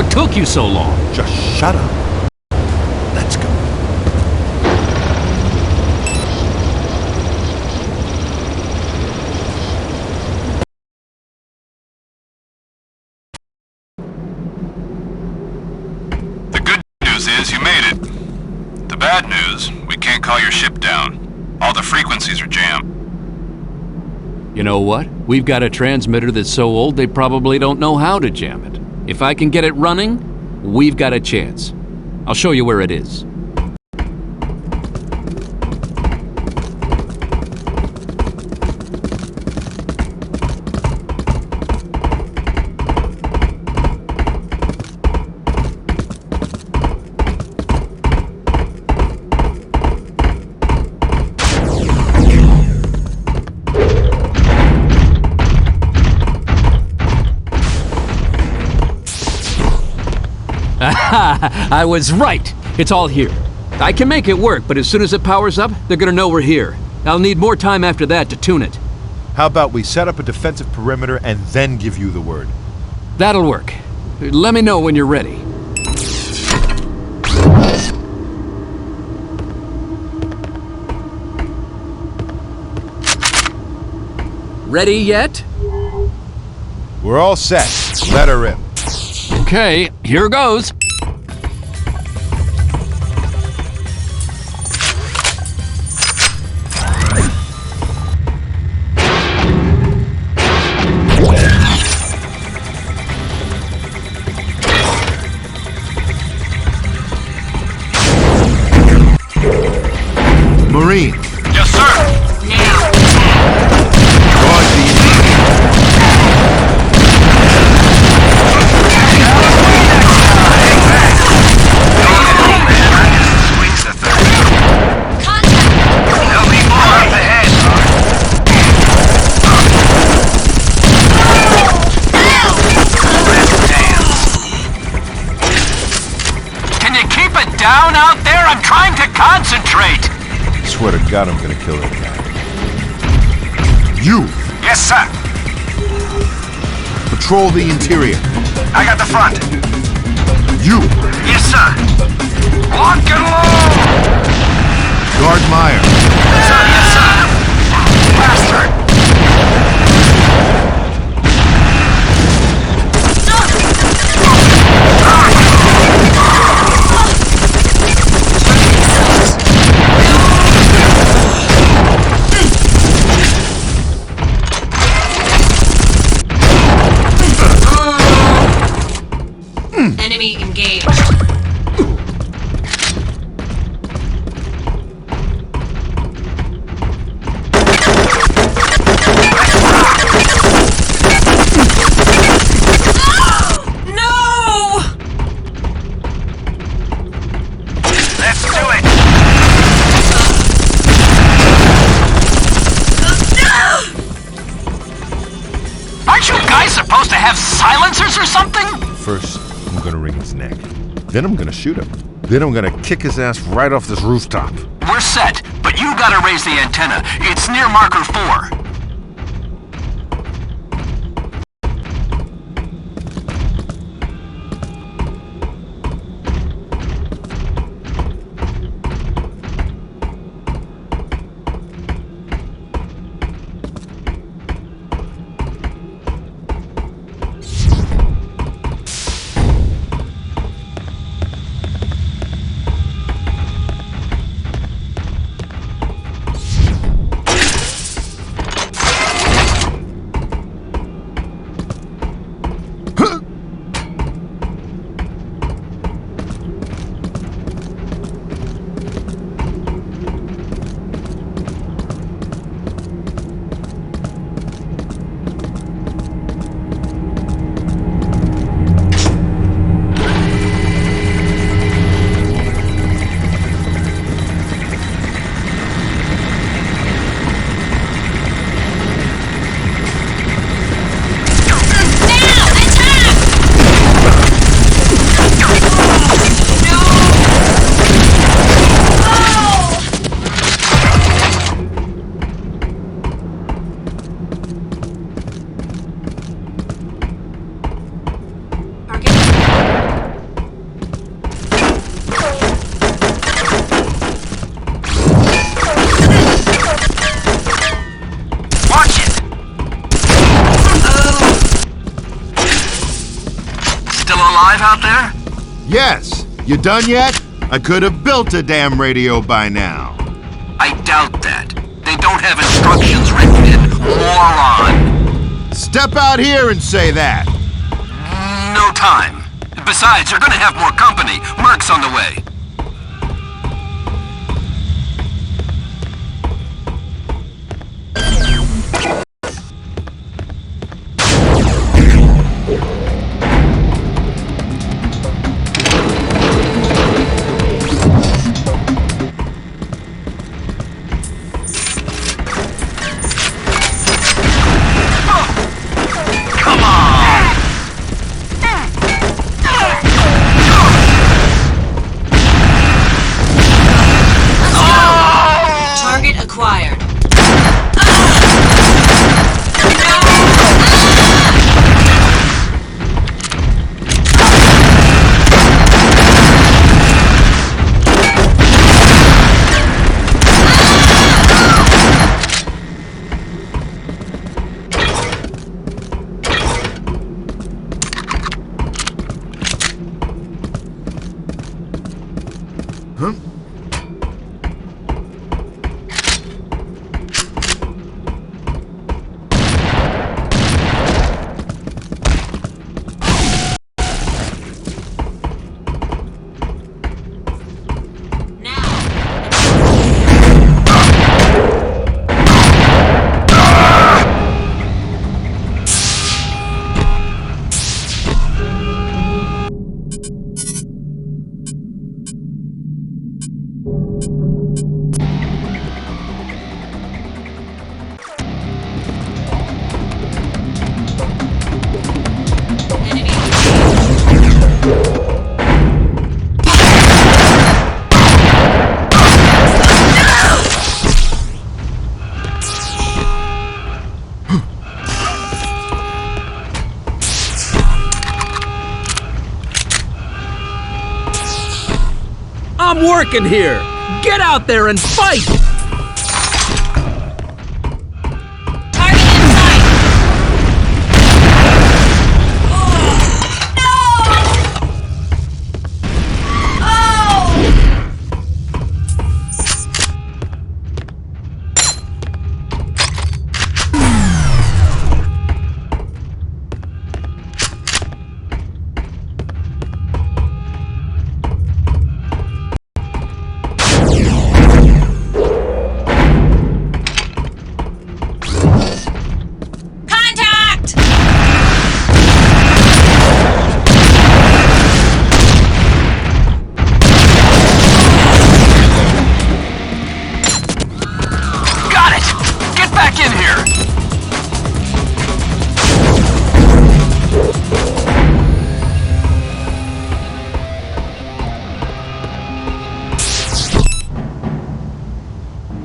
What took you so long? Just shut up. Let's go. The good news is you made it. The bad news, we can't call your ship down. All the frequencies are jammed. You know what? We've got a transmitter that's so old they probably don't know how to jam it. If I can get it running, we've got a chance. I'll show you where it is. I was right! It's all here. I can make it work, but as soon as it powers up, they're gonna know we're here. I'll need more time after that to tune it. How about we set up a defensive perimeter and then give you the word? That'll work. Let me know when you're ready. Ready yet? We're all set. Let her rip. Okay, here goes. Marine. Yes, sir! Guard the Swings the third. There'll be more up ahead. Can you keep it down out there? I'm trying to concentrate. Swear to God, I'm gonna kill that guy. You! Yes, sir. Patrol the interior. I got the front. You! Yes, sir. Lock and load. Guard Meyer. Sir, yes, sir. Faster. Enemy engaged. Supposed to have silencers or something? First, I'm gonna wring his neck. Then I'm gonna shoot him. Then I'm gonna kick his ass right off this rooftop. We're set, but you gotta raise the antenna. It's near marker 4. yet out there? Yes. You done yet? I could have built a damn radio by now. I doubt that. They don't have instructions written in, moron. Step out here and say that. No time. Besides, you're gonna have more company. Merc's on the way. I'm working here! Get out there and fight!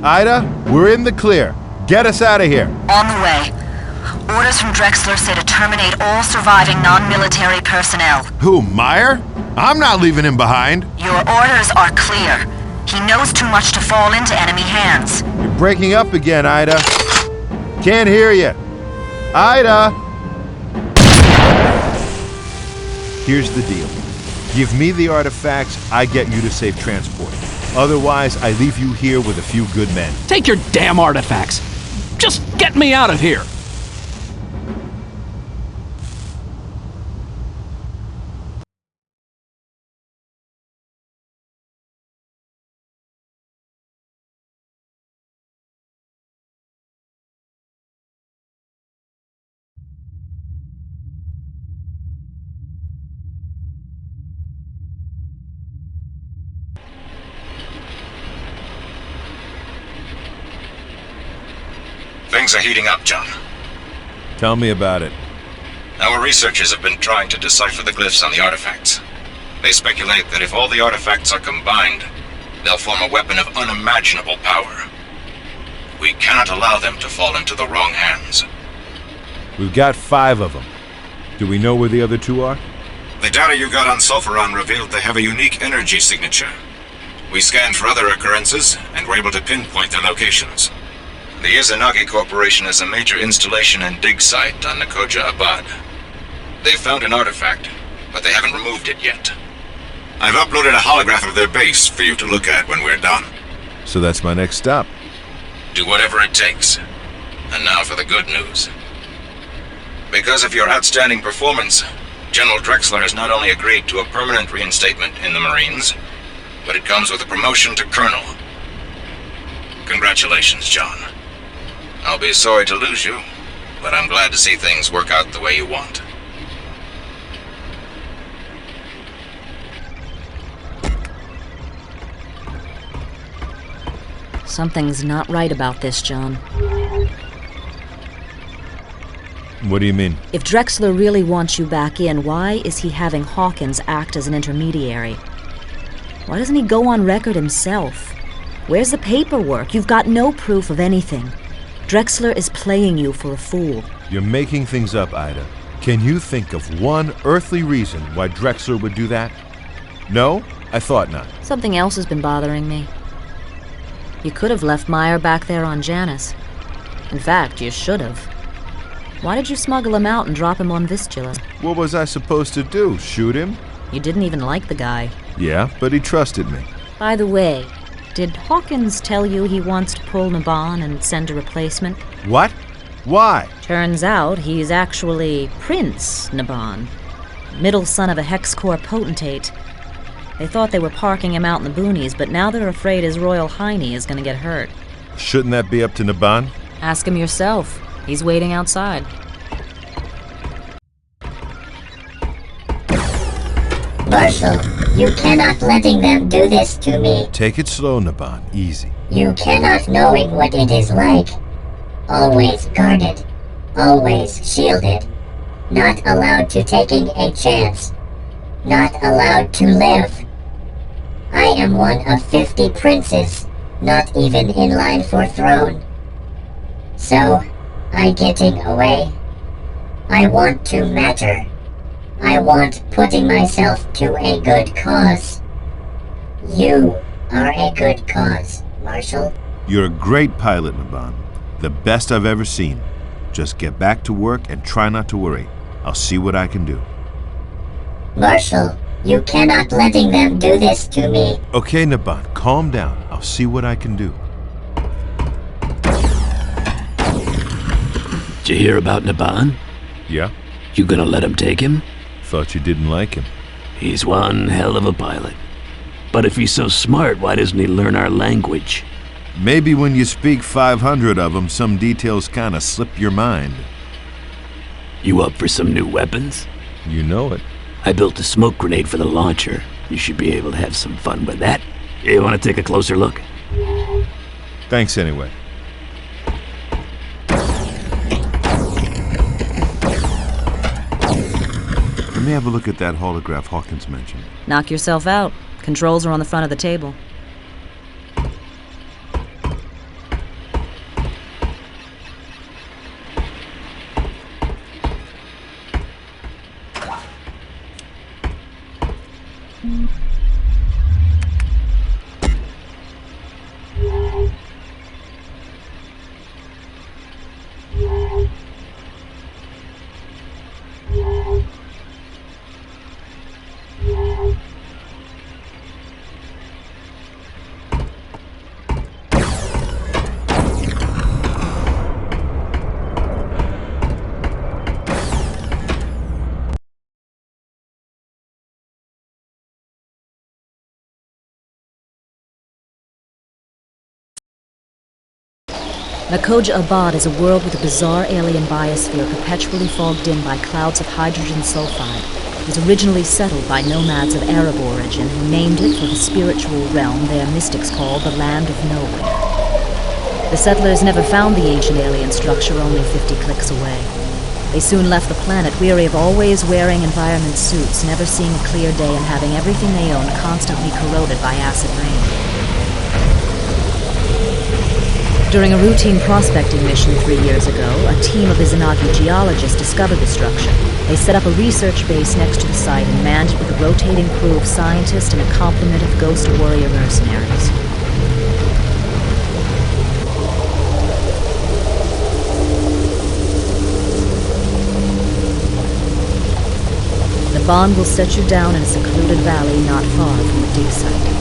Ida, we're in the clear. Get us out of here. On the way. Orders from Drexler say to terminate all surviving non-military personnel. Who, Meyer? I'm not leaving him behind. Your orders are clear. He knows too much to fall into enemy hands. You're breaking up again, Ida. Can't hear you. Ida! Here's the deal. Give me the artifacts, I get you to safe transport. Otherwise, I leave you here with a few good men. Take your damn artifacts! Just get me out of here! Things are heating up, John. Tell me about it. Our researchers have been trying to decipher the glyphs on the artifacts. They speculate that if all the artifacts are combined, they'll form a weapon of unimaginable power. We cannot allow them to fall into the wrong hands. We've got 5 of them. Do we know where the other 2 are? The data you got on Sulfuron revealed they have a unique energy signature. We scanned for other occurrences and were able to pinpoint their locations. The Izanagi Corporation is a major installation and dig site on Nakoja Abad. They found an artifact, but they haven't removed it yet. I've uploaded a holograph of their base for you to look at when we're done. So that's my next stop. Do whatever it takes. And now for the good news. Because of your outstanding performance, General Drexler has not only agreed to a permanent reinstatement in the Marines, but it comes with a promotion to Colonel. Congratulations, John. I'll be sorry to lose you, but I'm glad to see things work out the way you want. Something's not right about this, John. What do you mean? If Drexler really wants you back in, why is he having Hawkins act as an intermediary? Why doesn't he go on record himself? Where's the paperwork? You've got no proof of anything. Drexler is playing you for a fool. You're making things up, Ida. Can you think of one earthly reason why Drexler would do that? No? I thought not. Something else has been bothering me. You could have left Meyer back there on Janice. In fact, you should have. Why did you smuggle him out and drop him on Vistula? What was I supposed to do? Shoot him? You didn't even like the guy. Yeah, but he trusted me. By the way, did Hawkins tell you he wants to pull Naban and send a replacement? What? Why? Turns out he's actually Prince Naban, middle son of a Hex Corps potentate. They thought they were parking him out in the boonies, but now they're afraid his Royal Hiney is going to get hurt. Shouldn't that be up to Naban? Ask him yourself. He's waiting outside. Marshal, you cannot letting them do this to me. Take it slow, Naban. Easy. You cannot knowing what it is like. Always guarded. Always shielded. Not allowed to taking a chance. Not allowed to live. I am one of 50 princes, not even in line for throne. So, I getting away. I want to matter. I want putting myself to a good cause. You are a good cause, Marshal. You're a great pilot, Naban. The best I've ever seen. Just get back to work and try not to worry. I'll see what I can do. Marshal, you cannot letting them do this to me. Okay, Naban, calm down. I'll see what I can do. Did you hear about Naban? Yeah? You gonna let him take him? Thought you didn't like him. He's one hell of a pilot. But if he's so smart, why doesn't he learn our language? Maybe when you speak 500 of them, some details kinda slip your mind. You up for some new weapons? You know it. I built a smoke grenade for the launcher. You should be able to have some fun with that. You want to take a closer look? Thanks anyway. Let me have a look at that holograph Hawkins mentioned. Knock yourself out. Controls are on the front of the table. Makoa Abad is a world with a bizarre alien biosphere perpetually fogged in by clouds of hydrogen sulfide. It was originally settled by nomads of Arab origin who named it for the spiritual realm their mystics call the Land of Nowhere. The settlers never found the ancient alien structure only 50 clicks away. They soon left the planet, weary of always wearing environment suits, never seeing a clear day, and having everything they own constantly corroded by acid rain. During a routine prospecting mission 3 years ago, a team of Izanagi geologists discovered the structure. They set up a research base next to the site and manned it with a rotating crew of scientists and a complement of ghost warrior mercenaries. The Bond will set you down in a secluded valley not far from the dig site.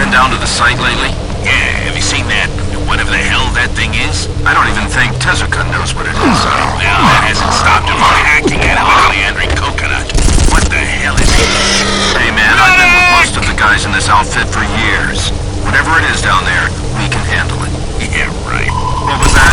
Down to the site lately? Yeah, have you seen that? Whatever the hell that thing is? I don't even think Tezuka knows what it is. Well, that hasn't stopped him from hacking at a Leandri coconut. What the hell is it? Hey man, I've been with most of the guys in this outfit for years. Whatever it is down there, we can handle it. Yeah, right. What was that?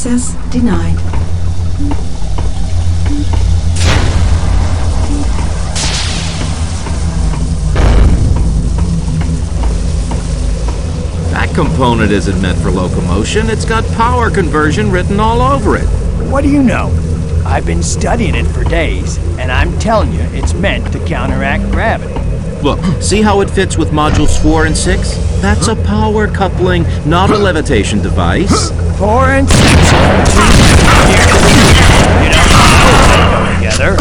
Access denied. That component isn't meant for locomotion. It's got power conversion written all over it. What do you know? I've been studying it for days, and I'm telling you, it's meant to counteract gravity. Look, see how it fits with modules 4 and 6? That's a power coupling, not a levitation device. 4 and 6 are you know, they go together.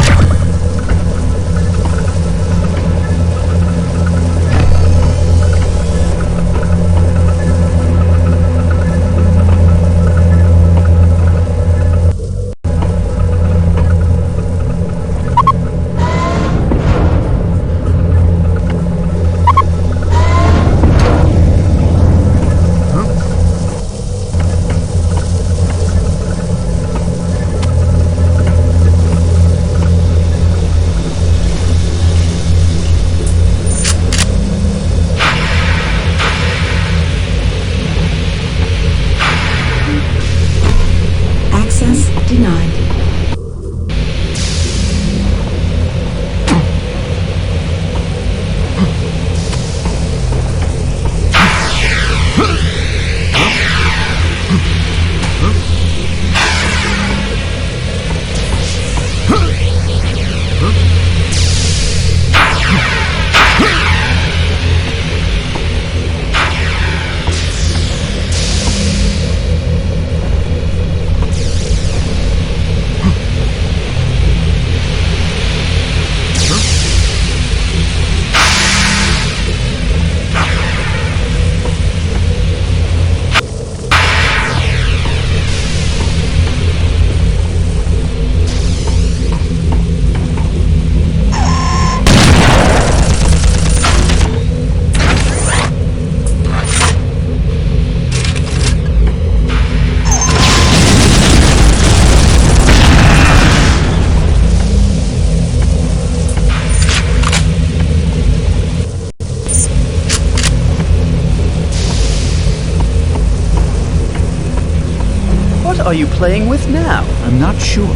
What are you playing with now? I'm not sure,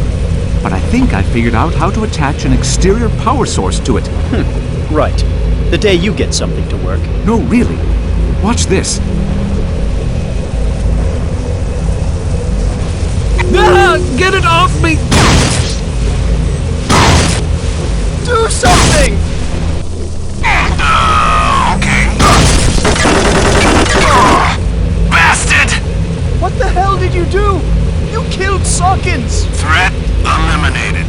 but I think I figured out how to attach an exterior power source to it. Right. The day you get something to work. No, really. Watch this. Ah, get it off me! Do something! Okay. Bastard! What the hell did you do? You killed Sawkins! Threat eliminated.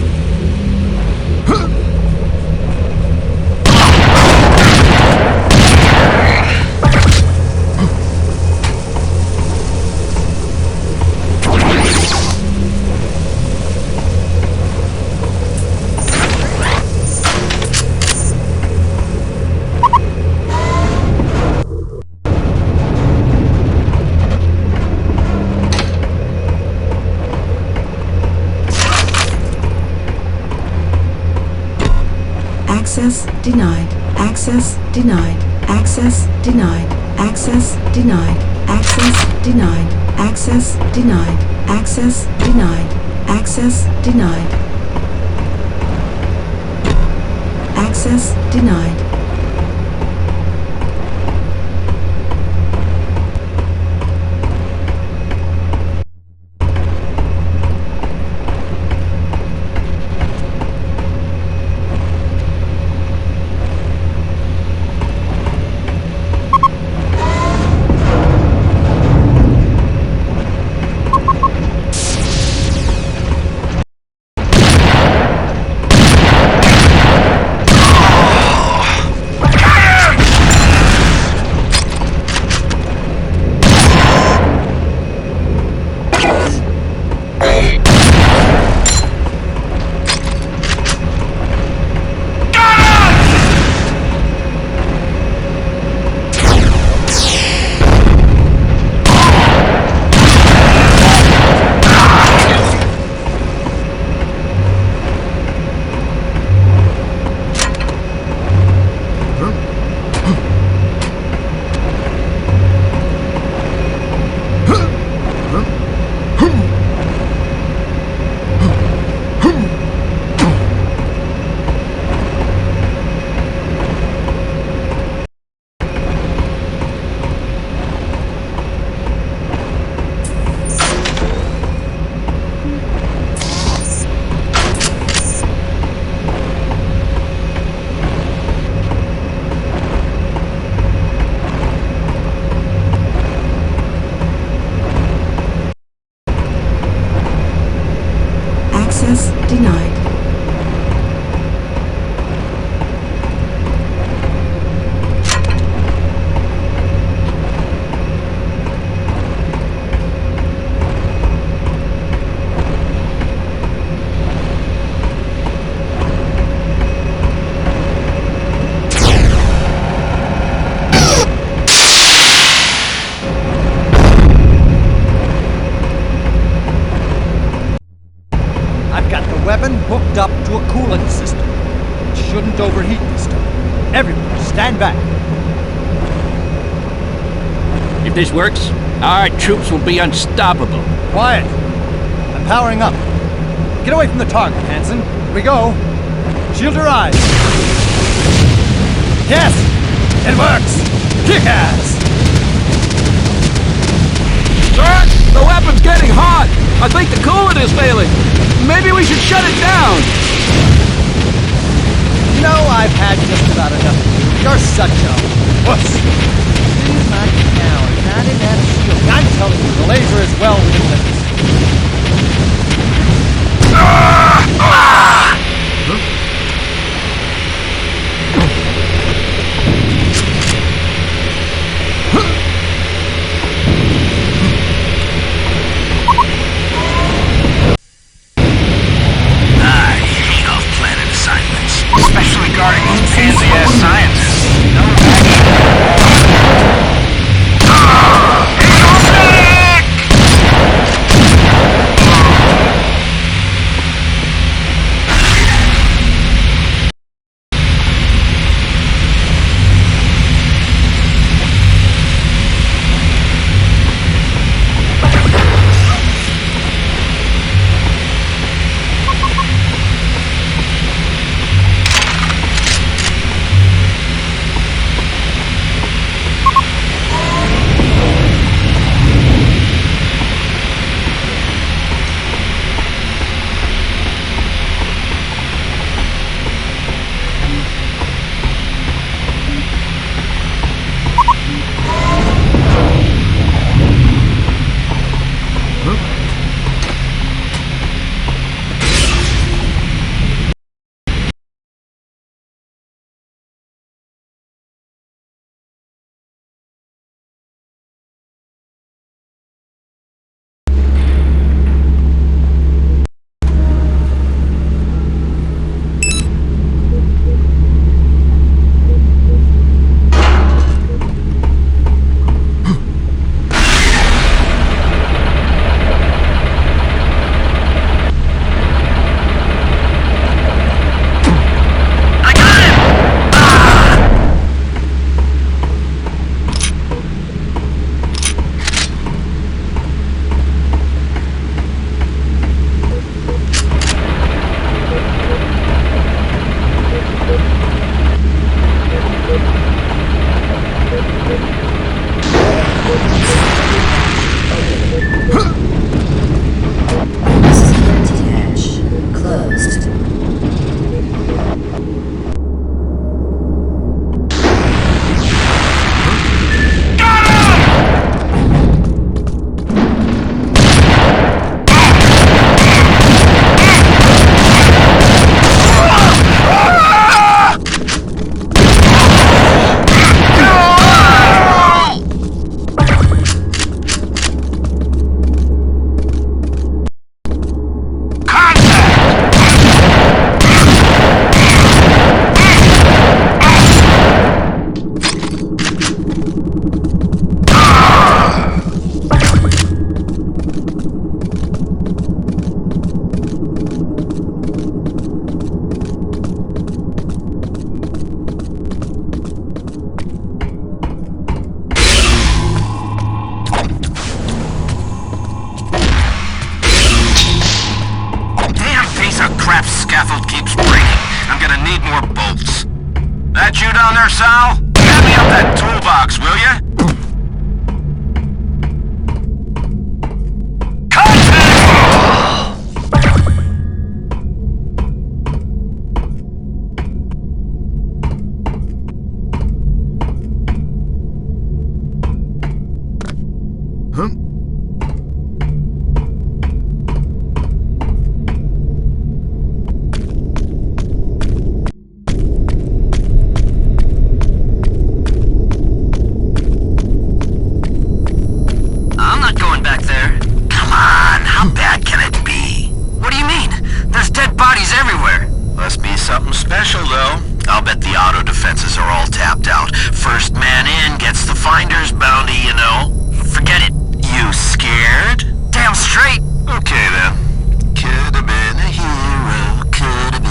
Access denied. Access denied. Access denied. Access denied. Access denied. Access denied. Access denied. Access denied. Access denied. up to a coolant system. It shouldn't overheat this time. Everyone, stand back. If this works, our troops will be unstoppable. Quiet. I'm powering up. Get away from the target, Hansen. Here we go. Shield your eyes. Yes! It works! Kick ass! Sir, the weapon's getting hot! I think the coolant is failing. Maybe we should shut it down. You know, I've had just about enough of you. You're such a wuss. Please knock it down. Not in that shield. I'm telling you, the laser is well within limits. Especially guarding those pansy-ass scientists. No action. scaffold keeps breaking. I'm gonna need more bolts. That you down there, Sal? Hand me up that toolbox, will ya? Okay then. Could have been a hero, could have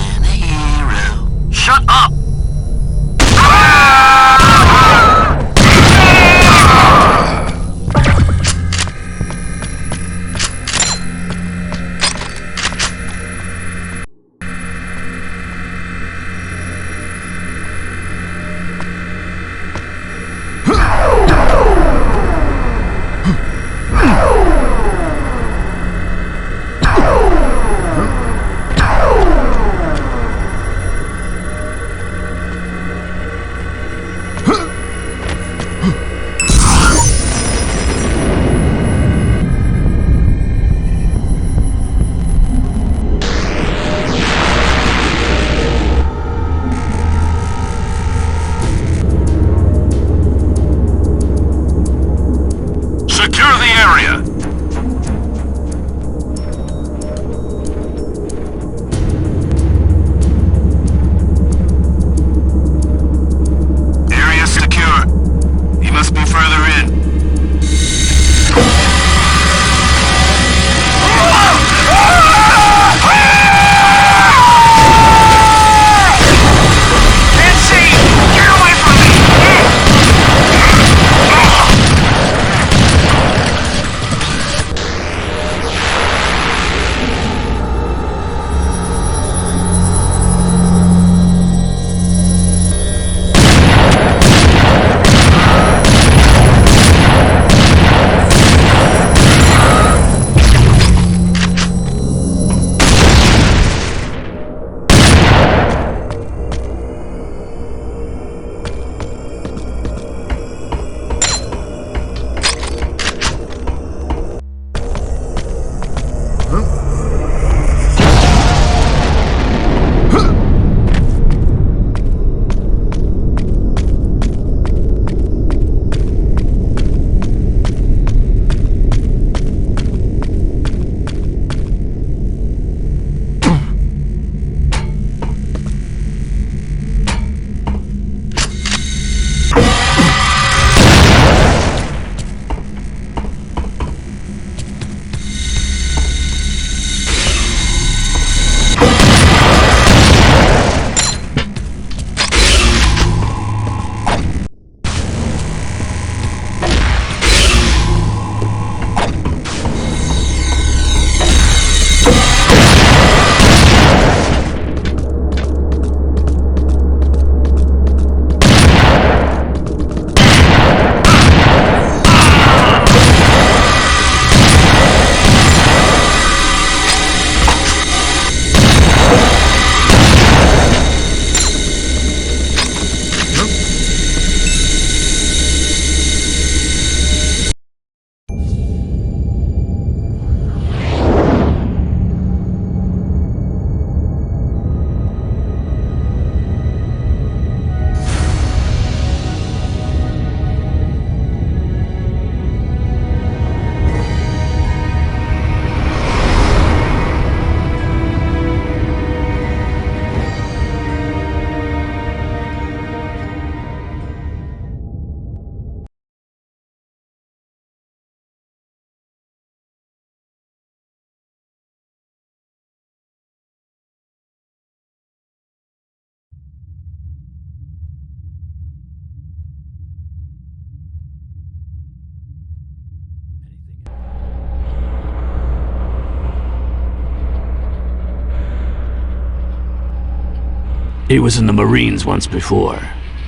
He was in the Marines once before.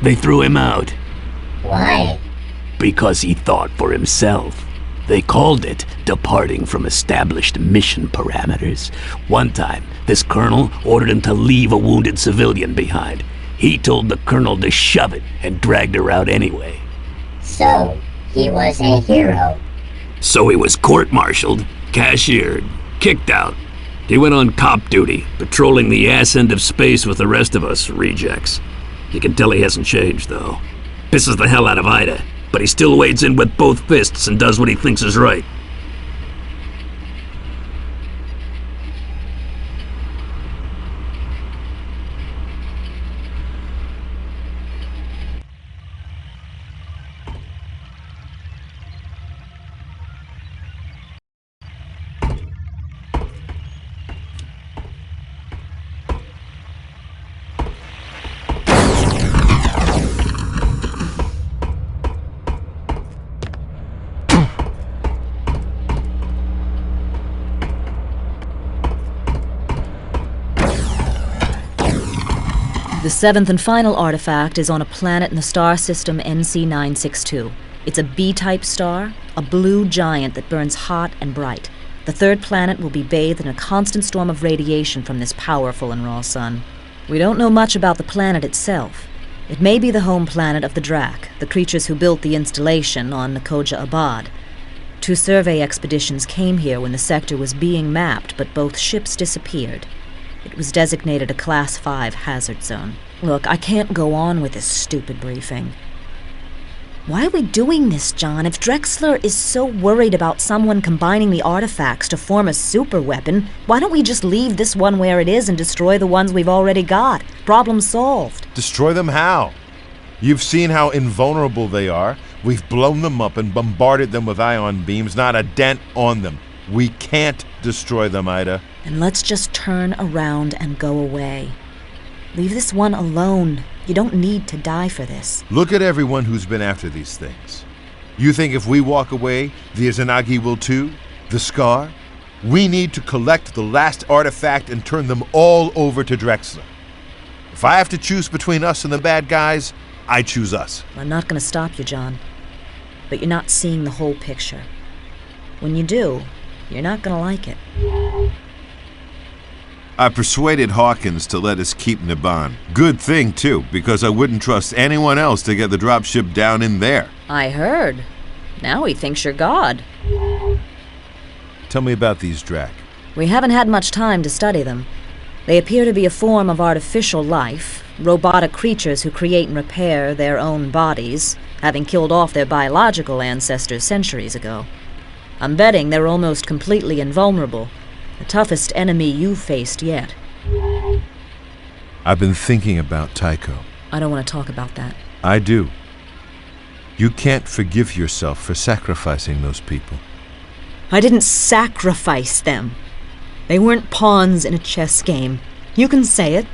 They threw him out. Why? Because he thought for himself. They called it departing from established mission parameters. One time, this colonel ordered him to leave a wounded civilian behind. He told the colonel to shove it and dragged her out anyway. So, he was a hero. So he was court-martialed, cashiered, kicked out. He went on cop duty, patrolling the ass end of space with the rest of us rejects. You can tell he hasn't changed, though. Pisses the hell out of Ida, but he still wades in with both fists and does what he thinks is right. The seventh and final artifact is on a planet in the star system NC-962. It's a B-type star, a blue giant that burns hot and bright. The third planet will be bathed in a constant storm of radiation from this powerful and raw sun. We don't know much about the planet itself. It may be the home planet of the Drak, the creatures who built the installation on Nakoja Abad. 2 survey expeditions came here when the sector was being mapped, but both ships disappeared. It was designated a Class 5 hazard zone. Look, I can't go on with this stupid briefing. Why are we doing this, John? If Drexler is so worried about someone combining the artifacts to form a superweapon, why don't we just leave this one where it is and destroy the ones we've already got? Problem solved. Destroy them how? You've seen how invulnerable they are. We've blown them up and bombarded them with ion beams, not a dent on them. We can't destroy them, Ida. And let's just turn around and go away. Leave this one alone. You don't need to die for this. Look at everyone who's been after these things. You think if we walk away, the Izanagi will too? The Scar? We need to collect the last artifact and turn them all over to Drexler. If I have to choose between us and the bad guys, I choose us. I'm not going to stop you, John. But you're not seeing the whole picture. When you do, you're not going to like it. I persuaded Hawkins to let us keep Naban. Good thing, too, because I wouldn't trust anyone else to get the dropship down in there. I heard. Now he thinks you're God. Tell me about these Drak. We haven't had much time to study them. They appear to be a form of artificial life, robotic creatures who create and repair their own bodies, having killed off their biological ancestors centuries ago. I'm betting they're almost completely invulnerable. The toughest enemy you've faced yet. I've been thinking about Tycho. I don't want to talk about that. I do. You can't forgive yourself for sacrificing those people. I didn't sacrifice them. They weren't pawns in a chess game. You can say it.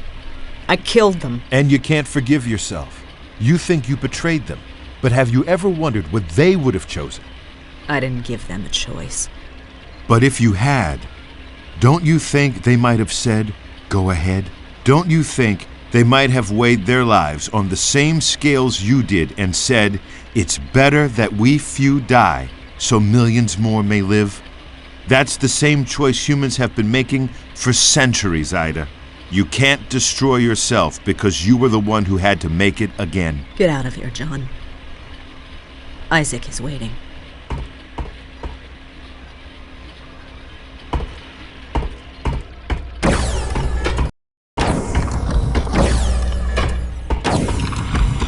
I killed them. And you can't forgive yourself. You think you betrayed them. But have you ever wondered what they would have chosen? I didn't give them a choice. But if you had, don't you think they might have said, go ahead? Don't you think they might have weighed their lives on the same scales you did and said, it's better that we few die so millions more may live? That's the same choice humans have been making for centuries, Ida. You can't destroy yourself because you were the one who had to make it again. Get out of here, John. Isaac is waiting.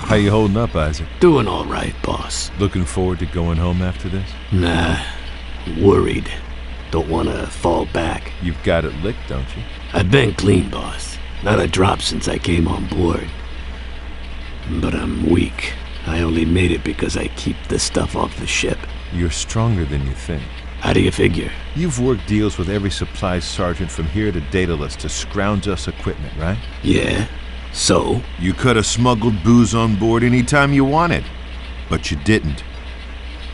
How you holding up, Isaac? Doing all right, boss. Looking forward to going home after this? Nah, worried. Don't want to fall back. You've got it licked, don't you? I've been clean, boss. Not a drop since I came on board. But I'm weak. I only made it because I keep this stuff off the ship. You're stronger than you think. How do you figure? You've worked deals with every supplies sergeant from here to Daedalus to scrounge us equipment, right? Yeah. So? You could have smuggled booze on board any time you wanted, but you didn't.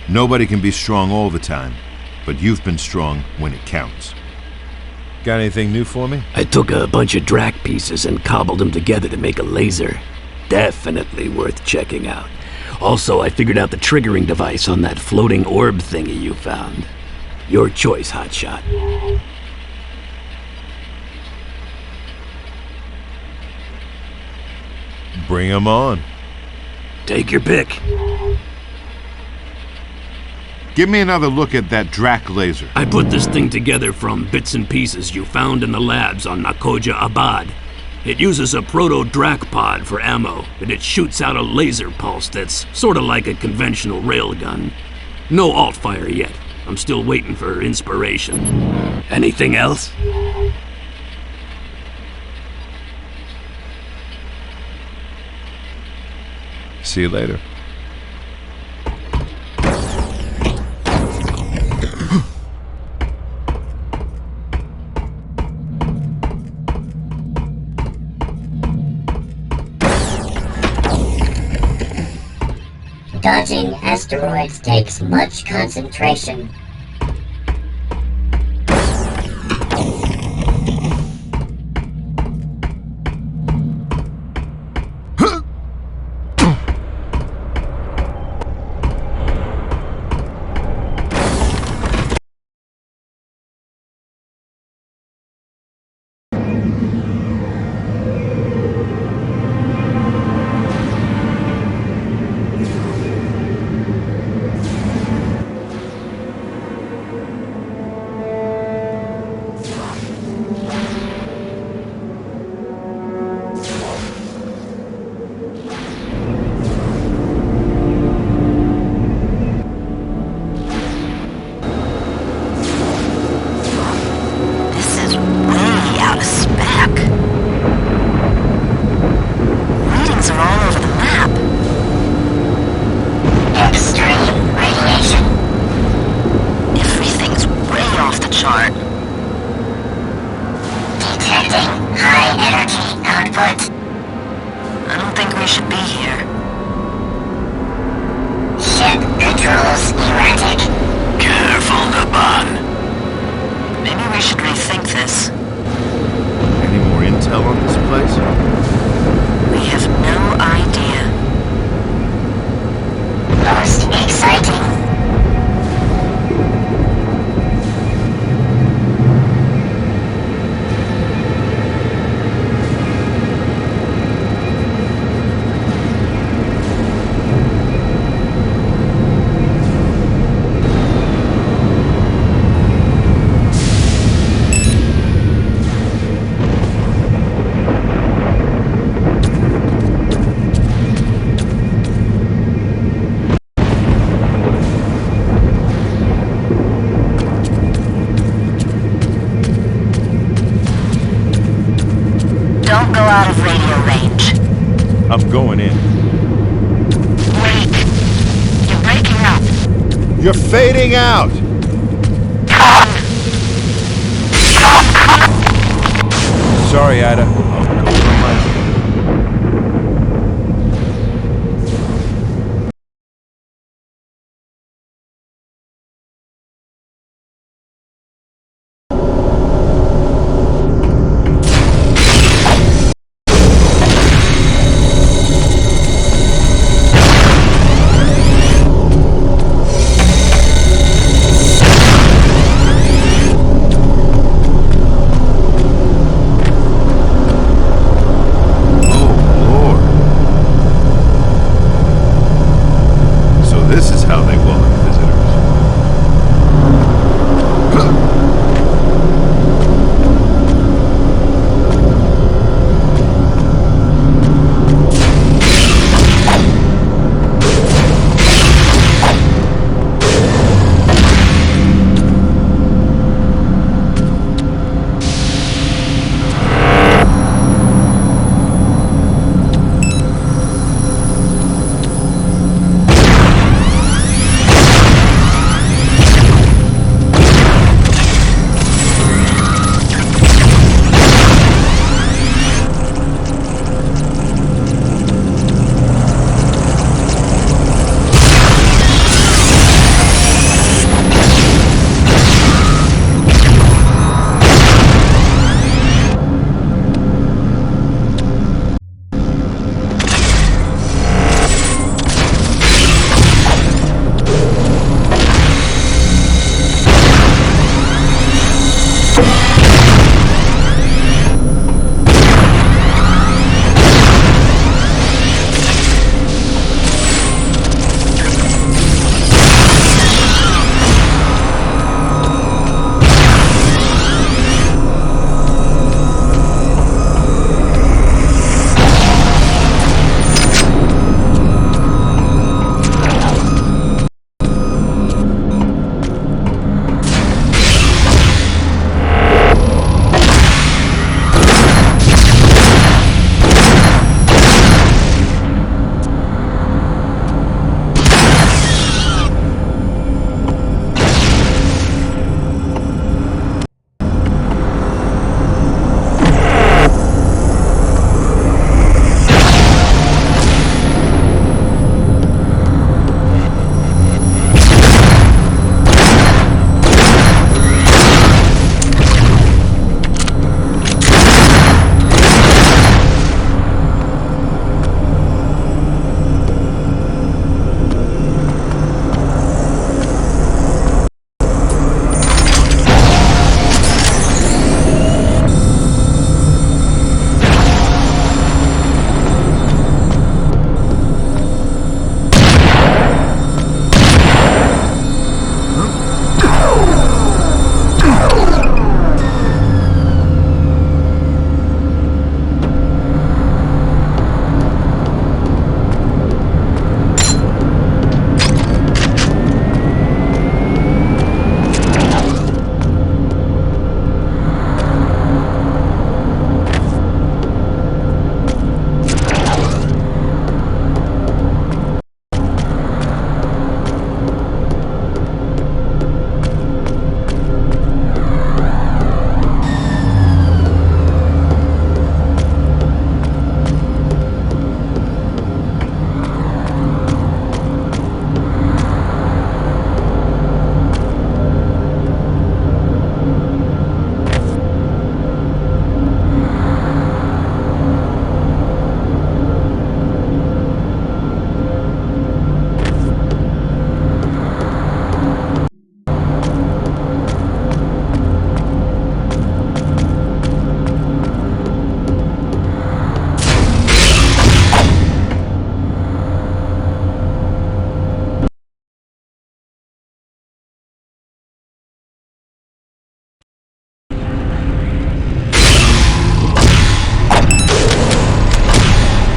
Nobody can be strong all the time, but you've been strong when it counts. Got anything new for me? I took a bunch of drac pieces and cobbled them together to make a laser. Definitely worth checking out. Also, I figured out the triggering device on that floating orb thingy you found. Your choice, Hotshot. Bring 'em on. Take your pick. Give me another look at that drac laser. I put this thing together from bits and pieces you found in the labs on Nakoja Abad. It uses a proto-drac pod for ammo, and it shoots out a laser pulse that's sort of like a conventional railgun. No alt-fire yet. I'm still waiting for inspiration. Anything else? See you later. Dodging asteroids takes much concentration. I'm going in. Wait. You're breaking up. You're fading out! Sorry, Ada. I'll go from my...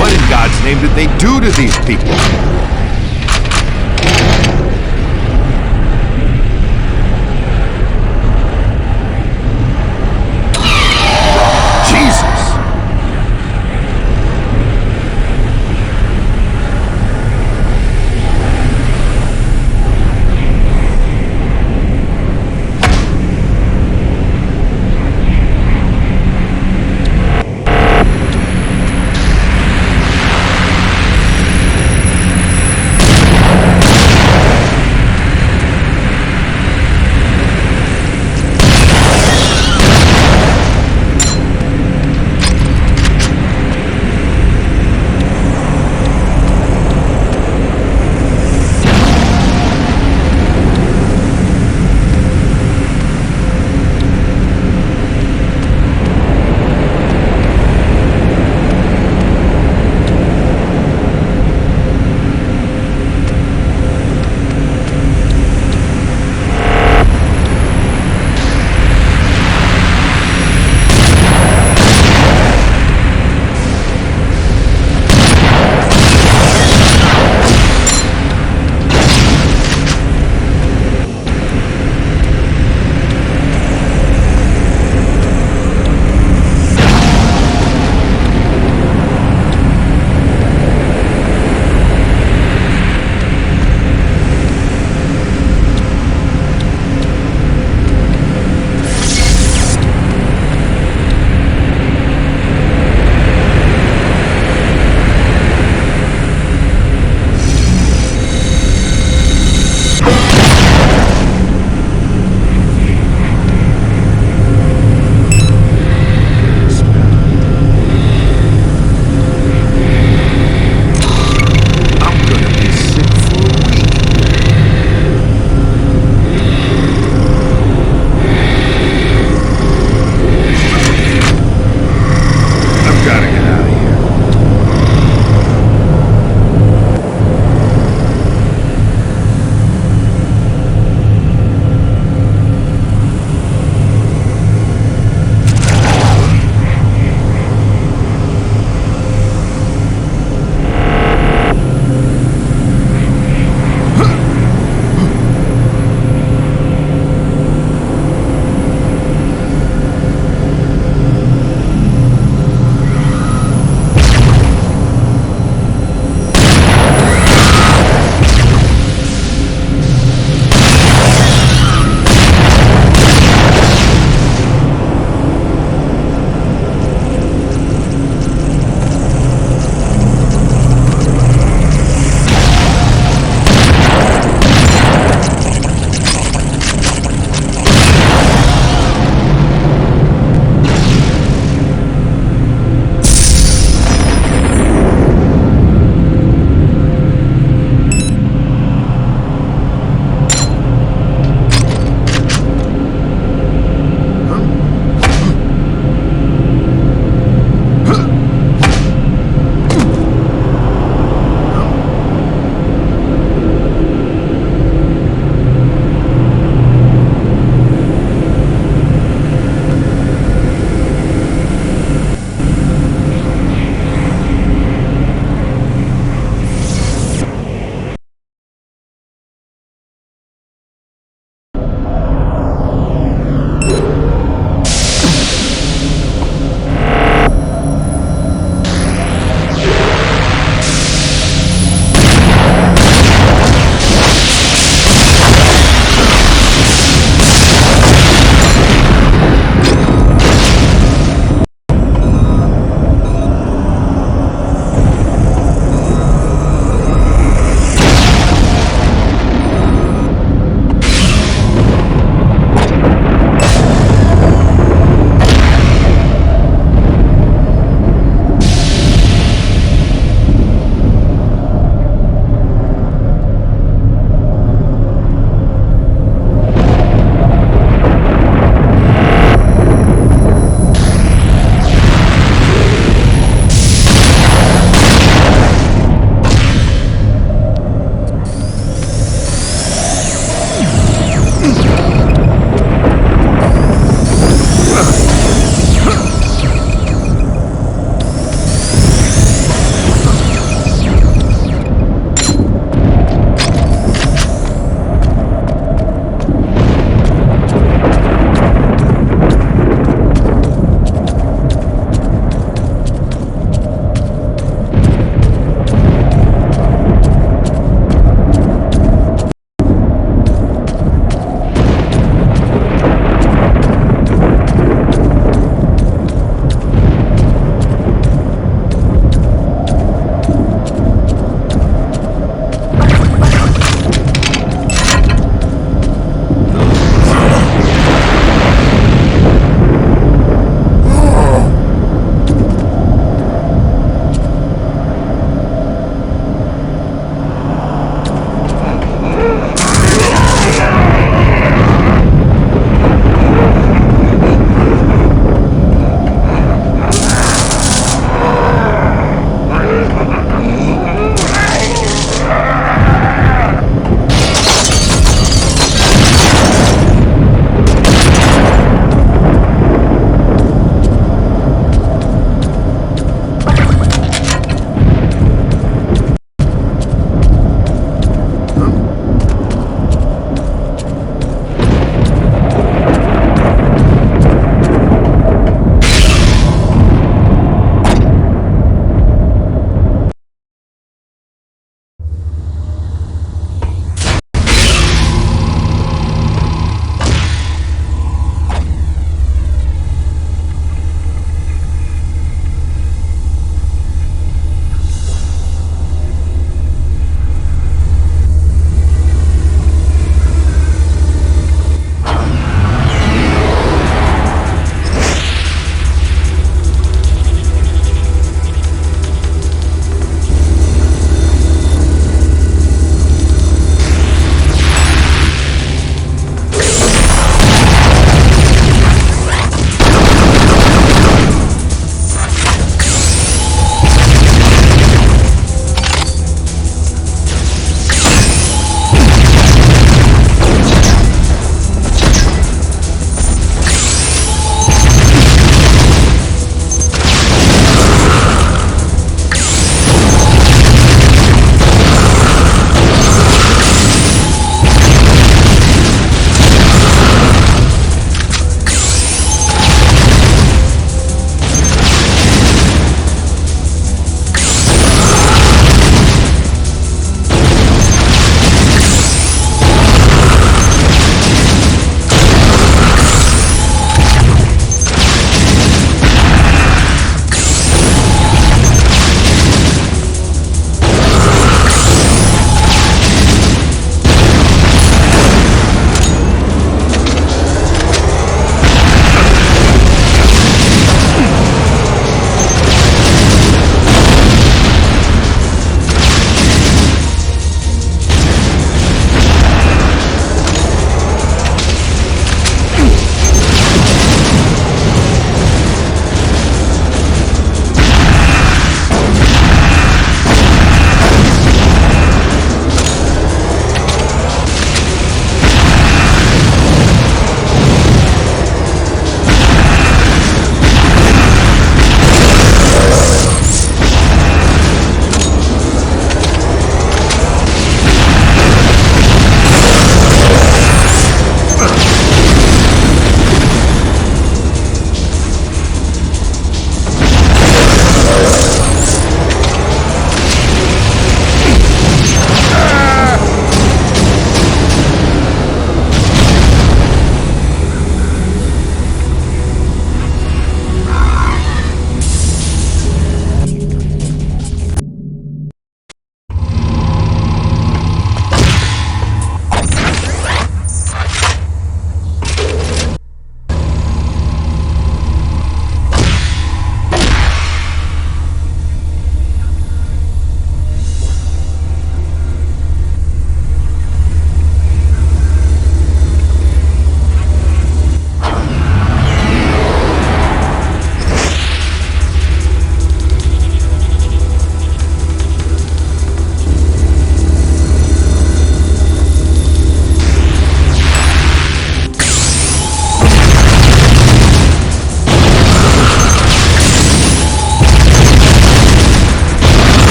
What in God's name did they do to these people? Jesus!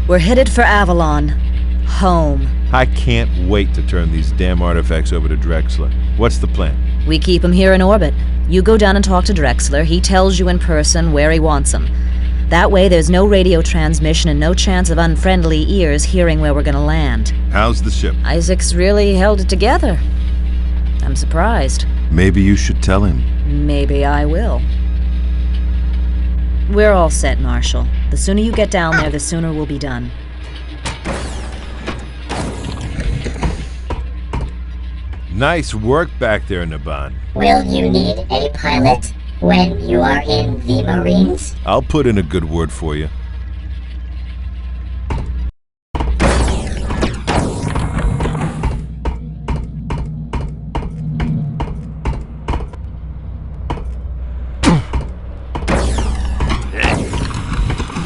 We're headed for Avalon. Home. I can't wait to turn these damn artifacts over to Drexler. What's the plan? We keep him here in orbit. You go down and talk to Drexler. He tells you in person where he wants them. That way there's no radio transmission and no chance of unfriendly ears hearing where we're gonna land. How's the ship? Isaac's really held it together. I'm surprised. Maybe you should tell him. Maybe I will. We're all set, Marshal. The sooner you get down there, the sooner we'll be done. Nice work back there, Naban. Will you need a pilot when you are in the Marines? I'll put in a good word for you.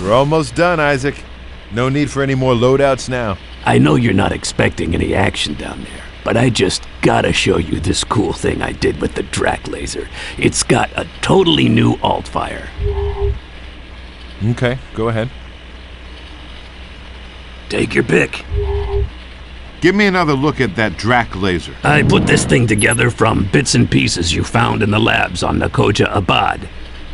We're almost done, Isaac. No need for any more loadouts now. I know you're not expecting any action down there, but I just gotta show you this cool thing I did with the Drac laser. It's got a totally new alt-fire. Okay, go ahead. Take your pick. Give me another look at that Drac laser. I put this thing together from bits and pieces you found in the labs on Nakoa Abad.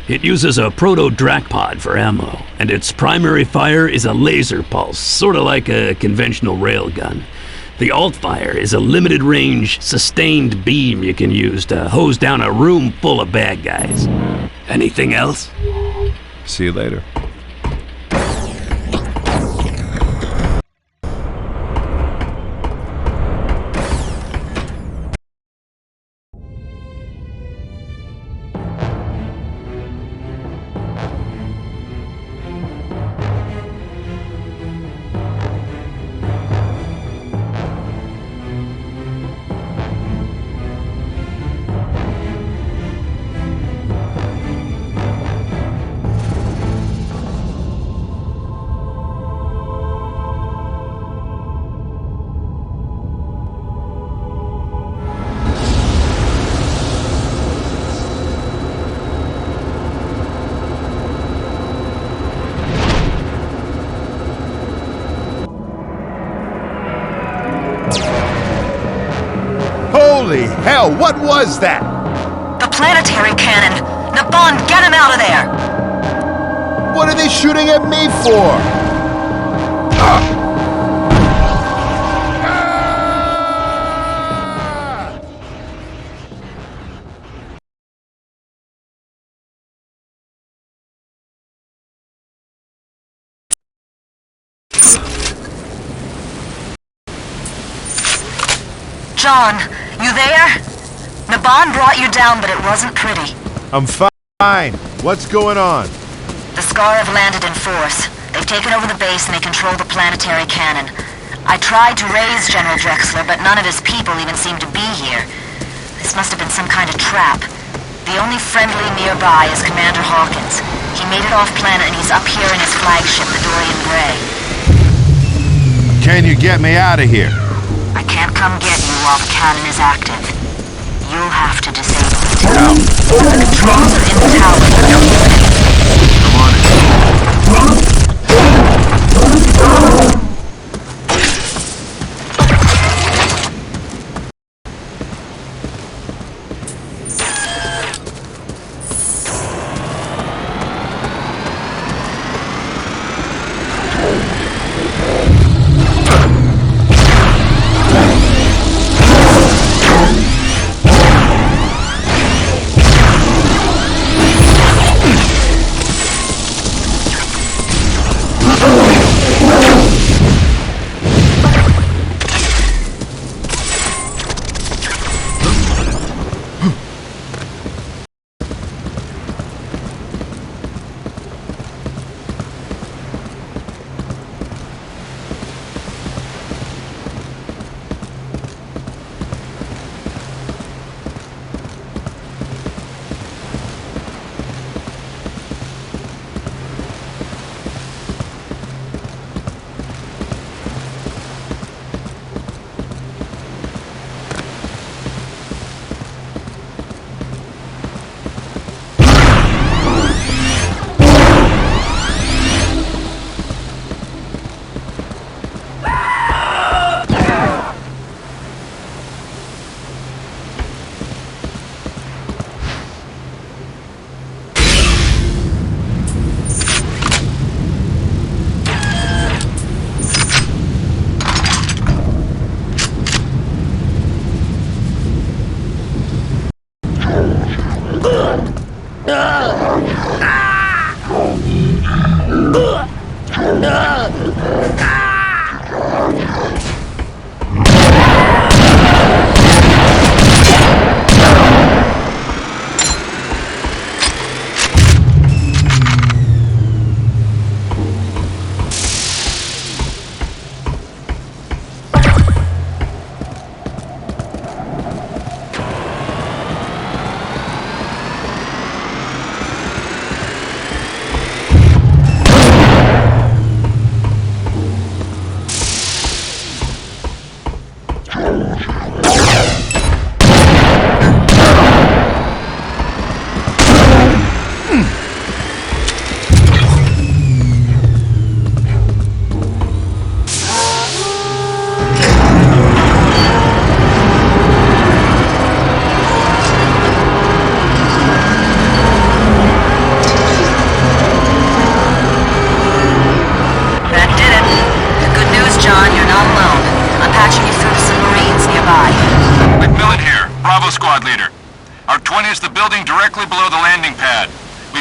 It uses a proto-Drac pod for ammo, and its primary fire is a laser pulse, sort of like a conventional railgun. The alt-fire is a limited-range, sustained beam you can use to hose down a room full of bad guys. Anything else? See you later. Holy hell, what was that? The planetary cannon! Naban, get him out of there! What are they shooting at me for? John, you there? Naban brought you down, but it wasn't pretty. I'm fine. What's going on? The Scar have landed in force. They've taken over the base and they control the planetary cannon. I tried to raise General Drexler, but none of his people even seem to be here. This must have been some kind of trap. The only friendly nearby is Commander Hawkins. He made it off-planet and he's up here in his flagship, the Dorian Gray. Can you get me out of here? I can't come get you while the cannon is active. You'll have to disable it. The controls are in the tower.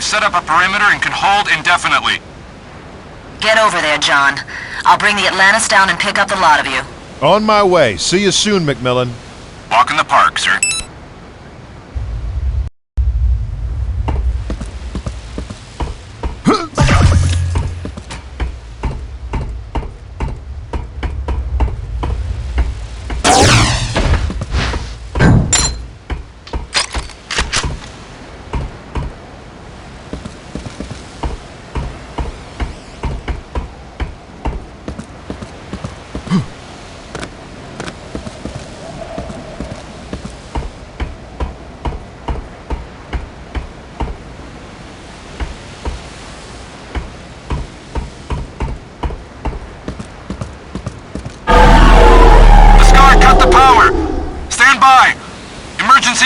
Set up a perimeter and can hold indefinitely. Get over there, John. I'll bring the Atlantis down and pick up the lot of you. On my way. See you soon, Macmillan. Walk in the park, sir.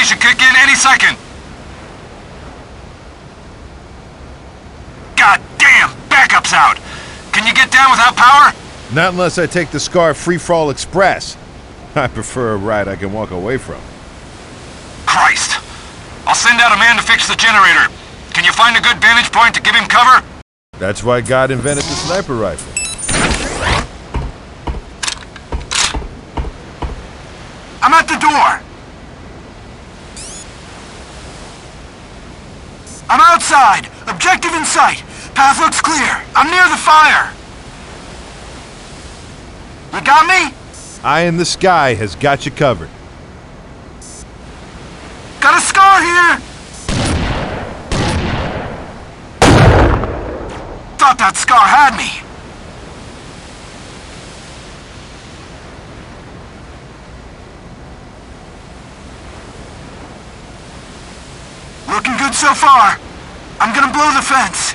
Should kick in any second. God damn, backup's out. Can you get down without power? Not unless I take the Scar Free-Fall Express. I prefer a ride I can walk away from. Christ. I'll send out a man to fix the generator. Can you find a good vantage point to give him cover? That's why God invented the sniper rifle. I'm at the door. I'm outside! Objective in sight! Path looks clear! I'm near the fire! You got me? Eye in the sky has got you covered. Got a Scar here! Thought that Scar had me! Looking good so far. I'm gonna blow the fence.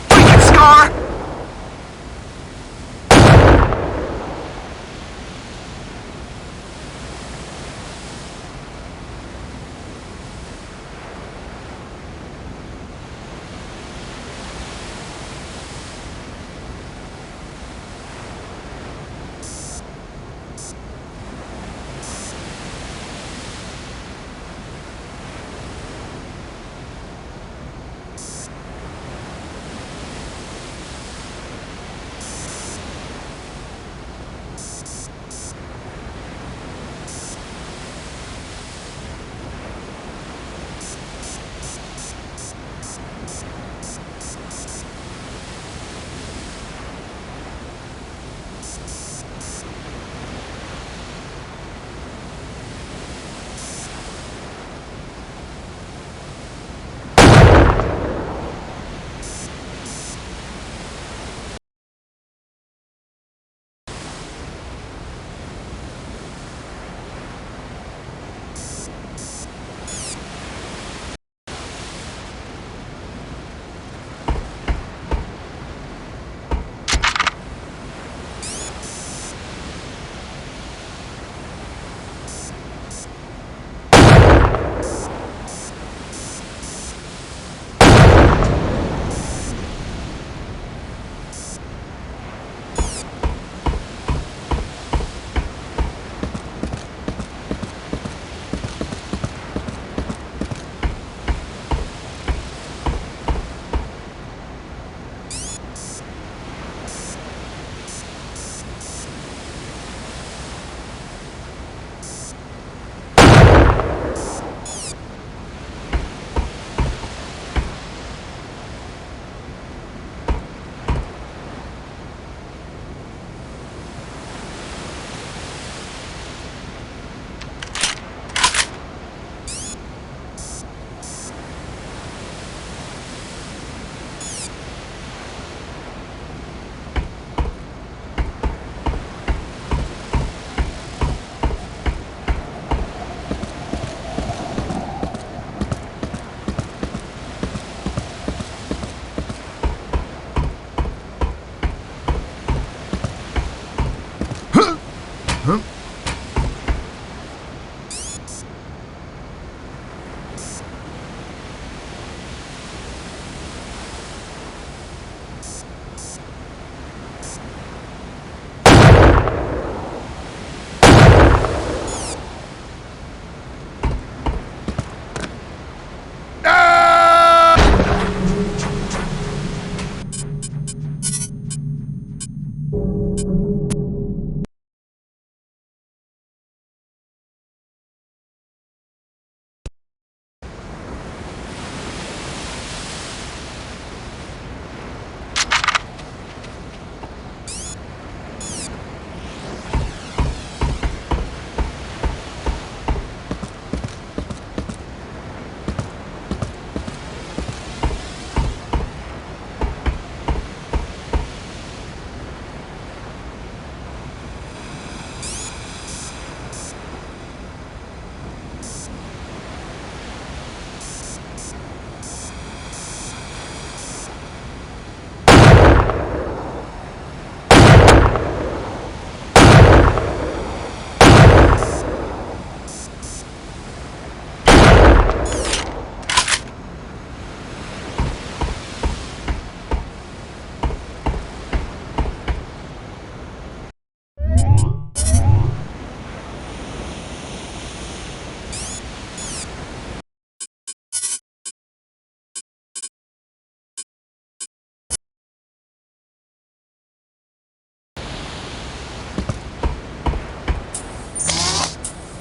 Wicked Scar!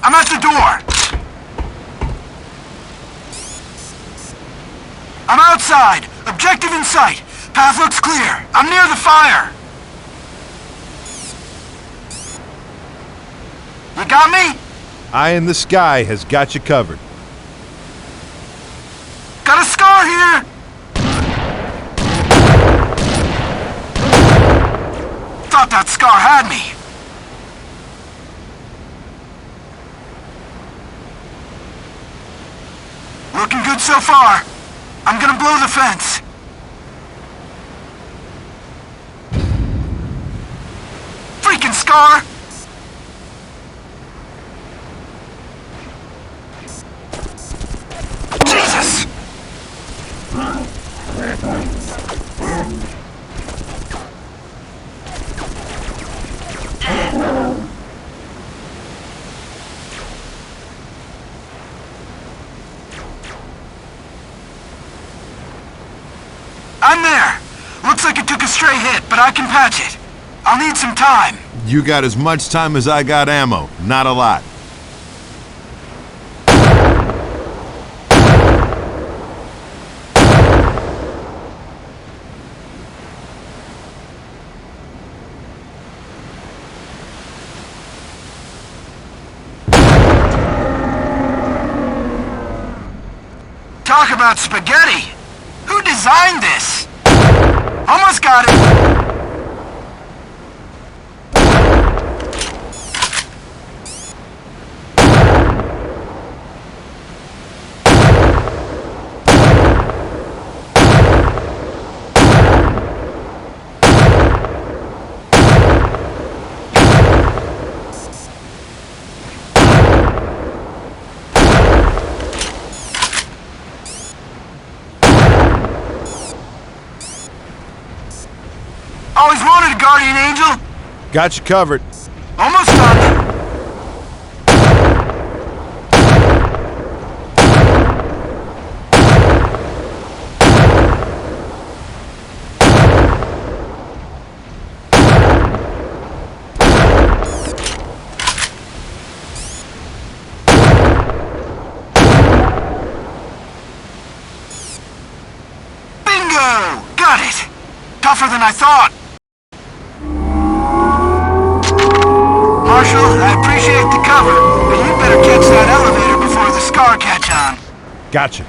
I'm at the door! I'm outside! Objective in sight! Path looks clear! I'm near the fire! You got me? Eye in the sky has got you covered. Got a scar here! Thought that scar had me! Looking good so far. I'm gonna blow the fence. Freaking scar! Jesus! I'm there! Looks like it took a stray hit, but I can patch it. I'll need some time. You got as much time as I got ammo. Not a lot. Talk about spaghetti! Who designed this? Almost got it! Always wanted a guardian angel. Got you covered. Almost done. Bingo! Got it! Tougher than I thought. Marshal, I appreciate the cover, but you better catch that elevator before the scar catch on. Gotcha.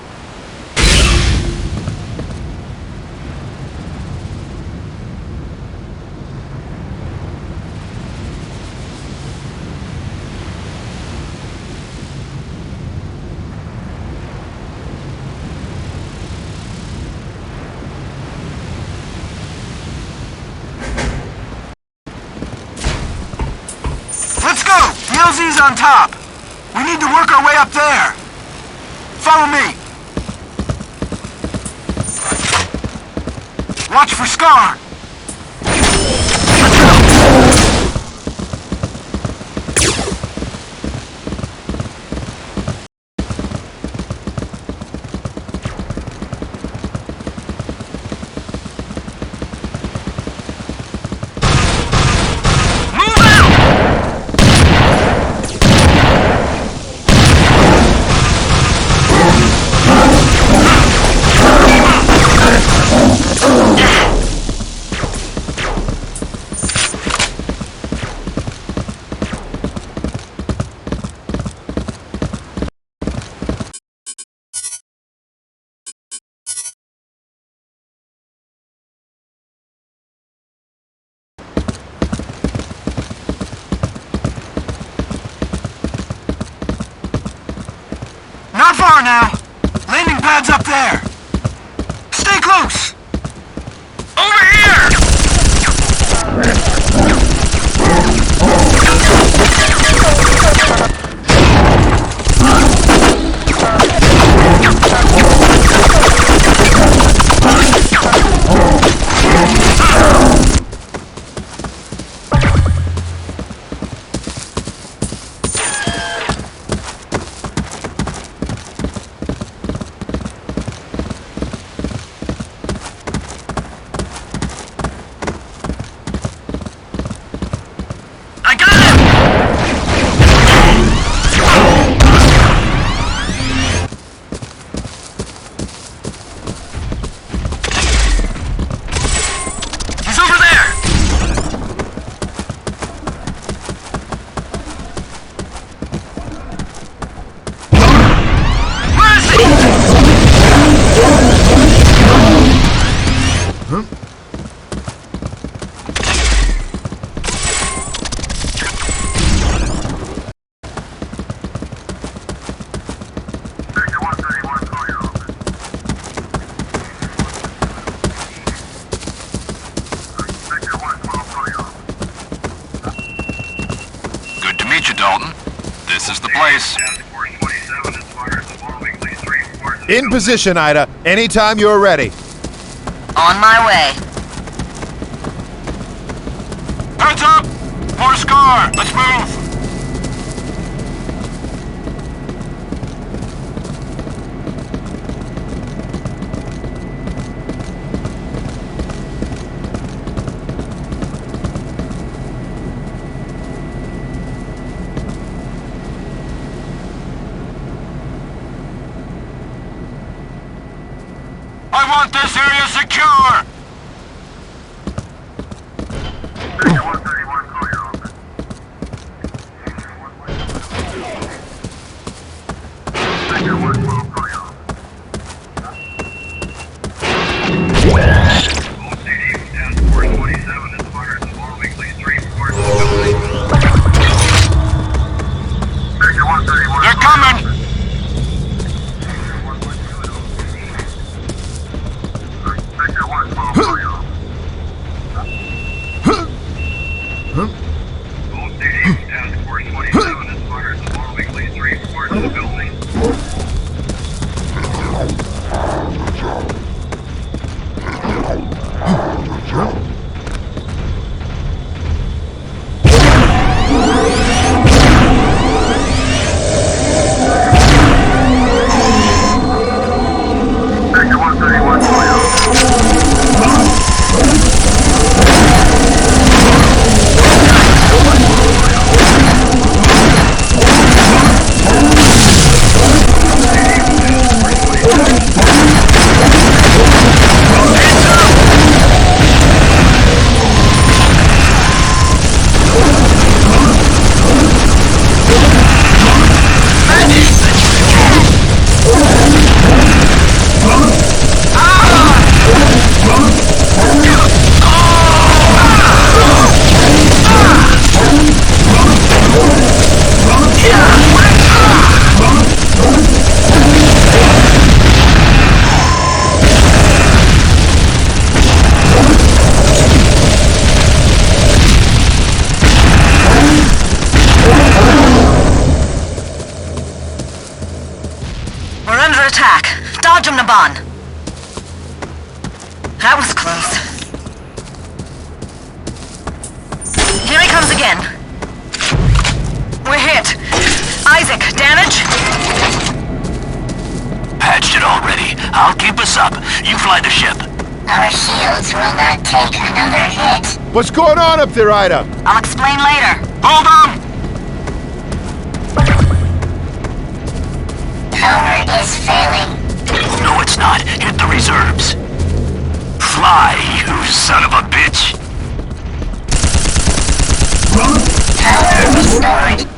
Let's go! LZ's on top. We need to work our way up there. Follow me. Watch for Scar. Not far now. Landing pad's up there. Stay close. Over here! Dalton. This is the place. In position, Ida. Anytime you're ready. On my way. Heads up! More Scar! Let's move! I want this area secure! They're coming! him, Naban. That was close. Here he comes again. We're hit. Isaac, damage? Patched it already. I'll keep us up. You fly the ship. Our shields will not take another hit. What's going on up there, Ida? I'll explain later. Hold on! Power is failing. No, it's not. Hit the reserves. Fly, you son of a bitch! Power restored.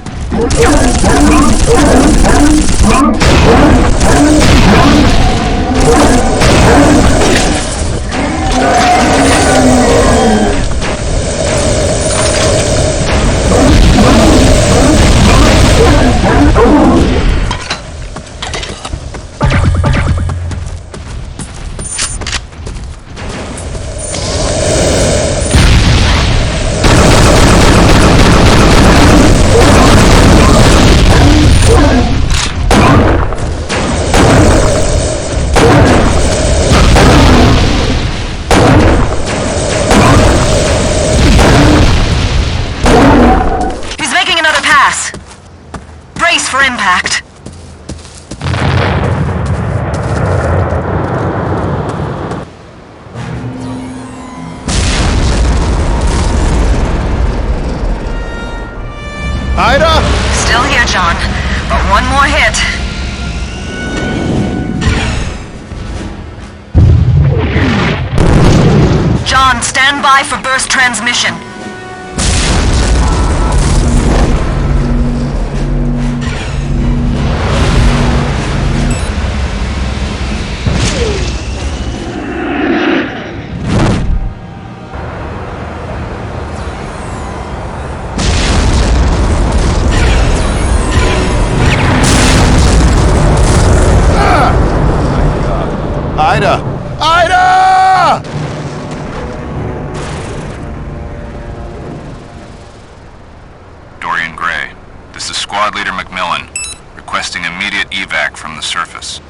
For impact. Ida? Still here, John, but one more hit. John, stand by for burst transmission. Ida! Ida! Dorian Gray, this is Squad Leader McMillan, requesting immediate evac from the surface.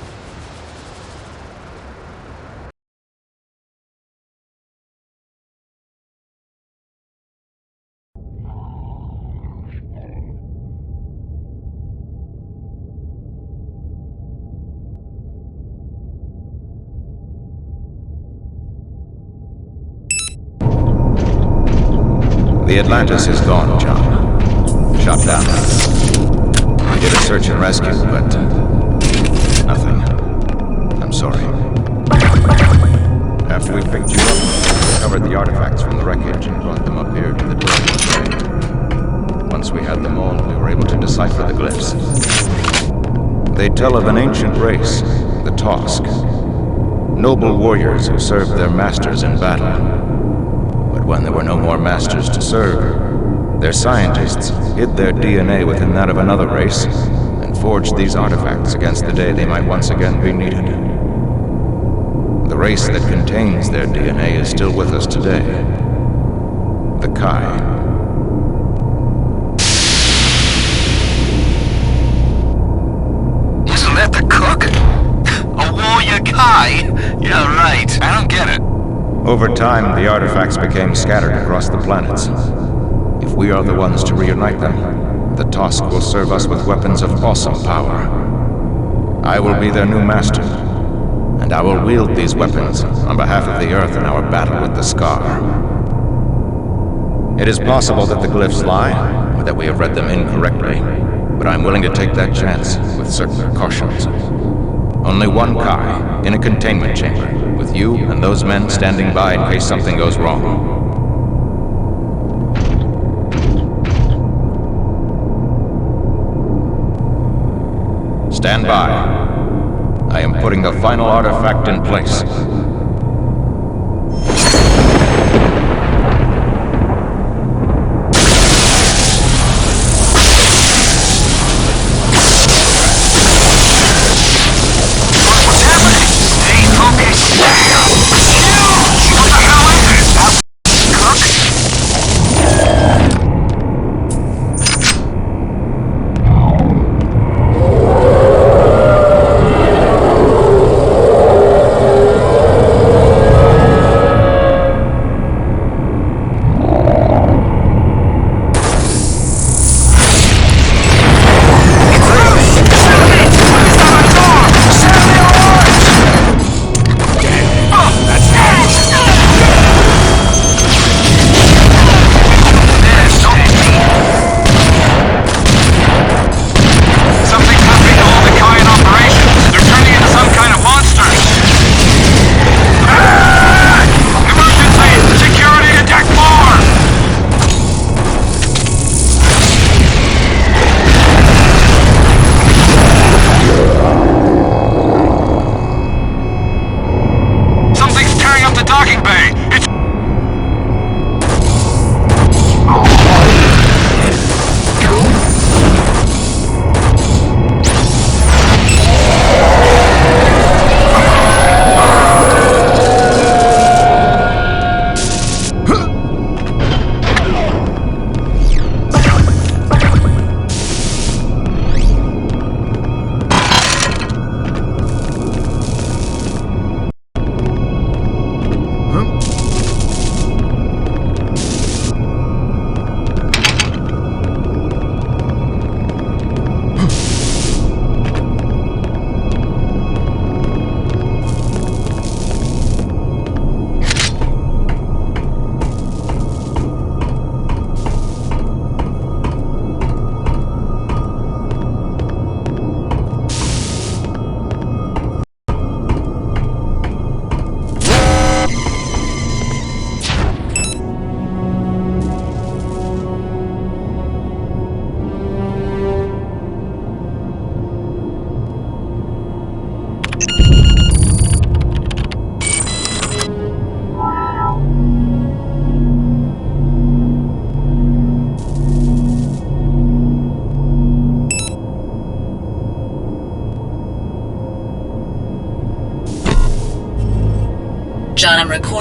The Atlantis is gone, John. Shot down. We did a search and rescue, but nothing. I'm sorry. After we picked you up, we recovered the artifacts from the wreckage and brought them up here to the door. Once we had them all, we were able to decipher the glyphs. They tell of an ancient race, the Tosk. Noble warriors who served their masters in battle. But when there were no more masters to serve, their scientists hid their DNA within that of another race and forged these artifacts against the day they might once again be needed. The race that contains their DNA is still with us today. The Kai. Isn't that the cook? A warrior Kai? Yeah, right. I don't get it. Over time, the artifacts became scattered across the planets. If we are the ones to reunite them, the Tosk will serve us with weapons of awesome power. I will be their new master, and I will wield these weapons on behalf of the Earth in our battle with the Scar. It is possible that the glyphs lie, or that we have read them incorrectly, but I'm willing to take that chance with certain precautions. Only one Kai, in a containment chamber, with you and those men standing by in case something goes wrong. Stand by. I am putting the final artifact in place.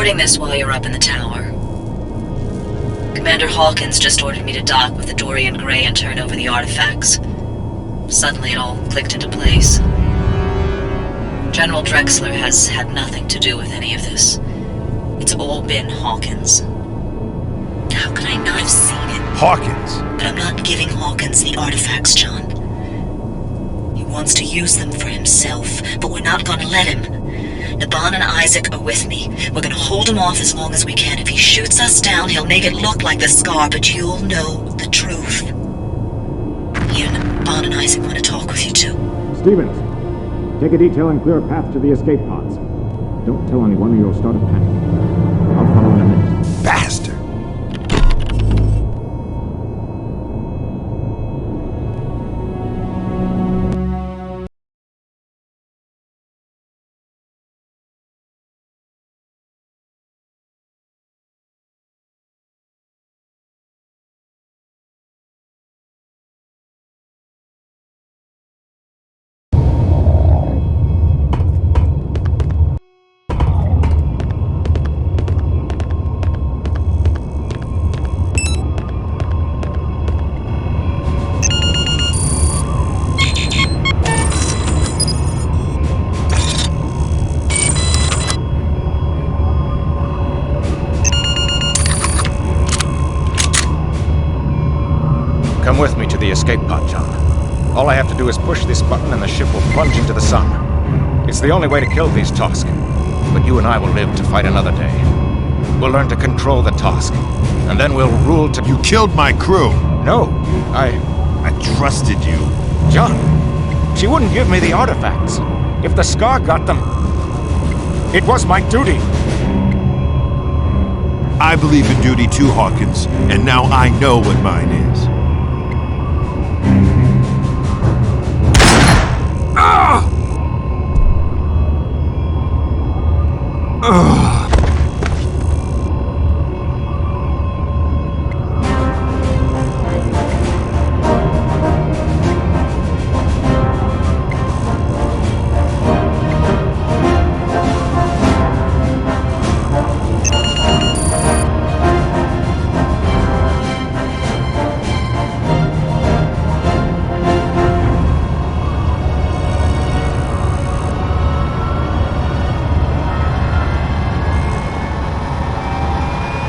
recording this while you're up in the tower. Commander Hawkins just ordered me to dock with the Dorian Gray and turn over the artifacts. Suddenly it all clicked into place. General Drexler has had nothing to do with any of this. It's all been Hawkins. How could I not have seen it? Hawkins! But I'm not giving Hawkins the artifacts, John. He wants to use them for himself, but we're not gonna let him. Naban and Isaac are with me. We're gonna hold him off as long as we can. If he shoots us down, he'll make it look like the scar, but you'll know the truth. Here, Naban and Isaac want to talk with you too. Stevens, take a detail and clear a path to the escape pods. Don't tell anyone or you'll start a panic. I'll follow in a minute. Bastard! Come with me to the escape pod, John. All I have to do is push this button and the ship will plunge into the sun. It's the only way to kill these Tosk. But you and I will live to fight another day. We'll learn to control the Tosk. And then we'll rule to... You killed my crew! No, I trusted you. John, she wouldn't give me the artifacts. If the Scar got them, it was my duty. I believe in duty too, Hawkins, and now I know what mine is. Ah! Ugh.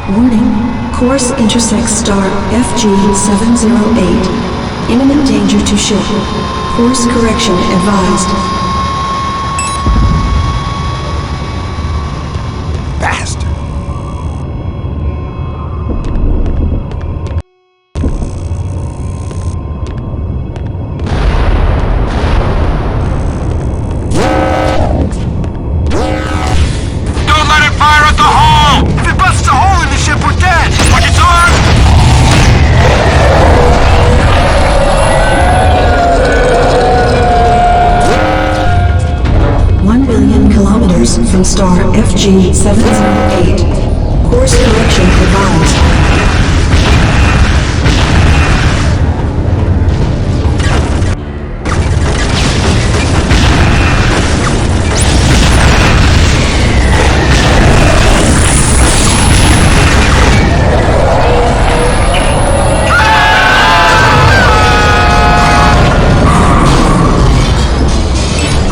'Warning, course intersects star FG-708. Imminent danger to ship. Course correction advised. Bastard! Don't let it fire at the hull! If it busts a hole in the ship, we're dead! Watch its arm! Kilometers from star FG-708. Course correction advised.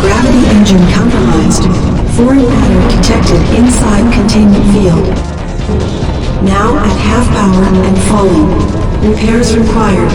Gravity engine compromised. Foreign matter detected inside containment field. Now at half power and falling. Repairs required.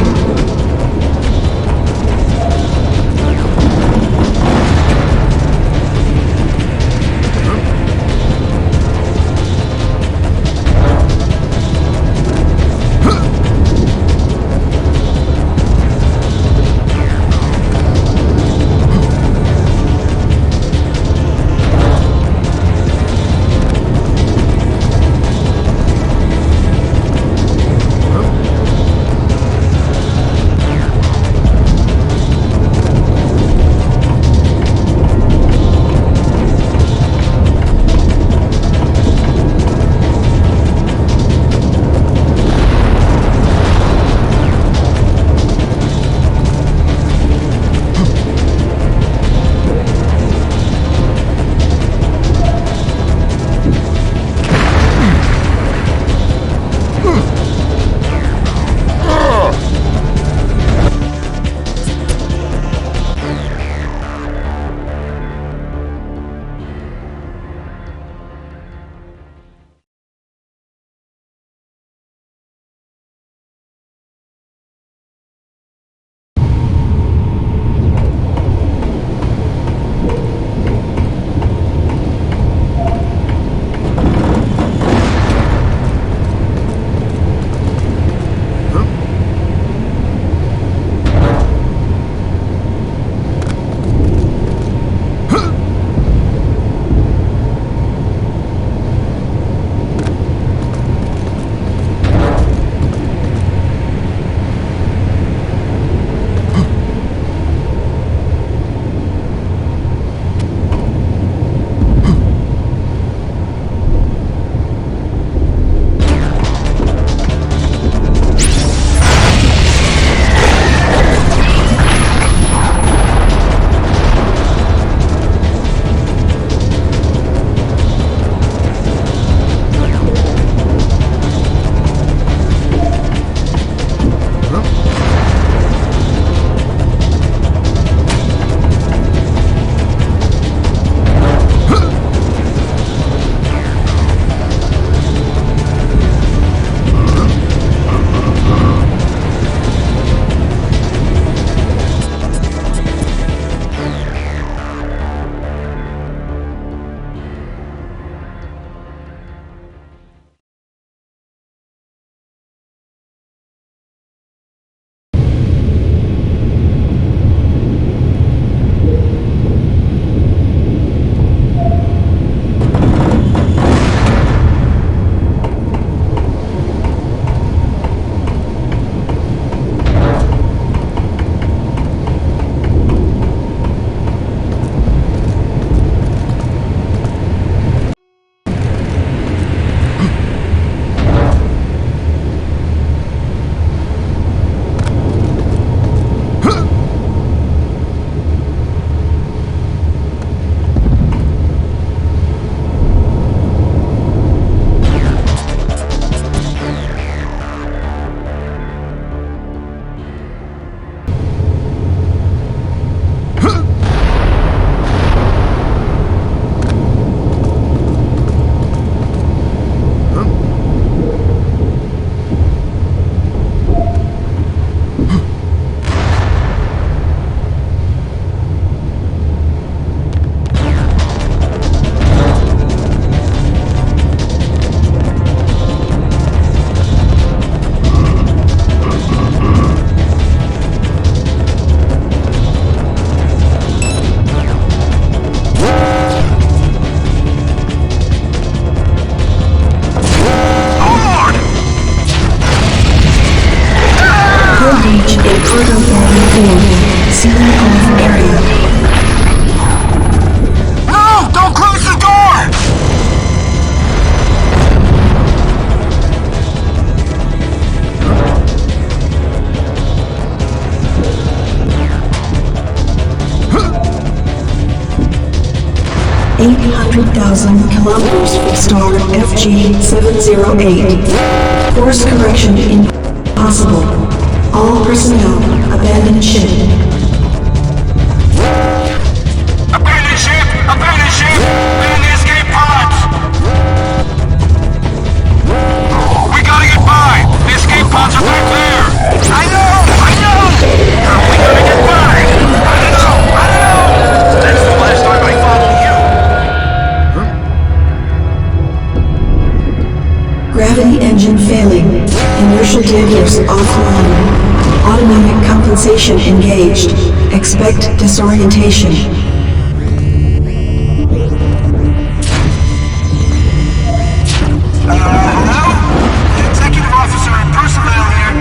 800,000 kilometers from star FG-708. Course correction impossible. All personnel abandon ship. Abandon ship! Abandon ship! Man the escape pods! We gotta get by! The escape pods are back there! I know! How are we gonna get by? I don't know! That's the last time I follow you! Gravity engine failing. Inertial dampers offline. Automatic compensation engaged. Expect disorientation. Hello? Executive officer and personnel here.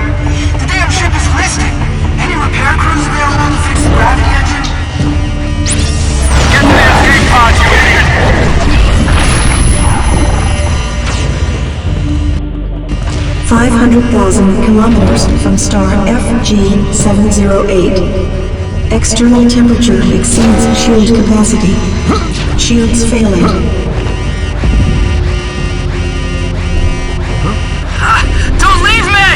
The damn ship is listed. Any repair crews available to fix the gravity engine? Get to the escape pods, you idiot! 500,000 kilometers from star FG-708. External temperature exceeds shield capacity. Shields failing. Don't leave me!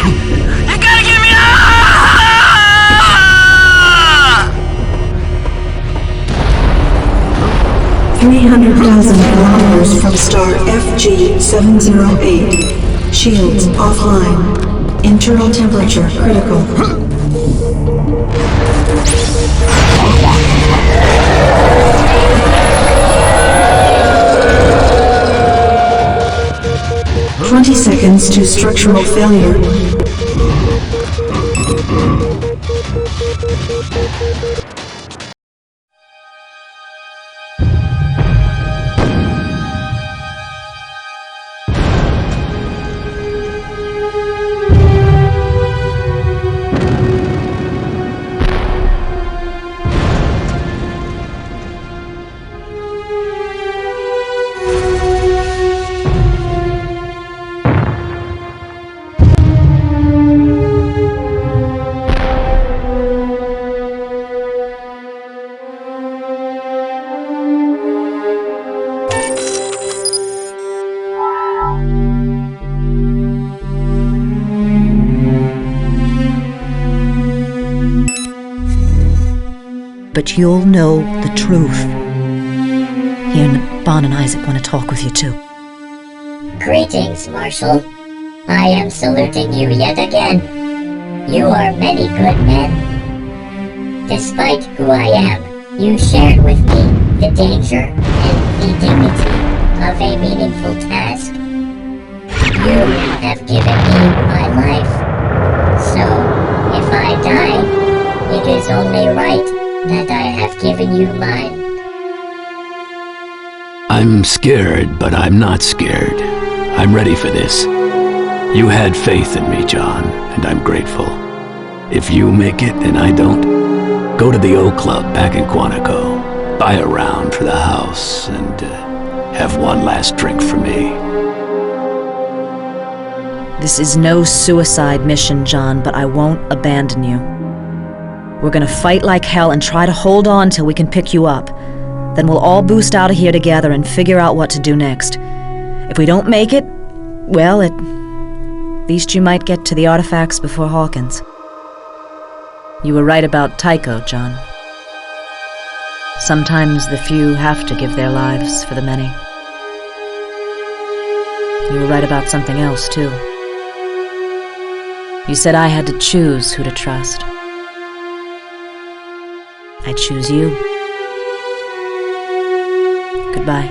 You gotta get me out! 300,000 kilometers from star FG-708. Shields offline. Internal temperature critical. "20 seconds to structural failure. But you'll know the truth. Here, Bon and Isaac want to talk with you too. Greetings, Marshal. I am saluting you yet again. You are many good men. Despite who I am, you shared with me the danger and the dignity of a meaningful task. You have given me my life. So, if I die, it is only right that I have given you mine. I'm scared, but I'm not scared. I'm ready for this. You had faith in me, John, and I'm grateful. If you make it and I don't, go to the O Club back in Quantico, buy a round for the house, and have one last drink for me. This is no suicide mission, John, but I won't abandon you. We're gonna fight like hell and try to hold on till we can pick you up. Then we'll all boost out of here together and figure out what to do next. If we don't make it, well, at least you might get to the artifacts before Hawkins. You were right about Tycho, John. Sometimes the few have to give their lives for the many. You were right about something else, too. You said I had to choose who to trust. I choose you. Goodbye.